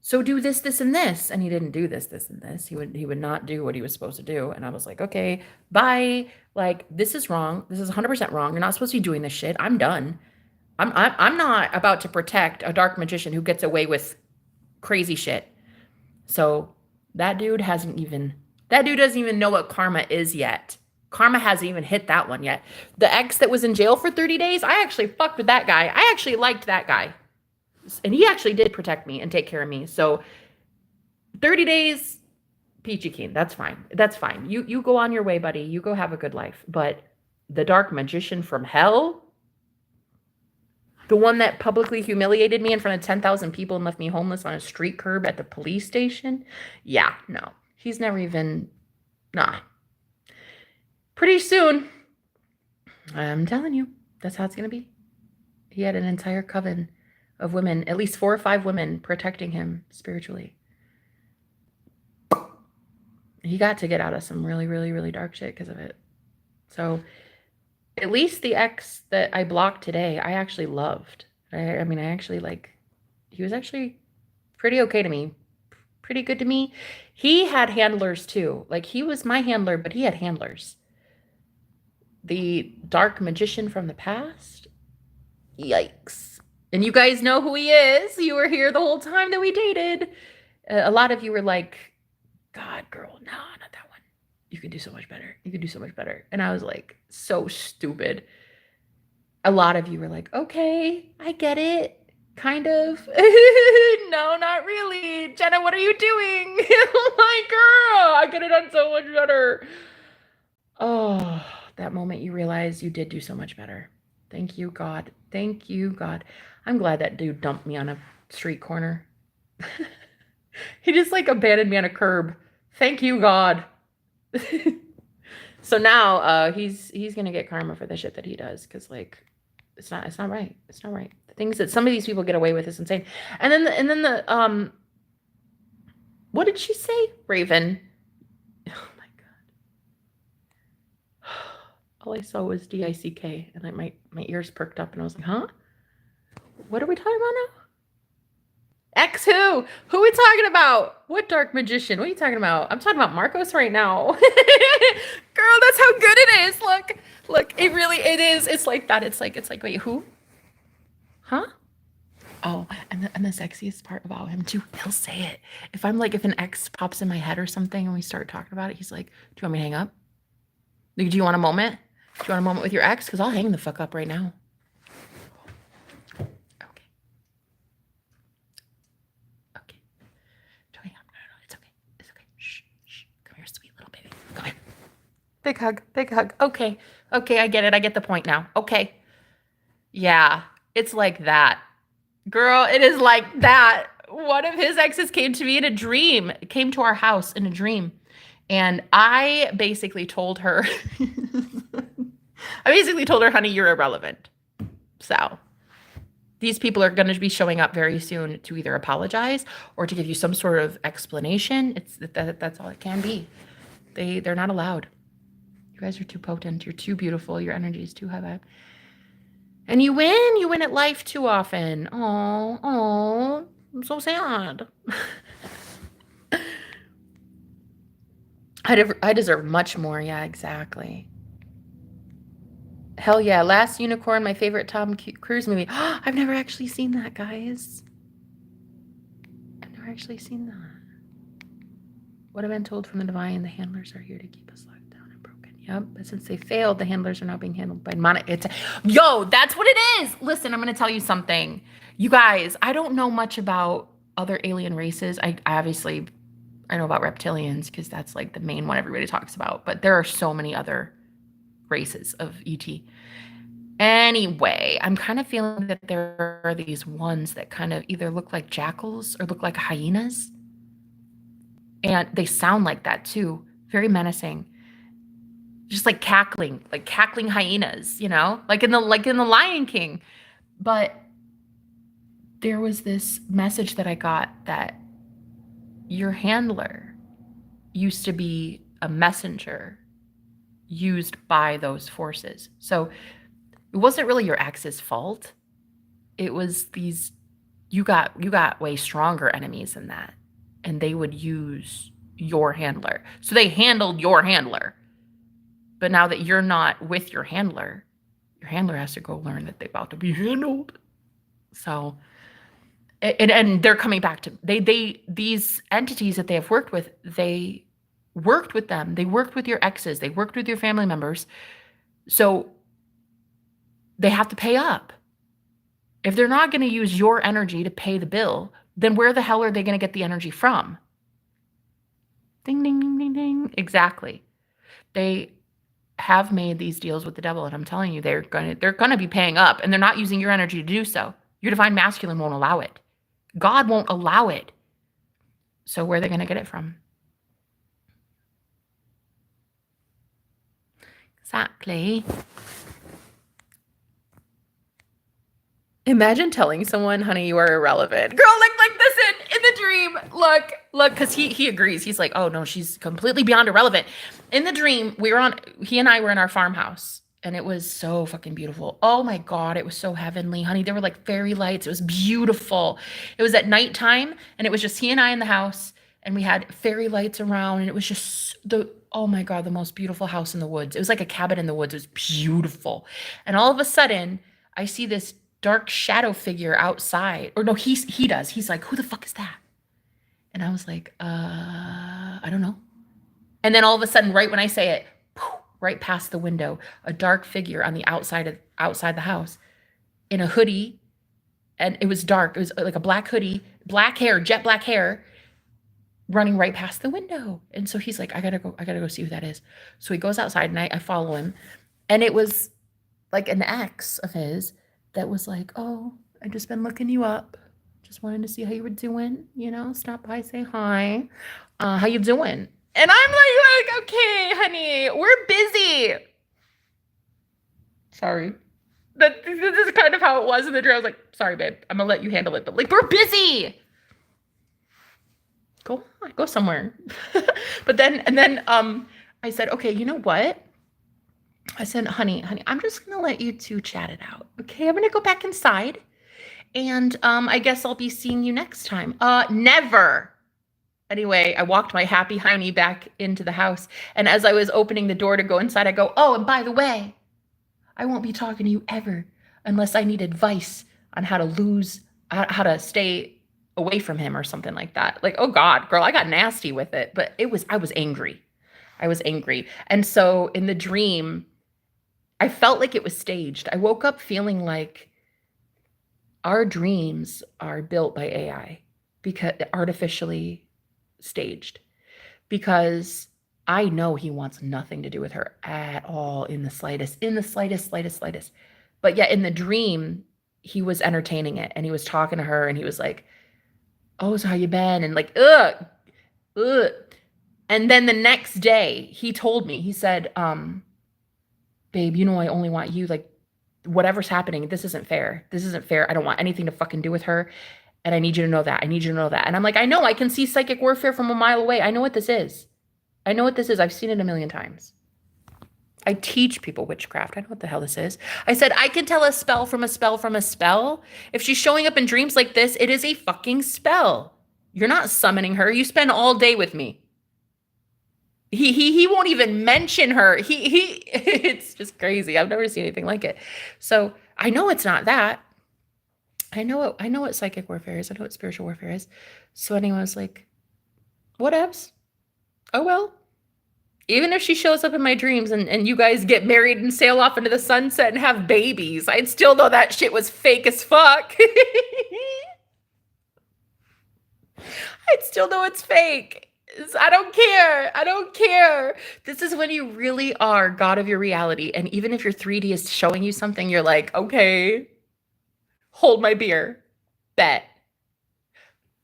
So do this, this, and this. And he didn't do this, this, and this. He would not do what he was supposed to do. And I was like, okay, bye. Like, this is wrong. This is 100% wrong. You're not supposed to be doing this shit. I'm done. I'm not about to protect a dark magician who gets away with crazy shit. So that dude doesn't even know what karma is yet. Karma hasn't even hit that one yet. The ex that was in jail for 30 days, I actually fucked with that guy. I actually liked that guy. And he actually did protect me and take care of me. So 30 days, peachy keen. That's fine. That's fine. You go on your way, buddy. You go have a good life. But the dark magician from hell, the one that publicly humiliated me in front of 10,000 people and left me homeless on a street curb at the police station, yeah, no. He's never even, nah. Pretty soon, I'm telling you, that's how it's going to be. He had an entire coven of women, at least 4 or 5 women protecting him spiritually. He got to get out of some really, really, really dark shit because of it. So at least the ex that I blocked today, I actually loved. I mean, I actually like, he was actually pretty okay to me, pretty good to me. He had handlers too. Like, he was my handler, but he had handlers. The dark magician from the past, yikes. And you guys know who he is. You were here the whole time that we dated. A lot of you were like, God, girl, no, not that one. You could do so much better. You could do so much better. And I was like, so stupid. A lot of you were like, okay, I get it. Kind of. No, not really. Jenna, what are you doing? My girl, I could have done so much better. Oh, that moment you realize you did do so much better. Thank you, God. Thank you, God. I'm glad that dude dumped me on a street corner. He just like abandoned me on a curb. Thank you, God. So now he's gonna get karma for the shit that he does, because like it's not right. It's not right. The things that some of these people get away with is insane. And then the what did she say? Raven. Oh my God. All I saw was DICK, and my ears perked up, and I was like, huh? What are we talking about now? Ex who? Who are we talking about? What dark magician? What are you talking about? I'm talking about Marcos right now. Girl, that's how good it is. Look, it is. It's like that. It's like, wait, who? Huh? Oh, and the sexiest part about him too, he'll say it. If an ex pops in my head or something and we start talking about it, he's like, do you want me to hang up? Like, do you want a moment? Do you want a moment with your ex? Because I'll hang the fuck up right now. Big hug, big hug. Okay, I get it. I get the point now. Okay. Yeah, it's like that. Girl, it is like that. One of his exes came to me in a dream, came to our house in a dream. And I basically told her, honey, you're irrelevant. So these people are going to be showing up very soon to either apologize or to give you some sort of explanation. That's all it can be. They're not allowed. You guys are too potent. You're too beautiful. Your energy is too high vibe. And you win. You win at life too often. Oh, I'm so sad. I deserve much more. Yeah, exactly. Hell yeah. Last Unicorn, my favorite Tom Cruise movie. I've never actually seen that, guys. I've never actually seen that. What I've been told from the divine, the handlers are here to keep us locked down and broken. Yep. But since they failed, the handlers are now being handled by Yo, that's what it is. Listen, I'm going to tell you something. You guys, I don't know much about other alien races. I know about reptilians because that's like the main one everybody talks about. But there are so many other races of ET. Anyway, I'm kind of feeling that there are these ones that kind of either look like jackals or look like hyenas. And they sound like that too. Very menacing. Just like cackling hyenas, you know? Like in the Lion King. But there was this message that I got that your handler used to be a messenger used by those forces. So it wasn't really your ex's fault. It was these, you got way stronger enemies than that. And they would use your handler. So they handled your handler. But now that you're not with your handler has to go learn that they're about to be handled. So, and they're coming back to, these entities that they have worked with, they worked with them. They worked with your exes. They worked with your family members. So they have to pay up. If they're not going to use your energy to pay the bill, then where the hell are they going to get the energy from? Ding, ding, ding, ding, ding. Exactly. They have made these deals with the devil, and I'm telling you, they're gonna be paying up, and they're not using your energy to do so. Your divine masculine won't allow it. God won't allow it. So where are they gonna get it from? Exactly. Imagine telling someone, honey, you are irrelevant. Girl, listen, in the dream, Look, because he agrees. He's like, oh no, she's completely beyond irrelevant. In the dream, he and I were in our farmhouse, and it was so fucking beautiful. Oh my God, it was so heavenly, honey. There were like fairy lights. It was beautiful. It was at nighttime, and it was just he and I in the house, and we had fairy lights around, and it was just oh my God, the most beautiful house in the woods. It was like a cabin in the woods. It was beautiful. And all of a sudden, I see this dark shadow figure outside. Or no, he does. He's like, who the fuck is that? And I was like, I don't know. And then all of a sudden, right when I say it, right past the window, a dark figure on the outside the house in a hoodie. And it was dark. It was like a black hoodie, black hair, jet black hair, running right past the window. And so he's like, I gotta go see who that is. So he goes outside, and I follow him. And it was like an ex of his that was like, oh, I just been looking you up. Just wanted to see how you were doing, stop by, say hi. How you doing? And I'm like, okay, honey, we're busy. Sorry. This is kind of how it was in the dream. I was like, sorry, babe, I'm gonna let you handle it. But like, we're busy. Go somewhere. But then I said, okay, you know what? I said, honey, I'm just gonna let you two chat it out. Okay, I'm gonna go back inside. And I guess I'll be seeing you next time. Never. Anyway, I walked my happy honey back into the house. And as I was opening the door to go inside, I go, oh, and by the way, I won't be talking to you ever unless I need advice on how to stay away from him or something like that. Like, oh God, girl, I got nasty with it. But I was angry. And so in the dream, I felt like it was staged. I woke up feeling like our dreams are built by AI, because artificially staged, because I know he wants nothing to do with her at all in the slightest. But yet in the dream, he was entertaining it, and he was talking to her, and he was like, oh, so how you been? And like, ugh. And then the next day he told me, he said, babe, I only want you. Like, whatever's happening, this isn't fair. I don't want anything to fucking do with her. And I need you to know that. And I'm like, I know, I can see psychic warfare from a mile away. I know what this is. I've seen it a million times. I teach people witchcraft. I know what the hell this is. I said, I can tell a spell from a spell from a spell. If she's showing up in dreams like this, it is a fucking spell. You're not summoning her. You spend all day with me. He won't even mention her. It's just crazy. I've never seen anything like it. So I know it's not that. I know what psychic warfare is. I know what spiritual warfare is. So anyone was like, whatevs. Oh well. Even if she shows up in my dreams and you guys get married and sail off into the sunset and have babies, I'd still know that shit was fake as fuck. I'd still know it's fake. I don't care. This is when you really are God of your reality. And even if your 3D is showing you something, you're like, okay, hold my beer. Bet.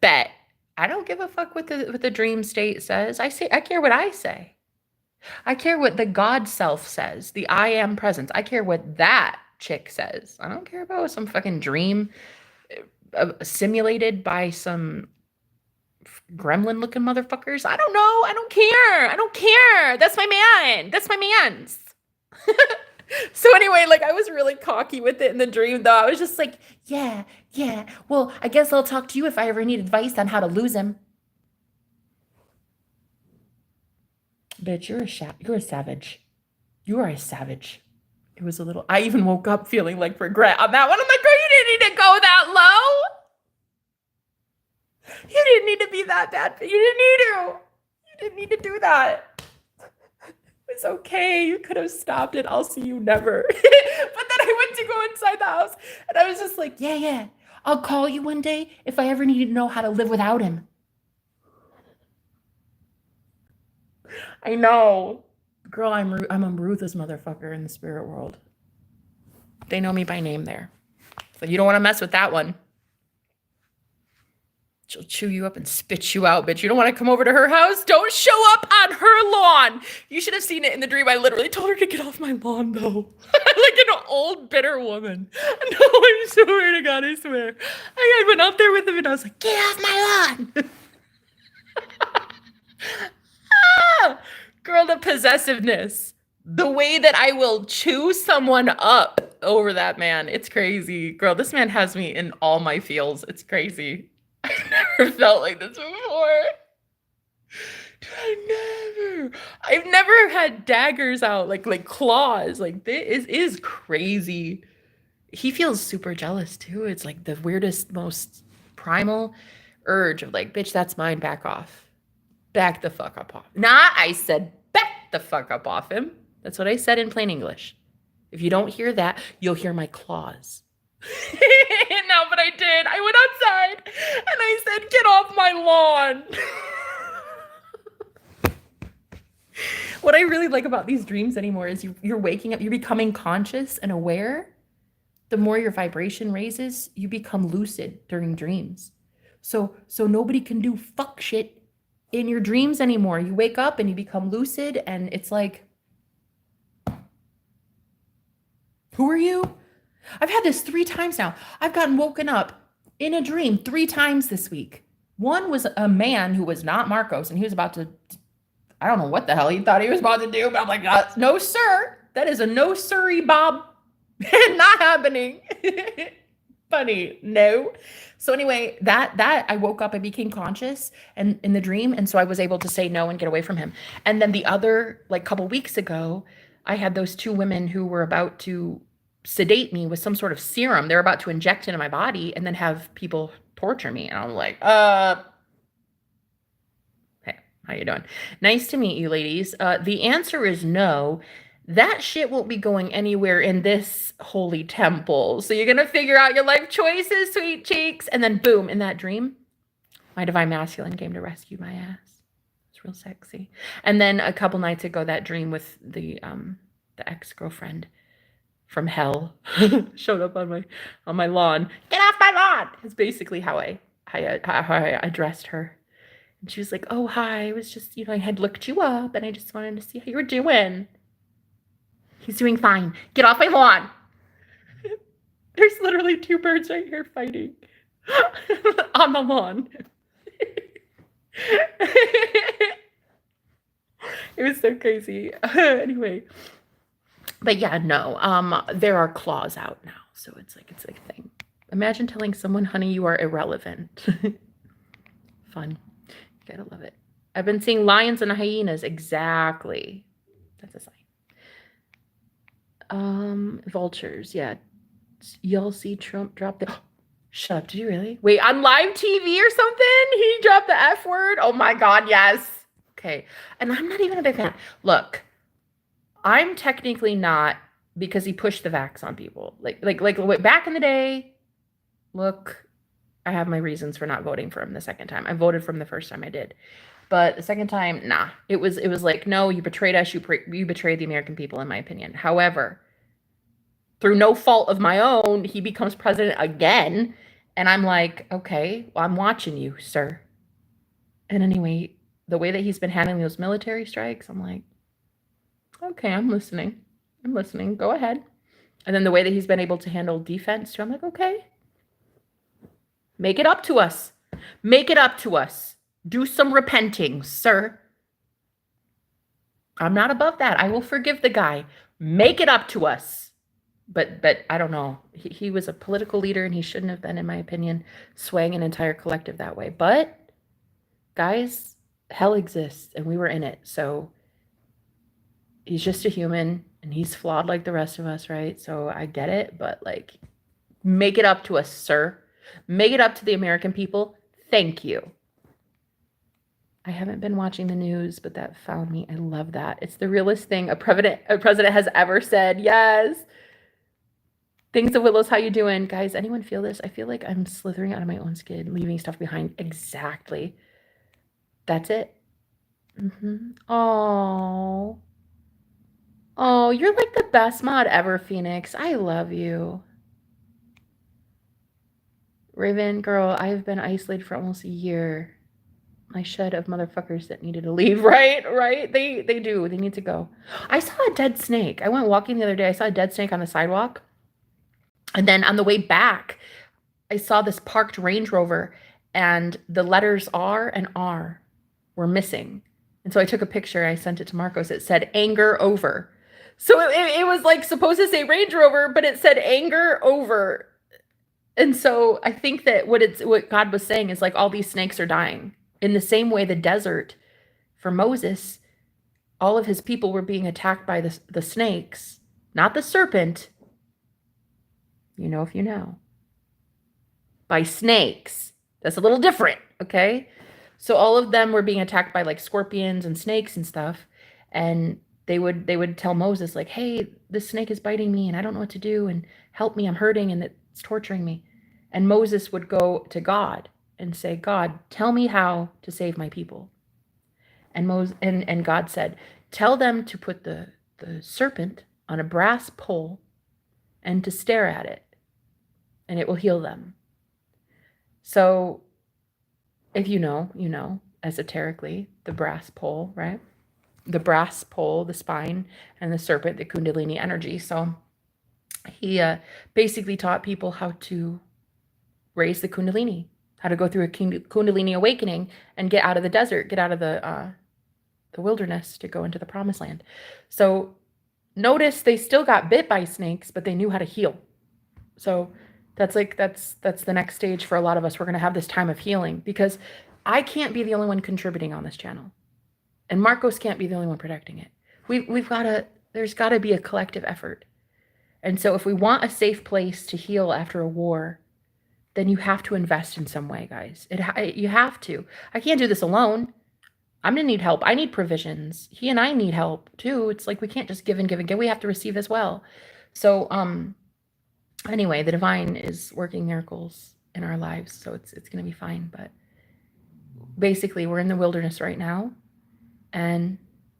I don't give a fuck what the dream state says. I care what I say. I care what the God self says. The I am presence. I care what that chick says. I don't care about some fucking dream simulated by some gremlin looking motherfuckers. I don't know. I don't care. That's my man's. So anyway, like, I was really cocky with it in the dream, though. I was just like, yeah. Well, I guess I'll talk to you if I ever need advice on how to lose him. Bitch, you're a savage. You are a savage. It was a little, I even woke up feeling like regret on that one. I'm like, girl, you didn't need to go that low. You didn't need to be that bad. You didn't need to do that. It's okay. You could have stopped it. I'll see you never. But then I went to go inside the house, and I was just like, yeah. I'll call you one day if I ever need to know how to live without him. I know. Girl, I'm a ruthless motherfucker in the spirit world. They know me by name there. So you don't want to mess with that one. She'll chew you up and spit you out, bitch. You don't want to come over to her house? Don't show up on her lawn. You should have seen it in the dream. I literally told her to get off my lawn, though. Like an old, bitter woman. No, I swear to God, I swear. I went out there with him, and I was like, get off my lawn. Ah! Girl, the possessiveness. The way that I will chew someone up over that man. It's crazy. Girl, this man has me in all my feels. It's crazy. I've never felt like this before. I've never had daggers out, like claws. Like this is crazy. He feels super jealous too. It's like the weirdest, most primal urge of like, bitch, that's mine. Back off. Back the fuck up off. Nah, I said back the fuck up off him. That's what I said in plain English. If you don't hear that, you'll hear my claws. No, but I did. I went outside and I said, get off my lawn. What I really like about these dreams anymore is you're waking up, you're becoming conscious and aware. The more your vibration raises, you become lucid during dreams. So nobody can do fuck shit in your dreams anymore. You wake up and you become lucid, and it's like, who are you? I've had this 3 times now. I've gotten woken up in a dream 3 times this week. One was a man who was not Marcos, and he was about to, I don't know what the hell he thought he was about to do, but I'm like, no, sir. That is a no, sirree, Bob. Not happening. Funny. No. So anyway, that I woke up, I became conscious and in the dream. And so I was able to say no and get away from him. And then the other, like couple weeks ago, I had those 2 women who were about to sedate me with some sort of serum. They're about to inject into my body and then have people torture me. And I'm like, hey, how you doing? Nice to meet you, ladies. The answer is no. That shit won't be going anywhere in this holy temple. So you're going to figure out your life choices, sweet cheeks. And then boom, in that dream, my divine masculine came to rescue my ass. It's real sexy. And then a couple nights ago, that dream with the ex-girlfriend from hell showed up on my lawn. Get off my lawn! It's basically how I addressed her. And she was like, oh, hi. I was just, I had looked you up and I just wanted to see how you were doing. He's doing fine. Get off my lawn. There's literally 2 birds right here fighting on the lawn. It was so crazy. Anyway. But yeah, no. There are claws out now. So it's like a thing. Imagine telling someone, honey, you are irrelevant. Fun. You gotta love it. I've been seeing lions and hyenas. Exactly. That's a sign. Vultures, yeah. Y'all see Trump drop the shut up, did you really? Wait, on live TV or something? He dropped the F word? Oh my god, yes. Okay. And I'm not even a big fan. Look, I'm technically not, because he pushed the vax on people. Like back in the day, look, I have my reasons for not voting for him the second time. I voted for him the first time I did. But the second time, nah. It was like, no, you betrayed us. You betrayed the American people, in my opinion. However, through no fault of my own, he becomes president again. And I'm like, okay, well, I'm watching you, sir. And anyway, the way that he's been handling those military strikes, I'm like, okay, I'm listening. Go ahead. And then the way that he's been able to handle defense, too, I'm like, okay. Make it up to us. Do some repenting, sir. I'm not above that. I will forgive the guy. Make it up to us. But I don't know. He was a political leader and he shouldn't have been, in my opinion, swaying an entire collective that way. But, guys, hell exists and we were in it. So he's just a human and he's flawed like the rest of us, right? So I get it. But, like, make it up to us, sir. Make it up to the American people. Thank you. I haven't been watching the news, but that found me. I love that. It's the realest thing a president has ever said. Yes. Things of Willows, how you doing? Guys, anyone feel this? I feel like I'm slithering out of my own skin, leaving stuff behind. Exactly. That's it. Oh. Oh, you're like the best mod ever, Phoenix. I love you. Raven, girl, I've been isolated for almost a year. My shed of motherfuckers that needed to leave, right? They do. They need to go. I saw a dead snake. I went walking the other day. I saw a dead snake on the sidewalk. And then on the way back, I saw this parked Range Rover and the letters R and R were missing. And so I took a picture, I sent it to Marcos. It said anger over. So it was like supposed to say Range Rover, but it said anger over. And so I think that what God was saying is like all these snakes are dying. In the same way the desert for Moses, all of his people were being attacked by the snakes, not the serpent. You know if you know. By snakes. That's a little different, okay? So all of them were being attacked by like scorpions and snakes and stuff, and they would tell Moses like, "Hey, this snake is biting me and I don't know what to do, and help me, I'm hurting and it's torturing me." And Moses would go to God and say, "God, tell me how to save my people." And God said, "Tell them to put the serpent on a brass pole and to stare at it, and it will heal them." So if you know, esoterically, the brass pole, right? The brass pole, the spine, and the serpent, the Kundalini energy. So he basically taught people how to raise the Kundalini, how to go through a Kundalini awakening and get out of the desert, get out of the wilderness to go into the promised land. So notice they still got bit by snakes, but they knew how to heal. So that's the next stage for a lot of us. We're going to have this time of healing, because I can't be the only one contributing on this channel, and Marcos can't be the only one protecting it. There's got to be a collective effort. And so if we want a safe place to heal after a war, then you have to invest in some way, guys. You have to. I can't do this alone. I'm going to need help. I need provisions. He and I need help too. It's like we can't just give and give and give. We have to receive as well. So, anyway, the divine is working miracles in our lives, so it's going to be fine. But basically, we're in the wilderness right now, and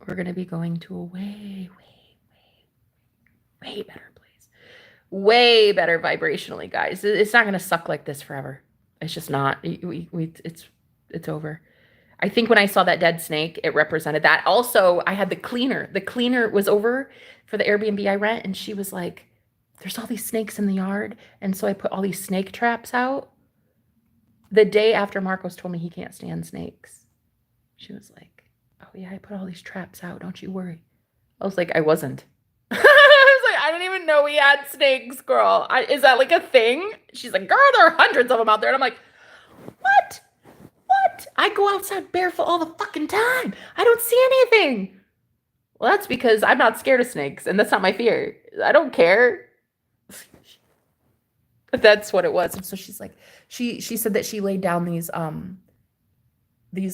we're going to be going to a way, way, way better place. Way better vibrationally, guys. It's not going to suck like this forever. It's just not. It's over. I think when I saw that dead snake, it represented that. Also, I had the cleaner. The cleaner was over for the Airbnb I rent, and she was like, "There's all these snakes in the yard." And so I put all these snake traps out. The day after Marcos told me he can't stand snakes, she was like, "Oh yeah, I put all these traps out. Don't you worry." I was like, I wasn't. I was like, I didn't even know we had snakes, girl. Is that like a thing? She's like, "Girl, there are hundreds of them out there." And I'm like, what? I go outside barefoot all the fucking time. I don't see anything. Well, that's because I'm not scared of snakes, and that's not my fear. I don't care. But that's what it was. And so she's like, she said that she laid down these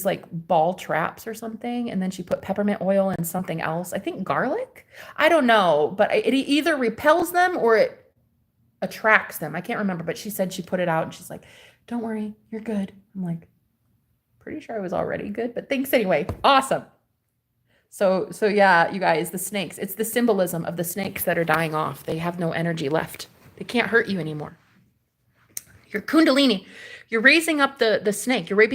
like ball traps or something, and then she put peppermint oil and something else. I think garlic. I don't know, but it either repels them or it attracts them. I can't remember, but she said she put it out, and she's like, "Don't worry, you're good." I'm like, pretty sure I was already good, but thanks anyway. Awesome. So yeah, you guys, the snakes, it's the symbolism of the snakes that are dying off. They have no energy left. They can't hurt you anymore. Your Kundalini, you're raising up the snake. You're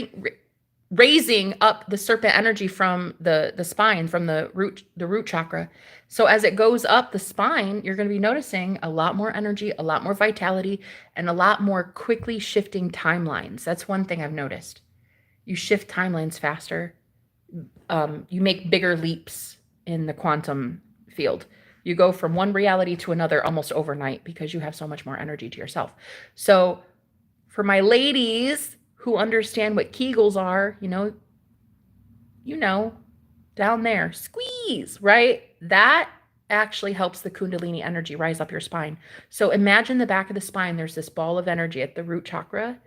raising up the serpent energy from the spine, from the root chakra. So as it goes up the spine, you're going to be noticing a lot more energy, a lot more vitality, and a lot more quickly shifting timelines. That's one thing I've noticed. You shift timelines faster. You make bigger leaps in the quantum field. You go from one reality to another almost overnight because you have so much more energy to yourself. So for my ladies who understand what Kegels are, you know, down there, squeeze, right? That actually helps the Kundalini energy rise up your spine. So imagine the back of the spine, there's this ball of energy at the root chakra.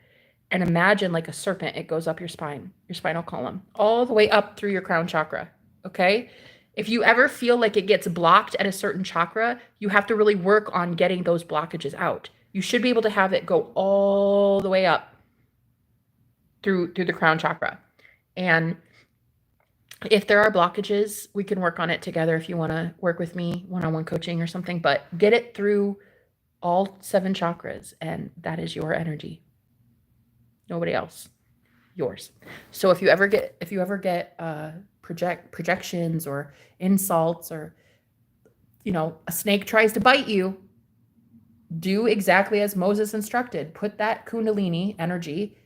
And imagine like a serpent, it goes up your spine, your spinal column, all the way up through your crown chakra, okay? If you ever feel like it gets blocked at a certain chakra, you have to really work on getting those blockages out. You should be able to have it go all the way up through the crown chakra. And if there are blockages, we can work on it together if you want to work with me, one-on-one coaching or something, but get it through all 7 chakras, and that is your energy. Nobody else, yours. So if you ever get projections or insults, or a snake tries to bite you, do exactly as Moses instructed. Put that Kundalini energy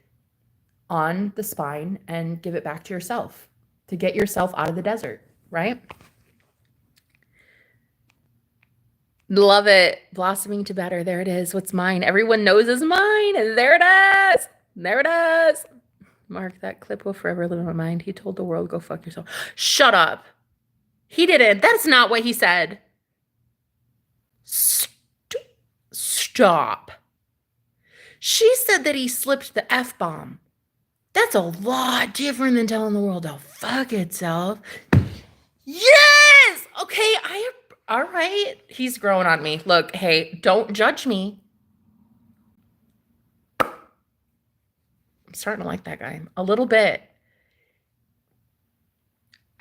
on the spine and give it back to yourself. to get yourself out of the desert, right? Love it. Blossoming to better. There it is. What's mine? Everyone knows is mine. And there it is. There it is. Mark, that clip will forever live in my mind. He told the world, go fuck yourself. Shut up. He didn't. That's not what he said. Stop. She said that he slipped the F-bomb. That's a lot different than telling the world to fuck itself. Yes! Okay, all right. He's growing on me. Look, hey, don't judge me. I'm starting to like that guy a little bit.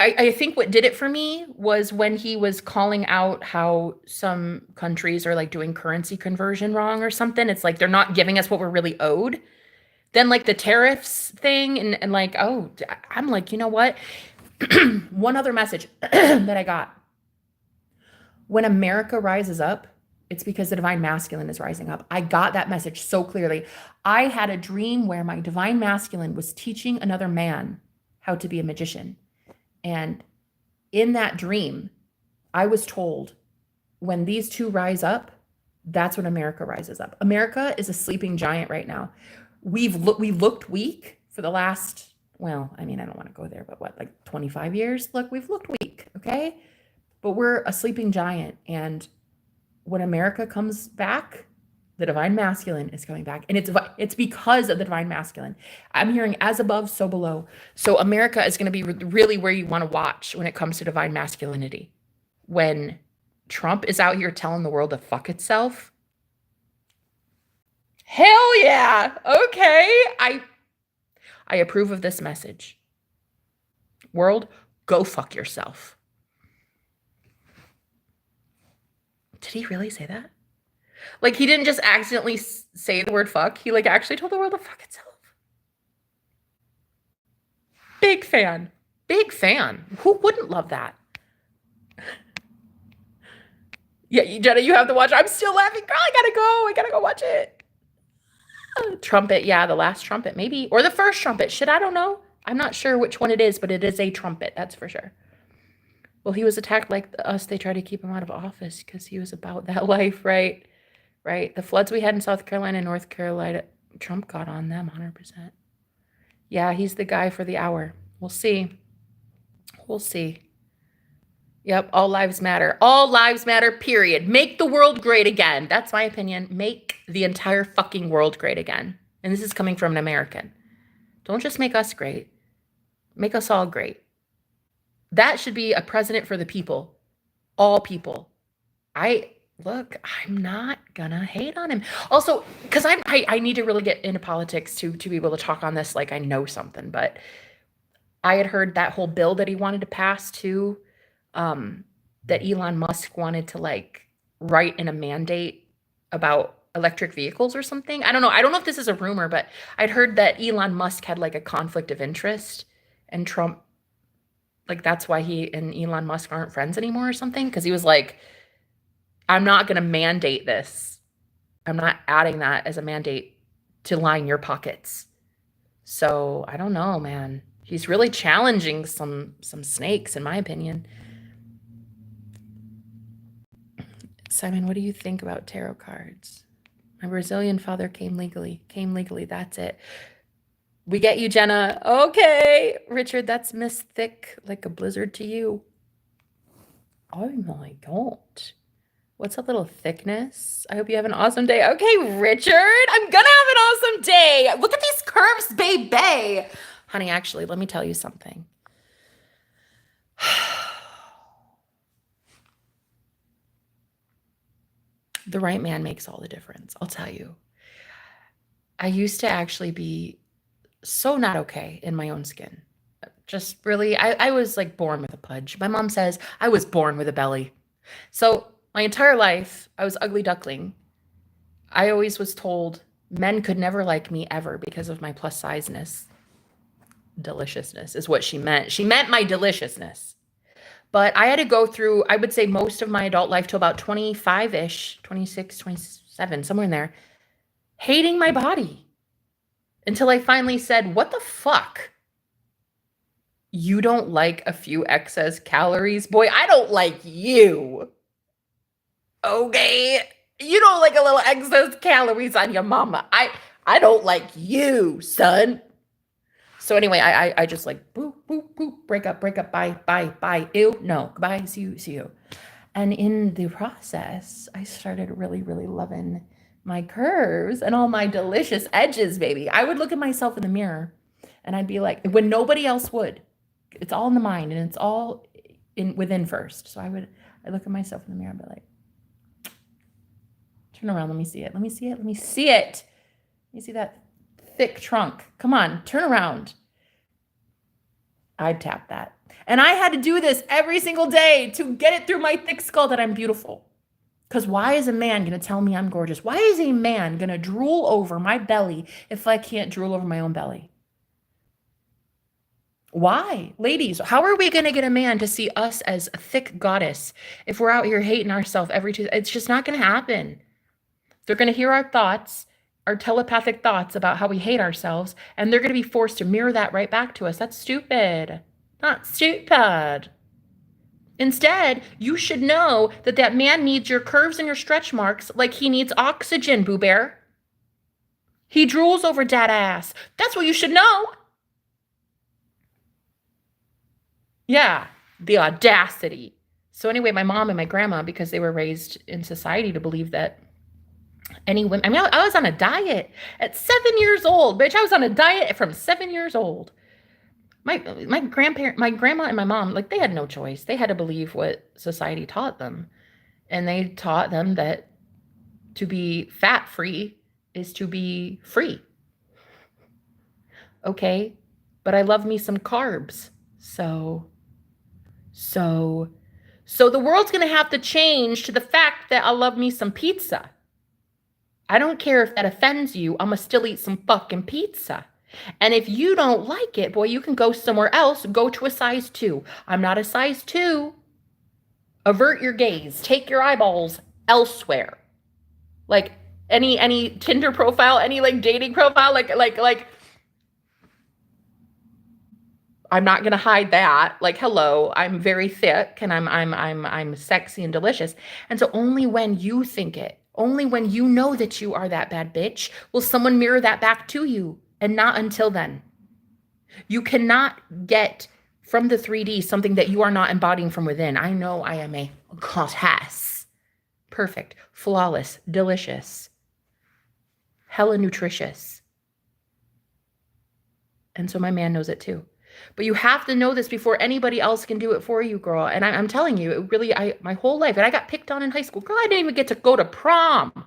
I think what did it for me was when he was calling out how some countries are like doing currency conversion wrong or something. It's like they're not giving us what we're really owed. Then like the tariffs thing and like, oh, I'm like, you know what? One other message that I got. When America rises up, it's because the divine masculine is rising up. I got that message so clearly. I had a dream where my divine masculine was teaching another man how to be a magician. And in that dream, I was told when these two rise up, that's when America rises up. America is a sleeping giant right now. We looked weak for the last, well, I mean, I don't want to go there, but what, like 25 years? Look, we've looked weak, okay? But we're a sleeping giant. And when America comes back, the divine masculine is coming back. And it's because of the divine masculine. I'm hearing as above, so below. So America is going to be really where you want to watch when it comes to divine masculinity. When Trump is out here telling the world to fuck itself. Hell yeah. Okay. I approve of this message. World, go fuck yourself. Did he really say that? Like, he didn't just accidentally say the word fuck. He, like, actually told the world to fuck itself. Big fan. Big fan. Who wouldn't love that? Yeah, Jenna, you have to watch. I'm still laughing. Girl, I gotta go watch it. Trumpet. Yeah, the last trumpet, maybe. Or the first trumpet. Shit, I don't know. I'm not sure which one it is, but it is a trumpet. That's for sure. Well, he was attacked like us. They tried to keep him out of office because he was about that life, right? Right. The floods we had in South Carolina and North Carolina, Trump got on them 100%. Yeah, he's the guy for the hour. We'll see. We'll see. Yep. All lives matter. All lives matter, period. Make the world great again. That's my opinion. Make the entire fucking world great again. And this is coming from an American. Don't just make us great. Make us all great. That should be a president for the people. All people. I'm not gonna hate on him. Also, because I need to really get into politics to be able to talk on this like I know something. But I had heard that whole bill that he wanted to pass too, that Elon Musk wanted to like write in a mandate about electric vehicles or something. I don't know. I don't know if this is a rumor, but I'd heard that Elon Musk had like a conflict of interest and Trump, like that's why he and Elon Musk aren't friends anymore or something. Because he was like, I'm not going to mandate this. I'm not adding that as a mandate to line your pockets. So I don't know, man. He's really challenging some snakes, in my opinion. Simon, what do you think about tarot cards? My Brazilian father came legally. That's it. We get you, Jenna. Okay. Richard, that's mystic like a blizzard to you. Oh my God. What's a little thickness? I hope you have an awesome day. Okay, Richard, I'm gonna have an awesome day. Look at these curves, baby. Honey, actually, let me tell you something. The right man makes all the difference, I'll tell you. I used to actually be so not okay in my own skin. Just really, I was like born with a pudge. My mom says I was born with a belly. So my entire life, I was ugly duckling. I always was told men could never like me ever because of my plus sizeness. Deliciousness is what she meant. She meant my deliciousness. But I had to go through, I would say most of my adult life to about 25-ish, 26, 27, somewhere in there, hating my body until I finally said, what the fuck? You don't like a few excess calories? Boy, I don't like you. Okay? You don't like a little excess calories on your mama. I don't like you, son. So anyway, I just like boop, boop, boop, break up, bye, bye, bye. Ew, no, goodbye, see you. And in the process, I started really, really loving my curves and all my delicious edges, baby. I would look at myself in the mirror and I'd be like, when nobody else would, it's all in the mind and it's all in within first. So I look at myself in the mirror and be like, turn around, let me see it. Let me see it. Let me see it. Let me see that thick trunk. Come on, turn around. I'd tap that. And I had to do this every single day to get it through my thick skull that I'm beautiful. Because why is a man going to tell me I'm gorgeous? Why is a man going to drool over my belly if I can't drool over my own belly? Why? Ladies, how are we going to get a man to see us as a thick goddess if we're out here hating ourselves every Tuesday? It's just not going to happen. They're going to hear our thoughts, our telepathic thoughts about how we hate ourselves, and they're going to be forced to mirror that right back to us. That's stupid. Not stupid. Instead, you should know that that man needs your curves and your stretch marks like he needs oxygen, Boo Bear. He drools over that ass. That's what you should know. Yeah, the audacity. So anyway, my mom and my grandma, because they were raised in society to believe that any women, I mean, I was on a diet at 7 years old, bitch. I was on a diet from 7 years old. My grandma and my mom, like, they had no choice. They had to believe what society taught them. And they taught them that to be fat free is to be free. Okay? But I love me some carbs. So the world's going to have to change to the fact that I love me some pizza. I don't care if that offends you. I'm going to still eat some fucking pizza. And if you don't like it, boy, you can go somewhere else. Go to a size 2. I'm not a size 2. Avert your gaze. Take your eyeballs elsewhere. Like any Tinder profile, any like dating profile, like I'm not gonna hide that. Like, hello, I'm very thick and I'm sexy and delicious. And so only when you think it, only when you know that you are that bad bitch, will someone mirror that back to you. And not until then. You cannot get from the 3D something that you are not embodying from within. I know I am a goddess. Perfect, flawless, delicious, hella nutritious. And so my man knows it too. But you have to know this before anybody else can do it for you, girl. And I'm telling you, it really, my whole life, and I got picked on in high school. Girl, I didn't even get to go to prom.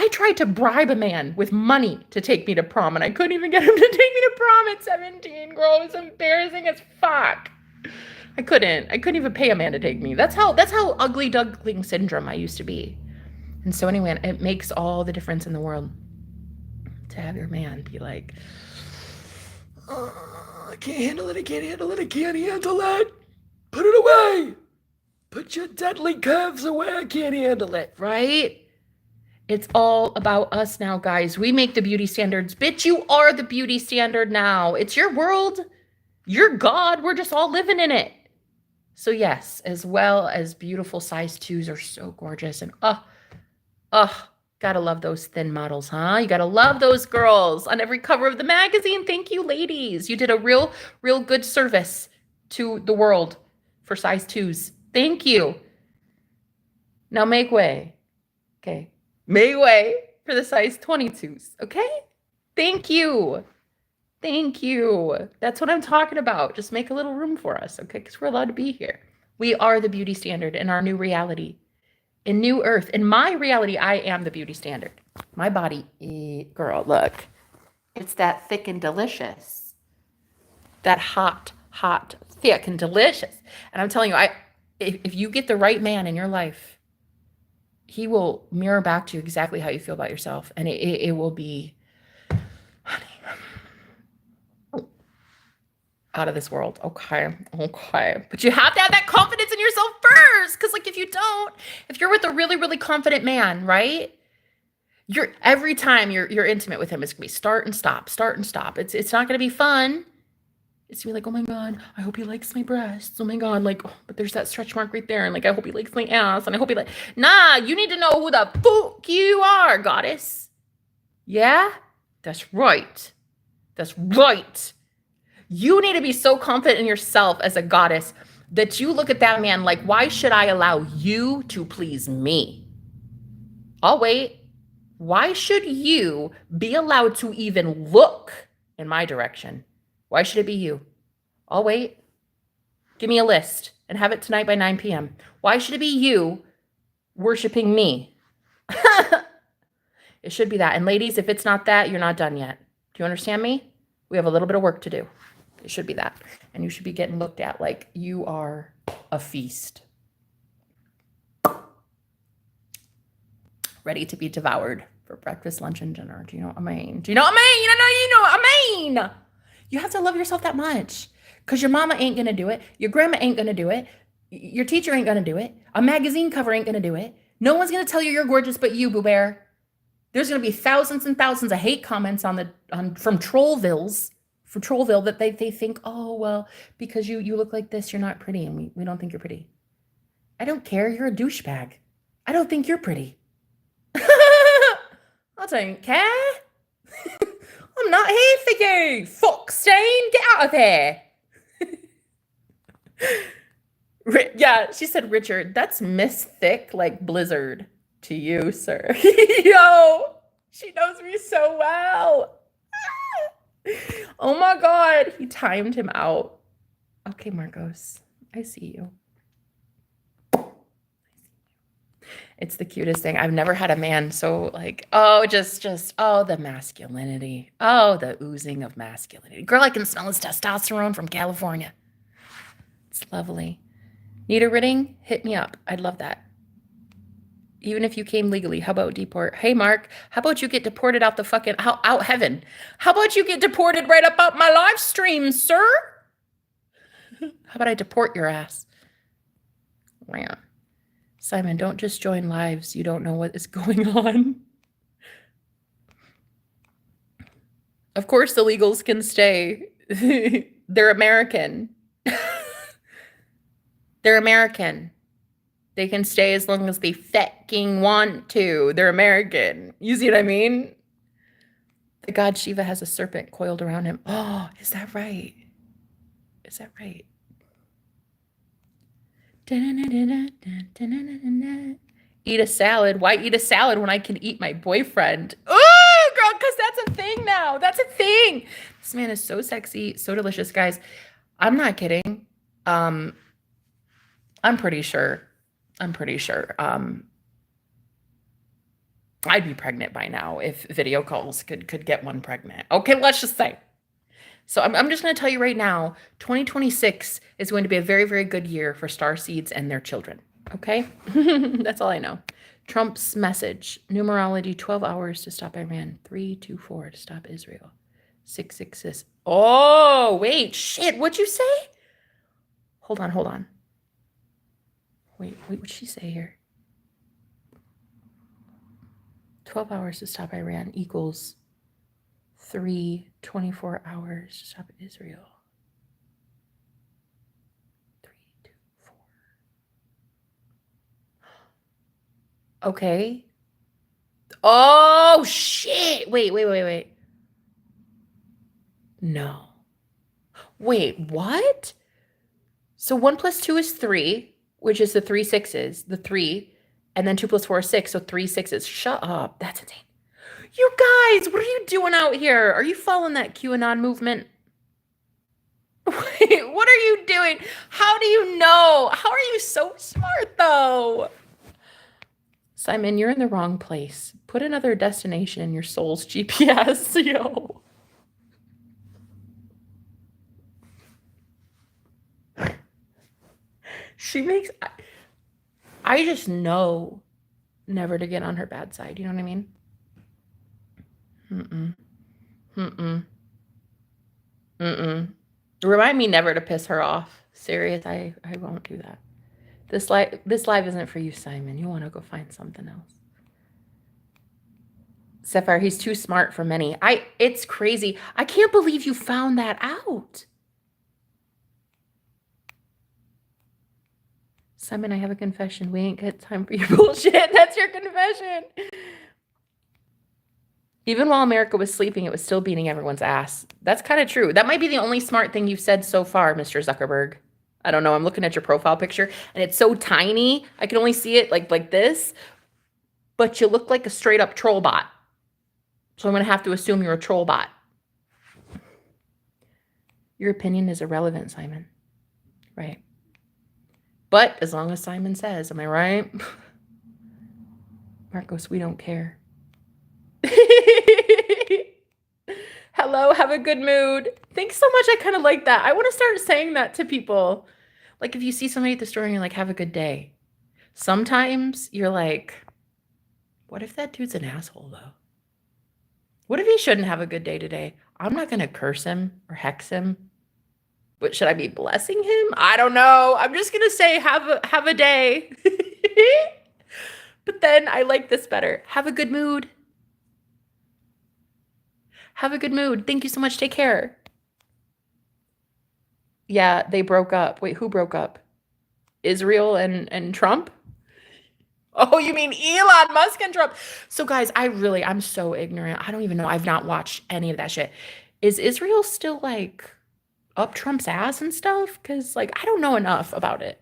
I tried to bribe a man with money to take me to prom, and I couldn't even get him to take me to prom at 17, girl. It was embarrassing as fuck. I couldn't even pay a man to take me. That's how ugly duckling syndrome I used to be. And so anyway, it makes all the difference in the world to have your man be like, oh, I can't handle it, I can't handle it, I can't handle it. Put it away. Put your deadly curves away, I can't handle it, right? It's all about us now, guys. We make the beauty standards. Bitch, you are the beauty standard now. It's your world. You're God. We're just all living in it. So yes, as well as beautiful size 2s are so gorgeous. And gotta love those thin models, huh? You gotta love those girls on every cover of the magazine. Thank you, ladies. You did a real good service to the world for size 2s. Thank you. Now make way. Okay. Make way for the size 22s, okay? Thank you. Thank you. That's what I'm talking about. Just make a little room for us, okay? Because we're allowed to be here. We are the beauty standard in our new reality. In New Earth. In my reality, I am the beauty standard. My body, girl, look. It's that thick and delicious. That hot, thick and delicious. And I'm telling you, if you get the right man in your life, he will mirror back to you exactly how you feel about yourself. And it will be, honey, out of this world. Okay. But you have to have that confidence in yourself first. Because, like, if you don't, if you're with a really, really confident man, right? Every time you're intimate with him, it's gonna be start and stop, start and stop. It's not gonna be fun. It's gonna be like, oh my God, I hope he likes my breasts. Oh my God, like, oh, but there's that stretch mark right there. And like, I hope he likes my ass. And I hope he like, nah, you need to know who the fuck you are, goddess. Yeah? That's right. That's right. You need to be so confident in yourself as a goddess that you look at that man like, why should I allow you to please me? I'll wait. Why should you be allowed to even look in my direction? Why should it be you? I'll wait. Give me a list and have it tonight by 9 p.m. Why should it be you worshiping me? It should be that. And ladies, if it's not that, you're not done yet. Do you understand me? We have a little bit of work to do. It should be that. And you should be getting looked at like you are a feast. Ready to be devoured for breakfast, lunch, and dinner. Do you know what I mean? Do you know what I mean? You know what I mean. You have to love yourself that much. Because your mama ain't going to do it. Your grandma ain't going to do it. Your teacher ain't going to do it. A magazine cover ain't going to do it. No one's going to tell you you're gorgeous but you, Boo Bear. There's going to be thousands and thousands of hate comments from Trollville that they think, oh, well, because you look like this, you're not pretty, and we don't think you're pretty. I don't care. You're a douchebag. I don't think you're pretty. I don't care. I'm not here for you. Foxstein, get out of here. Yeah, she said, Richard, that's Miss Thick like Blizzard to you, sir. Yo, she knows me so well. Oh my God, he timed him out. Okay, Marcos, I see you. It's the cutest thing. I've never had a man so like, oh, just, oh, the masculinity. Oh, the oozing of masculinity. Girl, I can smell his testosterone from California. It's lovely. Need a reading? Hit me up. I'd love that. Even if you came legally, how about deport? Hey, Mark, how about you get deported out the fucking, out heaven? How about you get deported right up out my live stream, sir? How about I deport your ass? Man. Simon, don't just join lives. You don't know what is going on. Of course, the legals can stay. They're American. They're American. They can stay as long as they fucking want to. They're American. You see what I mean? The god Shiva has a serpent coiled around him. Oh, is that right? Is that right? Eat a salad. Why eat a salad when I can eat my boyfriend? Oh, girl, because that's a thing now. That's a thing. This man is so sexy, so delicious, guys. I'm not kidding. I'm pretty sure. I'd be pregnant by now if video calls could get one pregnant. Okay, let's just say. So I'm just going to tell you right now, 2026 is going to be a very, very good year for starseeds and their children. Okay? That's all I know. Trump's message, numerology, 12 hours to stop Iran, 324 to stop Israel, 666. Oh, wait, shit, what'd you say? Hold on. Wait, what'd she say here? 12 hours to stop Iran equals 24 hours to stop Israel. 3, 2, 4. Okay. Oh, shit. Wait. No. Wait, what? So 1 plus 2 is 3, which is the 3 sixes, the 3, and then 2 plus 4 is 6, so 3 sixes. Shut up. That's insane. You guys, what are you doing out here? Are you following that QAnon movement? Wait, what are you doing? How do you know? How are you so smart, though? Simon, you're in the wrong place. Put another destination in your soul's GPS, yo. She makes... I just know never to get on her bad side. You know what I mean? Remind me never to piss her off. Serious, I won't do that. This live isn't for you, Simon. You want to go find something else. Sapphire, he's too smart for many. It's crazy. I can't believe you found that out. Simon, I have a confession. We ain't got time for your bullshit. That's your confession. Even while America was sleeping, it was still beating everyone's ass. That's kind of true. That might be the only smart thing you've said so far, Mr. Zuckerberg. I don't know. I'm looking at your profile picture, and it's so tiny. I can only see it like this. But you look like a straight up troll bot. So I'm going to have to assume you're a troll bot. Your opinion is irrelevant, Simon. Right. But as long as Simon says, am I right? Marcos, we don't care. Hello, have a good mood. Thanks so much. I kind of like that. I want to start saying that to people. Like if you see somebody at the store and you're like, have a good day. Sometimes you're like, what if that dude's an asshole though? What if he shouldn't have a good day today? I'm not going to curse him or hex him. But should I be blessing him? I don't know. I'm just going to say have a day. But then I like this better. Have a good mood. Have a good mood. Thank you so much. Take care. Yeah, they broke up. Wait, who broke up? Israel and Trump? Oh, you mean Elon Musk and Trump? So guys, I'm so ignorant. I don't even know. I've not watched any of that shit. Is Israel still like up Trump's ass and stuff? Because like, I don't know enough about it.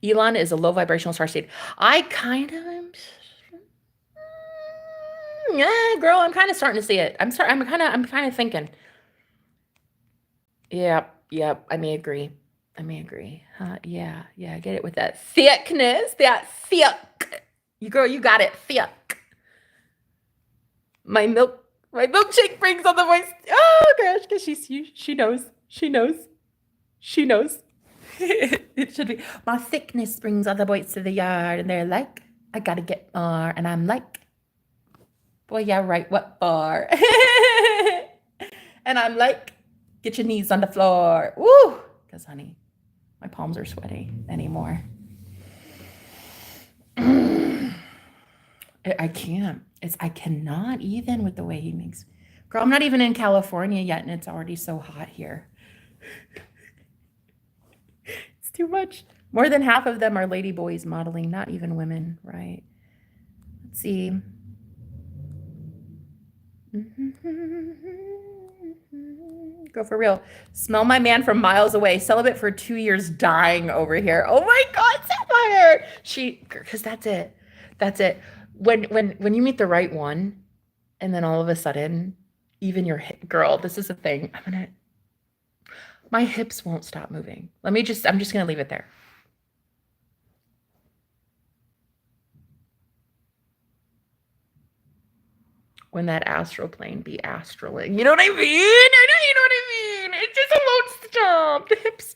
Elon is a low vibrational star seed. I kind of am. Yeah, girl, I'm kind of starting to see it. I'm kind of thinking. Yep. I may agree. Yeah. Get it with that thickness, that thick. You got it, thick. My milkshake brings on the voice. Oh gosh, because she knows. It should be my thickness brings other boys to the yard, and they're like, I gotta get more, and I'm like, boy, yeah, right, what for? And I'm like, get your knees on the floor. Woo! Because honey, my palms are sweaty anymore. I can't. I cannot even with the way he makes. Girl, I'm not even in California yet, and it's already so hot here. It's too much. More than half of them are lady boys modeling, not even women, right? Let's see. Go for real. Smell my man from miles away. Celibate for 2 years, dying over here. Oh my God, Sapphire. Because that's it. When you meet the right one, and then all of a sudden, even your girl, this is the thing. My hips won't stop moving. I'm just gonna leave it there. When that astral plane be astraling. You know what I mean? You know what I mean? It just won't stop. The hips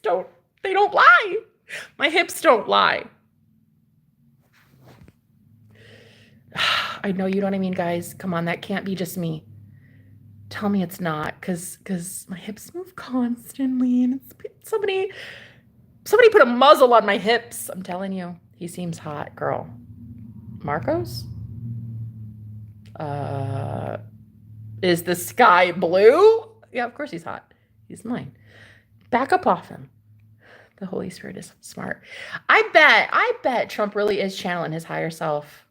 they don't lie. My hips don't lie. I know you know what I mean, guys. Come on, that can't be just me. Tell me it's not, because my hips move constantly, and it's somebody put a muzzle on my hips. I'm telling you, he seems hot, girl. Marcos? Is the sky blue? Yeah, of course he's hot. He's mine. Back up off him. The Holy Spirit is smart. I bet Trump really is channeling his higher self.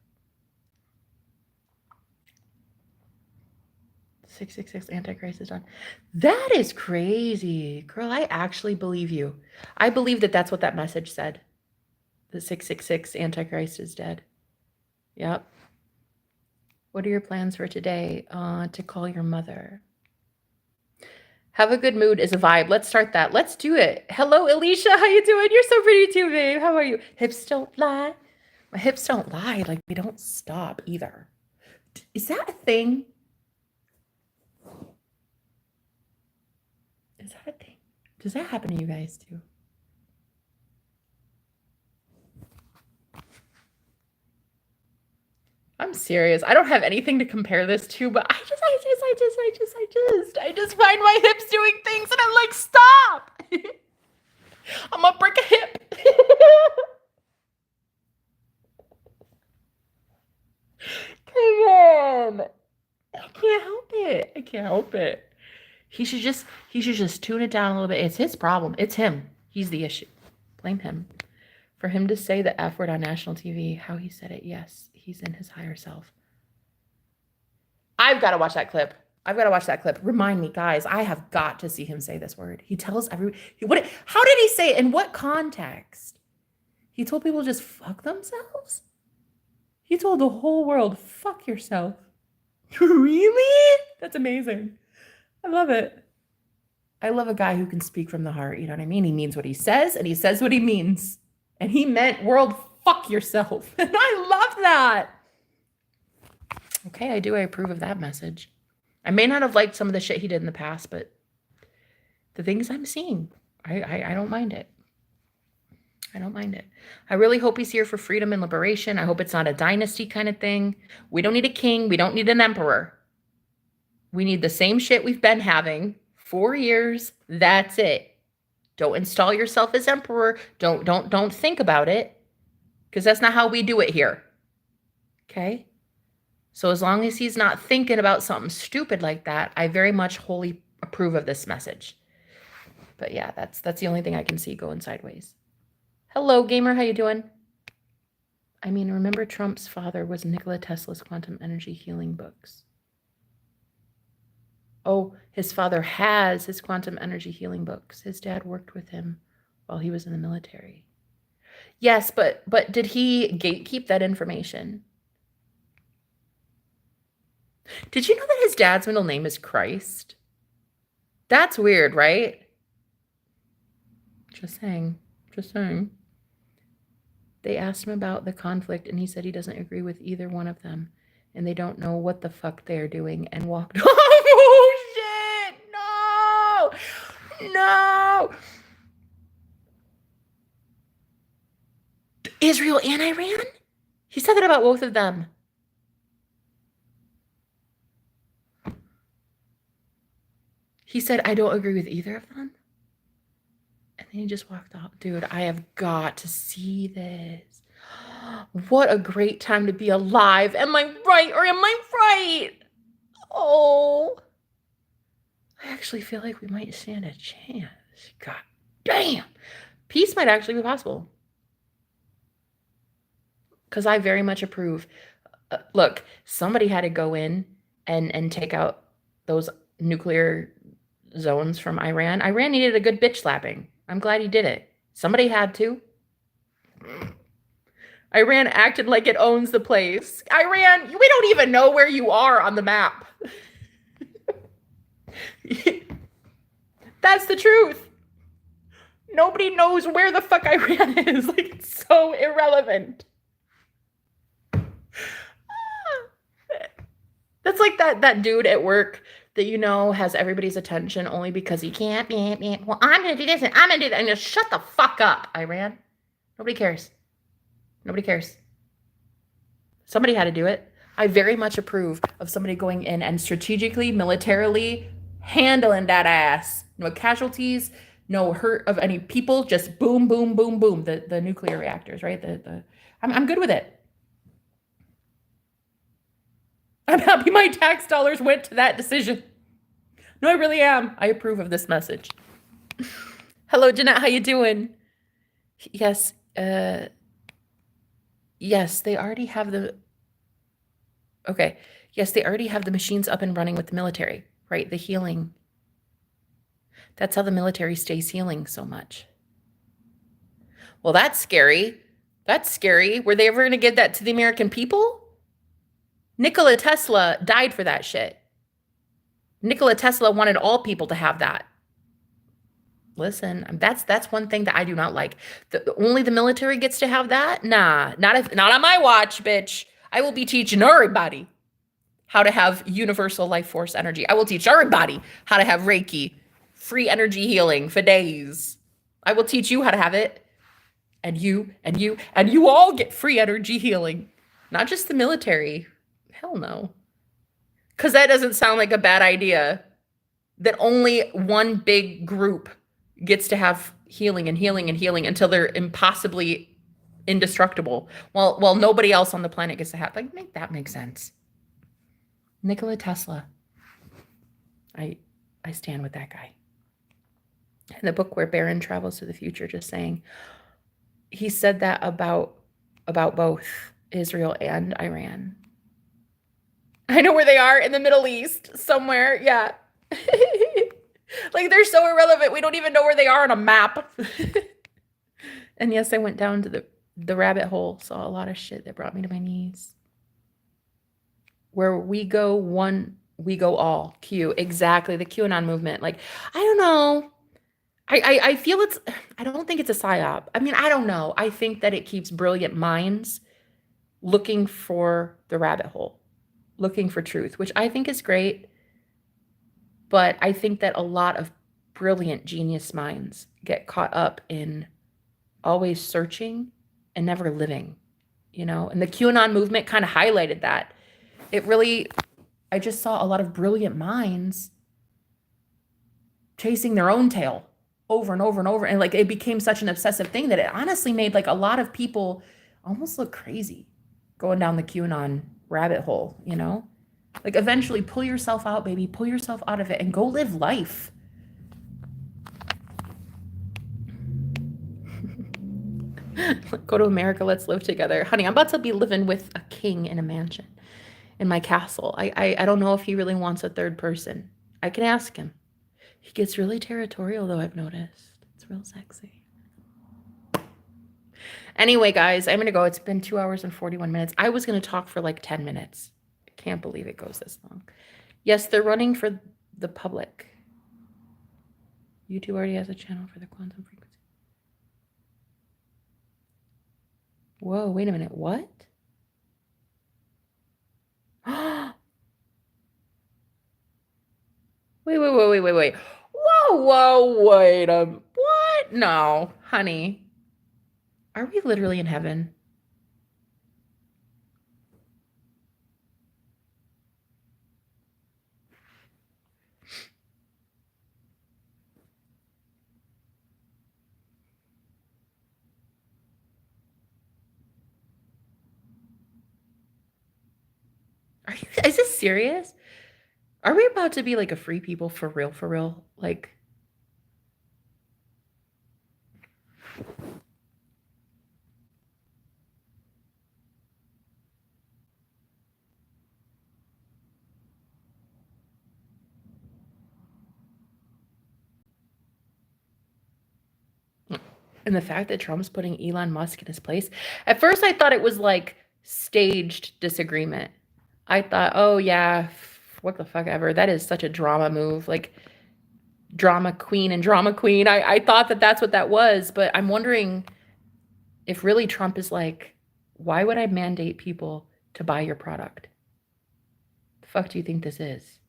666 Antichrist is done. That is crazy. Girl, I actually believe you. I believe that that's what that message said. The 666 Antichrist is dead. Yep. What are your plans for today? To call your mother. Have a good mood is a vibe. Let's start that. Let's do it. Hello, Alicia. How you doing? You're so pretty too, babe. How are you? Hips don't lie. My hips don't lie. Like, they don't stop either. Is that a thing? Is that a thing? Does that happen to you guys too? I'm serious. I don't have anything to compare this to, but I just find my hips doing things and I'm like, stop. I'm gonna break a hip. can't help it. He should just tune it down a little bit. It's his problem. It's him. He's the issue. Blame him. For him to say the F word on national TV, how he said it, yes, he's in his higher self. I've got to watch that clip. Remind me, guys, I have got to see him say this word. He tells everybody, how did he say it? In what context? He told people to just fuck themselves? He told the whole world, fuck yourself. Really? That's amazing. I love it. I love a guy who can speak from the heart. You know what I mean? He means what he says, and he says what he means. And he meant, world, fuck yourself. And I love that. Okay, I approve of that message. I may not have liked some of the shit he did in the past, but the things I'm seeing, I don't mind it. I don't mind it. I really hope he's here for freedom and liberation. I hope it's not a dynasty kind of thing. We don't need a king. We don't need an emperor. We need the same shit we've been having 4 years. That's it. Don't install yourself as emperor. Don't think about it, because that's not how we do it here. Okay? So as long as he's not thinking about something stupid like that, I very much wholly approve of this message. But yeah, that's the only thing I can see going sideways. Hello, gamer. How you doing? I mean, remember Trump's father was Nikola Tesla's quantum energy healing books. Oh, his father has his quantum energy healing books. His dad worked with him while he was in the military. Yes, but did he gatekeep that information? Did you know that his dad's middle name is Christ? That's weird, right? Just saying. They asked him about the conflict, and he said he doesn't agree with either one of them, and they don't know what the fuck they're doing, and walked. Oh, shit! No! Israel and Iran? He said that about both of them. He said, I don't agree with either of them. And then he just walked off. Dude, I have got to see this. What a great time to be alive. Am I right or am I right? Oh. I actually feel like we might stand a chance. God damn. Peace might actually be possible. Because I very much approve. Look, somebody had to go in and take out those nuclear zones from Iran. Iran needed a good bitch slapping. I'm glad he did it. Somebody had to. Iran acted like it owns the place. Iran, we don't even know where you are on the map. That's the truth. Nobody knows where the fuck Iran is. Like, it's so irrelevant. That's like that dude at work that, you know, has everybody's attention only because he can't. Well, I'm going to do this and I'm going to do that. And just shut the fuck up, Iran. Nobody cares. Nobody cares. Somebody had to do it. I very much approve of somebody going in and strategically, militarily handling that ass. No casualties, no hurt of any people, just boom, boom, boom, boom. The nuclear reactors, right? I'm good with it. I'm happy my tax dollars went to that decision. No, I really am. I approve of this message. Hello, Jeanette. How you doing? Yes. Yes, they already have the... Okay. Yes, they already have the machines up and running with the military, right? The healing. That's how the military stays healing so much. Well, that's scary. That's scary. Were they ever going to give that to the American people? Nikola Tesla died for that shit. Nikola Tesla wanted all people to have that. Listen, that's one thing that I do not like. Only the military gets to have that? Nah, not on my watch, bitch. I will be teaching everybody how to have universal life force energy. I will teach everybody how to have Reiki, free energy healing for days. I will teach you how to have it. And you all get free energy healing. Not just the military. Hell no. Because that doesn't sound like a bad idea. That only one big group gets to have healing and healing and healing until they're impossibly indestructible. While nobody else on the planet gets to have. Like, make that make sense. Nikola Tesla. I stand with that guy. In the book where Baron travels to the future, just saying, he said that about both Israel and Iran. I know where they are, in the Middle East somewhere. Yeah. Like, they're so irrelevant. We don't even know where they are on a map. And yes, I went down to the rabbit hole, saw a lot of shit that brought me to my knees. Where we go one, we go all. Q. Exactly. The QAnon movement. Like, I don't know. I feel it's, I don't think it's a psyop. I mean, I don't know. I think that it keeps brilliant minds looking for the rabbit hole, looking for truth, which I think is great. But I think that a lot of brilliant genius minds get caught up in always searching and never living, you know? And the QAnon movement kind of highlighted that. It really, I just saw a lot of brilliant minds chasing their own tail over and over and over. And like, it became such an obsessive thing that it honestly made like a lot of people almost look crazy going down the QAnon rabbit hole, you know? Like, eventually pull yourself out, baby, pull yourself out of it and go live life. Go to America, let's live together. Honey, I'm about to be living with a king in a mansion in my castle. I don't know if he really wants a third person. I can ask him. He gets really territorial, though, I've noticed. It's real sexy. Anyway, guys, I'm going to go. It's been 2 hours and 41 minutes. I was going to talk for like 10 minutes. I can't believe it goes this long. Yes, they're running for the public. YouTube already has a channel for the quantum frequency. Whoa, wait a minute. What? Wait. Whoa, wait what? No, honey. Are we literally in heaven? Is this serious? Are we about to be like a free people for real, for real? Like, and the fact that Trump's putting Elon Musk in his place. At first, I thought it was like staged disagreement. I thought, oh yeah, what the fuck ever. That is such a drama move. Like, drama queen and drama queen. I thought that that's what that was, but I'm wondering if really Trump is like, why would I mandate people to buy your product? The fuck do you think this is?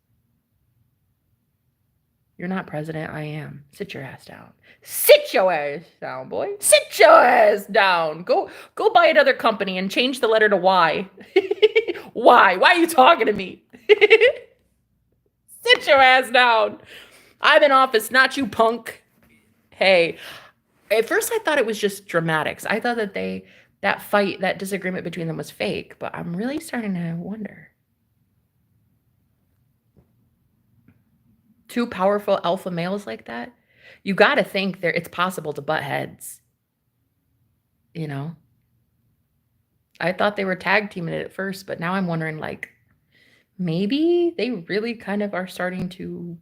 You're not president. I am. Sit your ass down. Sit your ass down, boy. Sit your ass down. Go buy another company and change the letter to Y. Why? Why are you talking to me? Sit your ass down. I'm in office, not you, punk. Hey, at first I thought it was just dramatics. I thought that that fight, that disagreement between them was fake, but I'm really starting to wonder. Two powerful alpha males like that, you got to think it's possible to butt heads. You know? I thought they were tag teaming it at first, but now I'm wondering, like, maybe they really kind of are starting to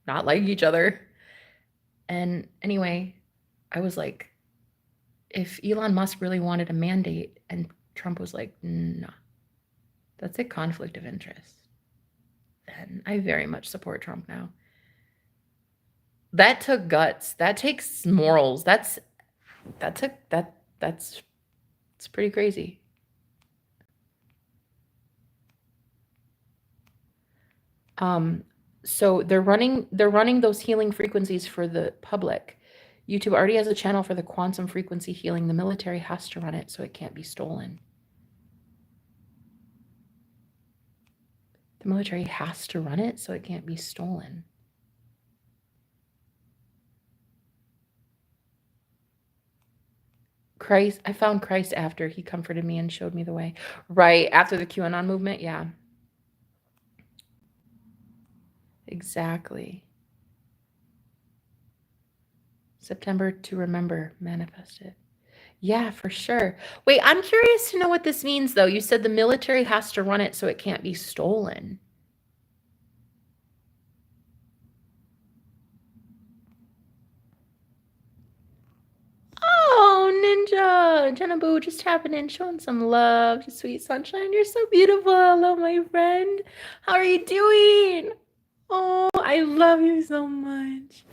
not like each other. And anyway, I was like, if Elon Musk really wanted a mandate and Trump was like, no, that's a conflict of interest, then I very much support Trump now. That took guts. That takes morals. That's pretty crazy. So they're running those healing frequencies for the public. YouTube already has a channel for the quantum frequency healing. The military has to run it so it can't be stolen. The military has to run it so it can't be stolen. Christ, I found Christ after he comforted me and showed me the way. Right, after the QAnon movement, yeah. Exactly. September to remember, manifest it. Yeah, for sure. Wait, I'm curious to know what this means, though. You said the military has to run it so it can't be stolen. Oh, Ninja! Jenna Boo just tapping in, showing some love to Sweet Sunshine. You're so beautiful. Hello, my friend. How are you doing? Oh, I love you so much.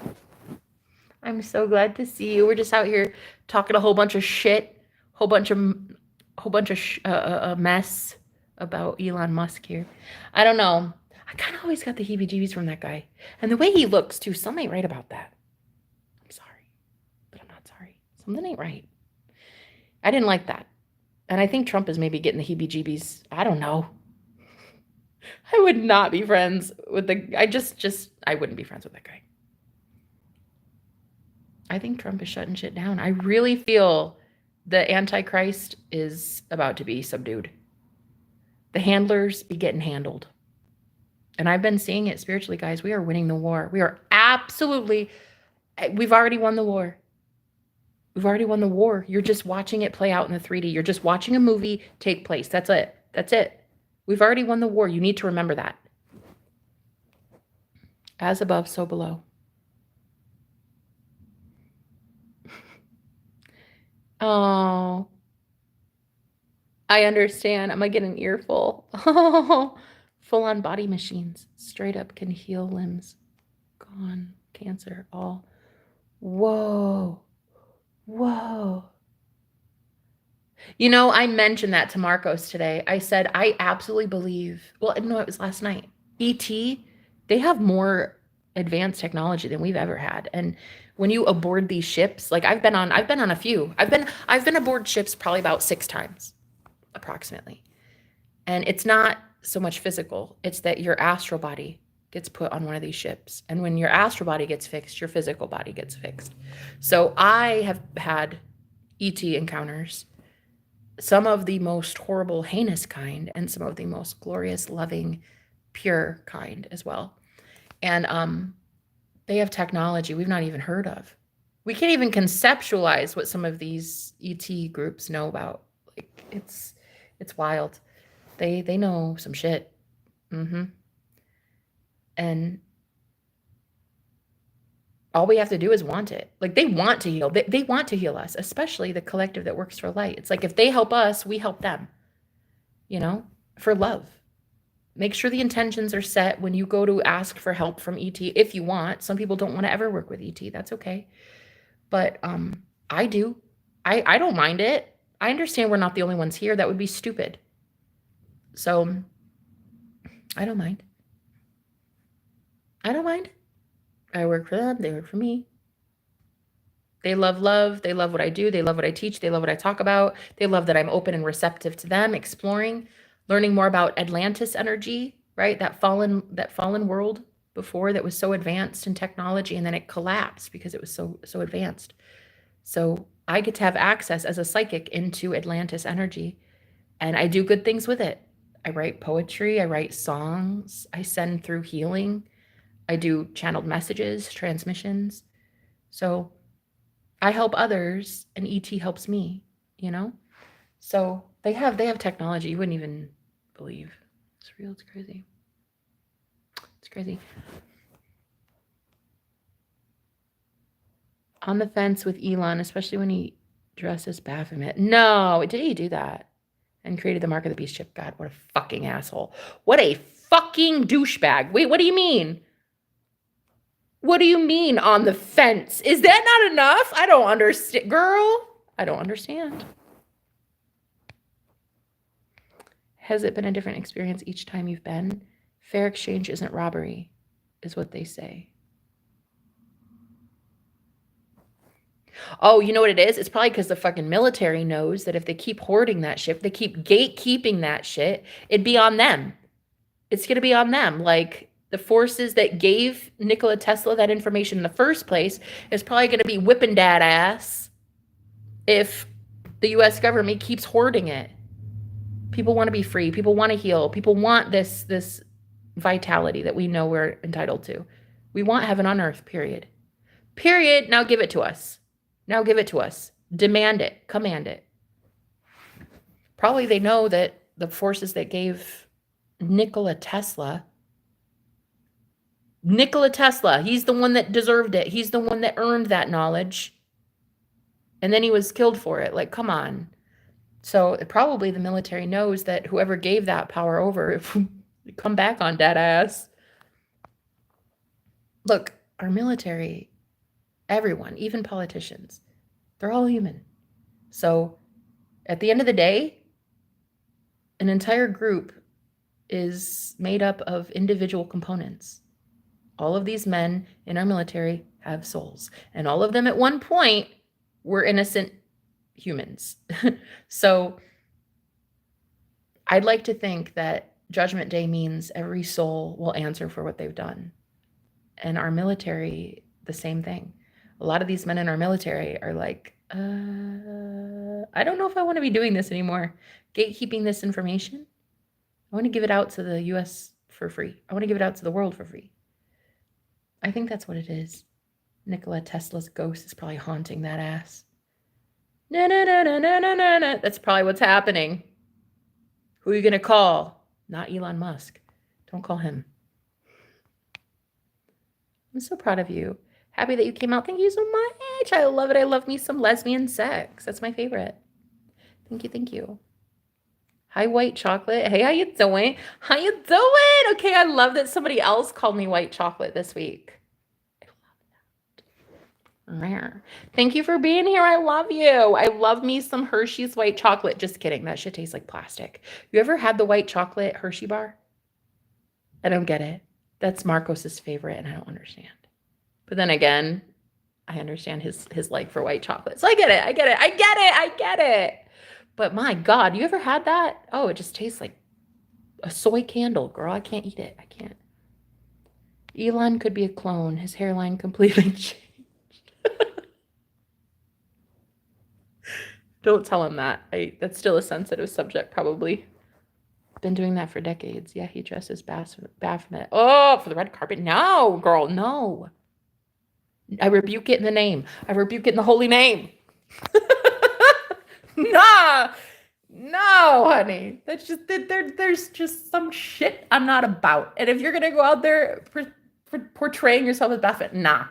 I'm so glad to see you. We're just out here talking a whole bunch of shit, whole bunch of mess about Elon Musk here. I don't know. I kind of always got the heebie-jeebies from that guy, and the way he looks too. Something ain't right about that. I'm sorry, but I'm not sorry. Something ain't right. I didn't like that, and I think Trump is maybe getting the heebie-jeebies. I don't know. I would not be friends with the. I wouldn't be friends with that guy. I think Trump is shutting shit down. I really feel the Antichrist is about to be subdued. The handlers be getting handled. And I've been seeing it spiritually, guys. We are winning the war. We've already won the war. We've already won the war. You're just watching it play out in the 3D. You're just watching a movie take place. That's it. That's it. We've already won the war. You need to remember that. As above, so below. Oh, I understand. I'm gonna get an earful. Oh, full on body machines. Straight up can heal limbs. Gone. Cancer. All. Whoa. Whoa. You know, I mentioned that to Marcos today. I said, I absolutely believe, well, no, it was last night. ET, they have more advanced technology than we've ever had. And when you aboard these ships, like I've been on a few. I've been aboard ships probably about 6 times, approximately. And it's not so much physical, it's that your astral body gets put on one of these ships. And when your astral body gets fixed, your physical body gets fixed. So I have had ET encounters, some of the most horrible, heinous kind, and some of the most glorious, loving, pure kind as well. And they have technology we've not even heard of. We can't even conceptualize what some of these ET groups know about. Like it's wild. They know some shit. Mm-hmm. And all we have to do is want it. Like they want to heal. They want to heal us, especially the collective that works for light. It's like if they help us, we help them, you know, for love. Make sure the intentions are set when you go to ask for help from ET if you want. Some people don't want to ever work with ET. That's okay. But I do. I don't mind it. I understand we're not the only ones here. That would be stupid. So I don't mind. I don't mind. I work for them. They work for me. They love love. They love what I do. They love what I teach. They love what I talk about. They love that I'm open and receptive to them, exploring, learning more about Atlantis energy, right? That fallen world before that was so advanced in technology, and then it collapsed because it was so advanced. So I get to have access as a psychic into Atlantis energy, and I do good things with it. I write poetry, I write songs, I send through healing, I do channeled messages, transmissions. So I help others and ET helps me, you know? So they have technology you wouldn't even believe. It's real, it's crazy. It's crazy. On the fence with Elon, especially when he dresses Baphomet. No, did he do that? And created the Mark of the Beast chip. God, what a fucking asshole. What a fucking douchebag. Wait, what do you mean? What do you mean on the fence? Is that not enough? I don't understand. Girl, I don't understand. Has it been a different experience each time you've been? Fair exchange isn't robbery, is what they say. Oh, you know what it is? It's probably because the fucking military knows that if they keep hoarding that shit, they keep gatekeeping that shit, it'd be on them. It's going to be on them. Like the forces that gave Nikola Tesla that information in the first place is probably going to be whipping dad ass if the US government keeps hoarding it. People want to be free. People want to heal. People want this vitality that we know we're entitled to. We want heaven on earth, period. Period. Now give it to us. Now give it to us. Demand it. Command it. Probably they know that the forces that gave Nikola Tesla, he's the one that deserved it. He's the one that earned that knowledge. And then he was killed for it. Like, come on. So probably the military knows that whoever gave that power over, come back on dead ass. Look, our military, everyone, even politicians, they're all human. So at the end of the day, an entire group is made up of individual components. All of these men in our military have souls, and all of them at one point were innocent humans. So I'd like to think that Judgment Day means every soul will answer for what they've done. And our military, the same thing. A lot of these men in our military are like, I don't know if I want to be doing this anymore. Gatekeeping this information. I want to give it out to the US for free. I want to give it out to the world for free. I think that's what it is. Nikola Tesla's ghost is probably haunting that ass. No. That's probably what's happening. Who are you going to call? Not Elon Musk. Don't call him. I'm so proud of you. Happy that you came out. Thank you so much. I love it. I love me some lesbian sex. That's my favorite. Thank you. Hi, White Chocolate. Hey, how you doing? How you doing? Okay, I love that somebody else called me White Chocolate this week. I love that. Thank you for being here. I love you. I love me some Hershey's White Chocolate. Just kidding. That shit tastes like plastic. You ever had the white chocolate Hershey bar? I don't get it. That's Marcos's favorite, and I don't understand. But then again, I understand his like for white chocolate. So I get it. But my God, you ever had that? Oh, it just tastes like a soy candle, girl. I can't eat it. I can't. Elon could be a clone. His hairline completely changed. Don't tell him that. That's still a sensitive subject, probably. Been doing that for decades. Yeah, he dresses Baphomet. Oh, for the red carpet. No, girl, no. I rebuke it in the name. I rebuke it in the holy name. No, honey. That's just there's just some shit I'm not about. And if you're gonna go out there portraying yourself as Baphomet, nah.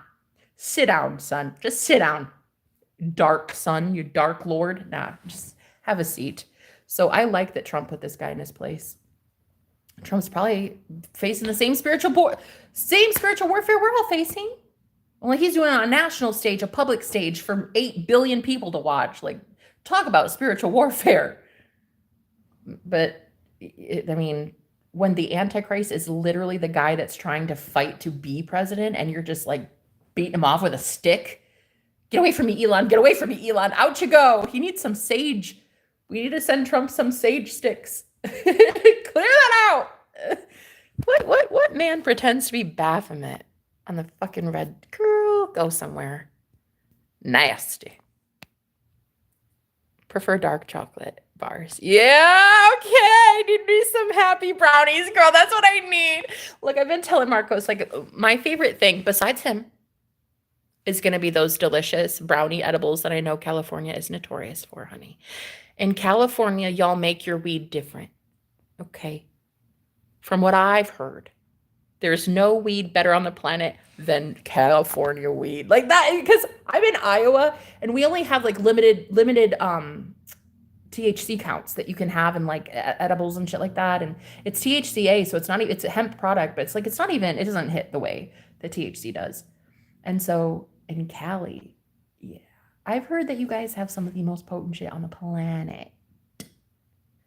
Sit down, son. Just sit down. Dark son, you dark lord. Nah, just have a seat. So I like that Trump put this guy in his place. Trump's probably facing the same spiritual warfare we're all facing. Only he's doing it on a national stage, a public stage for 8 billion people to watch. Like, talk about spiritual warfare. But, I mean, when the Antichrist is literally the guy that's trying to fight to be president and you're just like beating him off with a stick. Get away from me, Elon. Get away from me, Elon. Out you go. He needs some sage. We need to send Trump some sage sticks. Clear that out. What man pretends to be Baphomet on the fucking red? Girl, go somewhere. Nasty. Prefer dark chocolate bars. Yeah, okay. I need me some happy brownies, girl. That's what I need. Look, I've been telling Marcos, like, my favorite thing besides him is going to be those delicious brownie edibles that I know California is notorious for, honey. In California, y'all make your weed different. Okay. From what I've heard, there's no weed better on the planet than California weed. Like that, because I'm in Iowa and we only have like limited THC counts that you can have in like edibles and shit like that. And it's THCA, so it's a hemp product, but it doesn't hit the way that THC does. And so in Cali, yeah, I've heard that you guys have some of the most potent shit on the planet.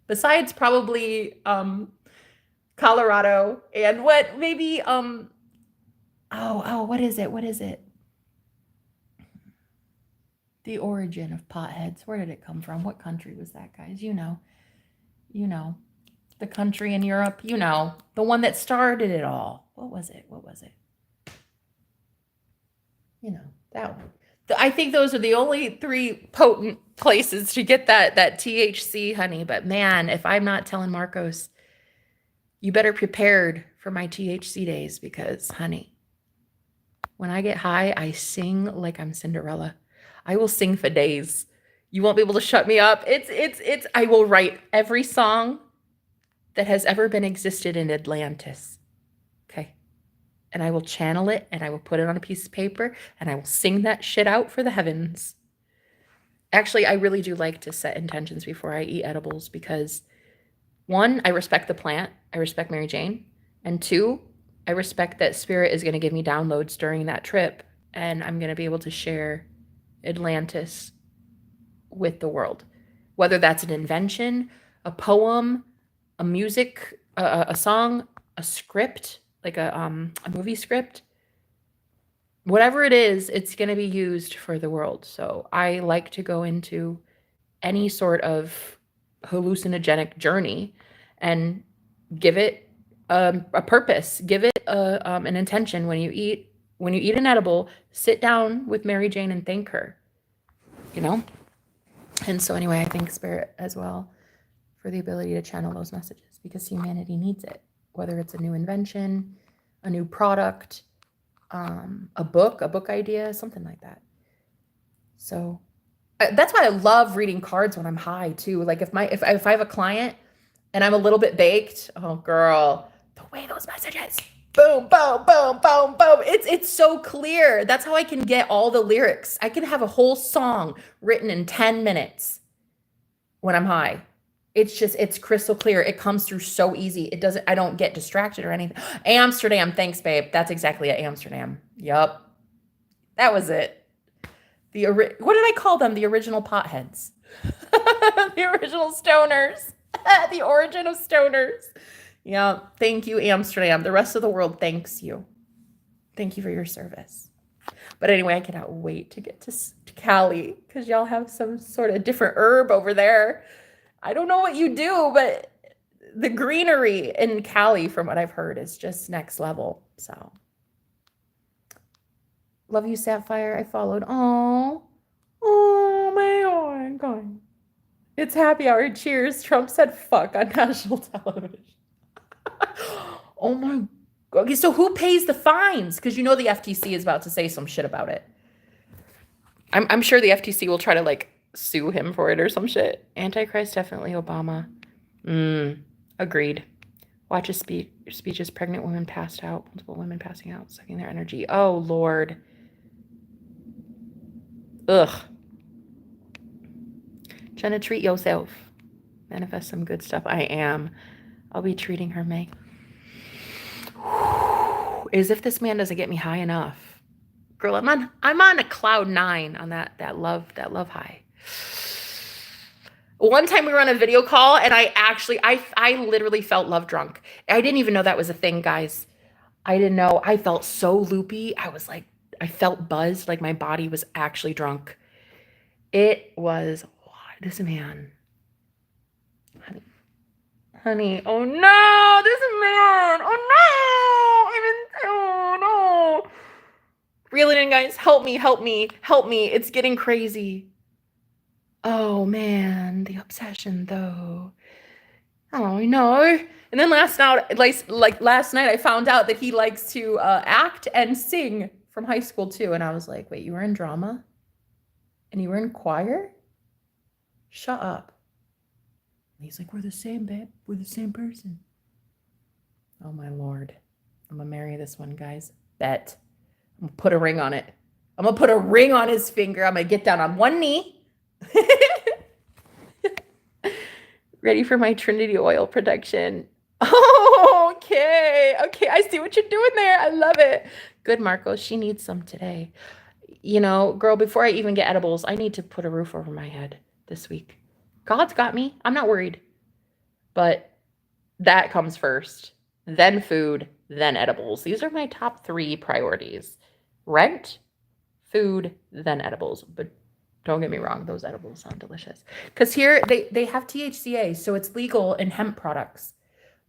Besides probably Colorado and what is it? The origin of potheads. Where did it come from? What country was that, guys? You know. The country in Europe, the one that started it all. What was it? That one. I think those are the only 3 potent places to get that THC, honey. But man, if I'm not telling Marcos, you better prepared for my THC days because, honey, when I get high, I sing like I'm Cinderella. I will sing for days. You won't be able to shut me up. I will write every song that has ever been existed in Atlantis. Okay. And I will channel it and I will put it on a piece of paper and I will sing that shit out for the heavens. Actually, I really do like to set intentions before I eat edibles because one, I respect the plant. I respect Mary Jane. And two, I respect that spirit is going to give me downloads during that trip and I'm going to be able to share Atlantis with the world. Whether that's an invention, a poem, a music, a song, a script, like a movie script, whatever it is, it's going to be used for the world. So I like to go into any sort of hallucinogenic journey and give it a purpose, give it an intention. When you eat an edible, sit down with Mary Jane and thank her, you know? And so anyway, I thank Spirit as well for the ability to channel those messages because humanity needs it, whether it's a new invention, a new product, a book idea, something like that. So that's why I love reading cards when I'm high too. Like if I have a client and I'm a little bit baked, oh girl, the way those messages, boom, boom, boom, boom, boom. It's so clear. That's how I can get all the lyrics. I can have a whole song written in 10 minutes when I'm high. It's crystal clear. It comes through so easy. I don't get distracted or anything. Amsterdam. Thanks, babe. That's exactly it. Amsterdam. Yup. That was it. What did I call them? The original potheads. The original stoners. The origin of stoners. Yeah. Thank you, Amsterdam. The rest of the world thanks you. Thank you for your service. But anyway, I cannot wait to get to Cali because y'all have some sort of different herb over there. I don't know what you do, but the greenery in Cali, from what I've heard, is just next level. So, love you, Sapphire. I followed. Oh my God. It's happy hour. Cheers. Trump said fuck on national television. Oh my God. Okay, so who pays the fines? Because you know the FTC is about to say some shit about it. I'm sure the FTC will try to like sue him for it or some shit. Antichrist, definitely Obama. Agreed. Watch his speeches. Pregnant women passed out. Multiple women passing out, sucking their energy. Oh, Lord. Ugh. Trying to treat yourself. Manifest some good stuff. I am. I'll be treating her, May. As if this man doesn't get me high enough. Girl, I'm on a cloud 9 on that love high. One time we were on a video call and I literally felt love drunk. I didn't even know that was a thing, guys. I didn't know. I felt so loopy. I felt buzzed, like my body was actually drunk. It was, this man. Honey, oh no, this man, oh no. Reel it in, guys. Help me. It's getting crazy. Oh man, the obsession though. Oh no. And then last night I found out that he likes to act and sing from high school too. And I was like, wait, you were in drama? And you were in choir? Shut up. And he's like, we're the same, babe. We're the same person. Oh my Lord. I'm gonna marry this one, guys. Bet. I'm gonna put a ring on it. I'm gonna put a ring on his finger. I'm gonna get down on one knee. Ready for my Trinity oil production. Oh, okay. I see what you're doing there. I love it. Good, Marco. She needs some today. You know, girl, before I even get edibles, I need to put a roof over my head this week. God's got me. I'm not worried. But that comes first. Then food, then edibles. These are my top 3 priorities. Rent, food, then edibles. But don't get me wrong, those edibles sound delicious. Because here they have THCA, so it's legal in hemp products.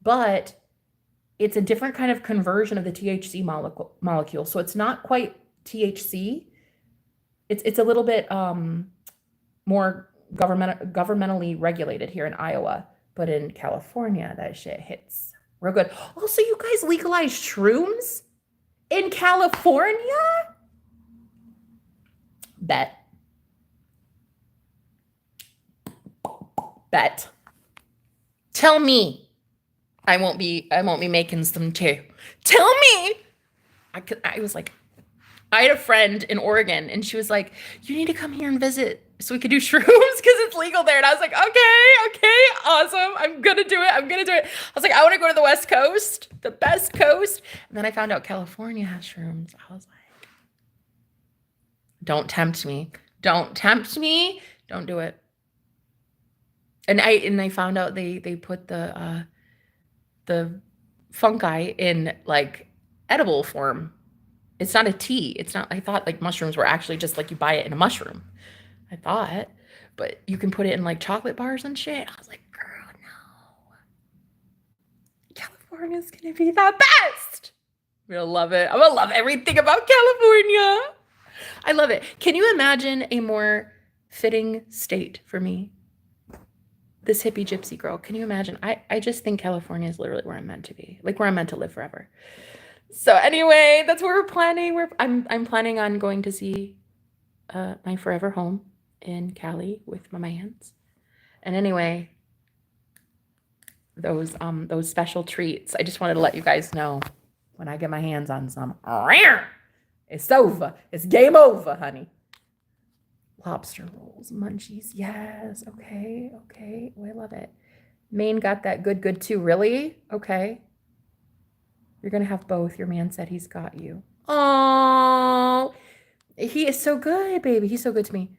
But it's a different kind of conversion of the THC molecule. So it's not quite THC. It's a little bit more governmentally regulated here in Iowa. But in California, that shit hits. Real good. Also, you guys legalized shrooms in California? Bet. Bet. Tell me I won't be making some too. Tell me. I was like, I had a friend in Oregon and she was like, you need to come here and visit so we could do shrooms because it's legal there. And I was like, okay, awesome. I'm going to do it. I was like, I want to go to the West Coast, the best coast. And then I found out California has shrooms. I was like, don't tempt me. Don't tempt me. Don't do it. And I found out they put the fungi in like edible form. It's not a tea. It's not, I thought like mushrooms were actually just like you buy it in a mushroom. I thought, but you can put it in like chocolate bars and shit. I was like, girl, no. California's gonna be the best. I'm gonna love it. I'm gonna love everything about California. I love it. Can you imagine a more fitting state for me? This hippie gypsy girl. Can you imagine? I just think California is literally where I'm meant to be, like where I'm meant to live forever. So anyway, that's what we're planning. I'm planning on going to see my forever home in Cali with my mans. And anyway, those special treats. I just wanted to let you guys know when I get my hands on some. It's over. It's game over, honey. Lobster rolls, munchies. Yes. Okay. Oh, I love it. Maine got that good too. Really? Okay. You're going to have both. Your man said he's got you. Oh, he is so good, baby. He's so good to me.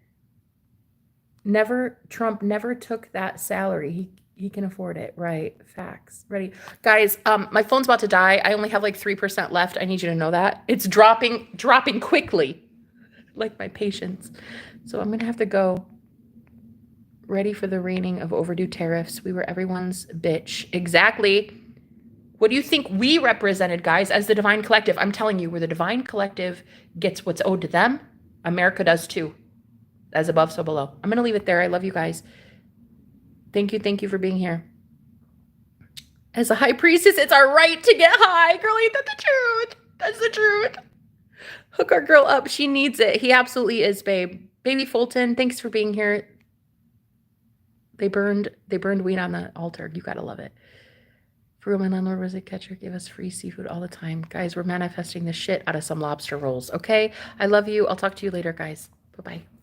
Trump never took that salary. He can afford it. Right. Facts. Ready. Guys, my phone's about to die. I only have like 3% left. I need you to know that. It's dropping quickly. Like my patience. So I'm going to have to go. Ready for the raining of overdue tariffs. We were everyone's bitch. Exactly. What do you think we represented, guys, as the Divine Collective? I'm telling you, where the Divine Collective gets what's owed to them, America does too. As above, so below. I'm going to leave it there. I love you guys. Thank you for being here. As a high priestess, it's our right to get high. Girl, ain't that the truth? That's the truth. Hook our girl up. She needs it. He absolutely is, babe. Baby Fulton, thanks for being here. They burned weed on the altar. You got to love it. For my landlord was a catcher, gave us free seafood all the time. Guys, we're manifesting the shit out of some lobster rolls, okay? I love you. I'll talk to you later, guys. Bye-bye.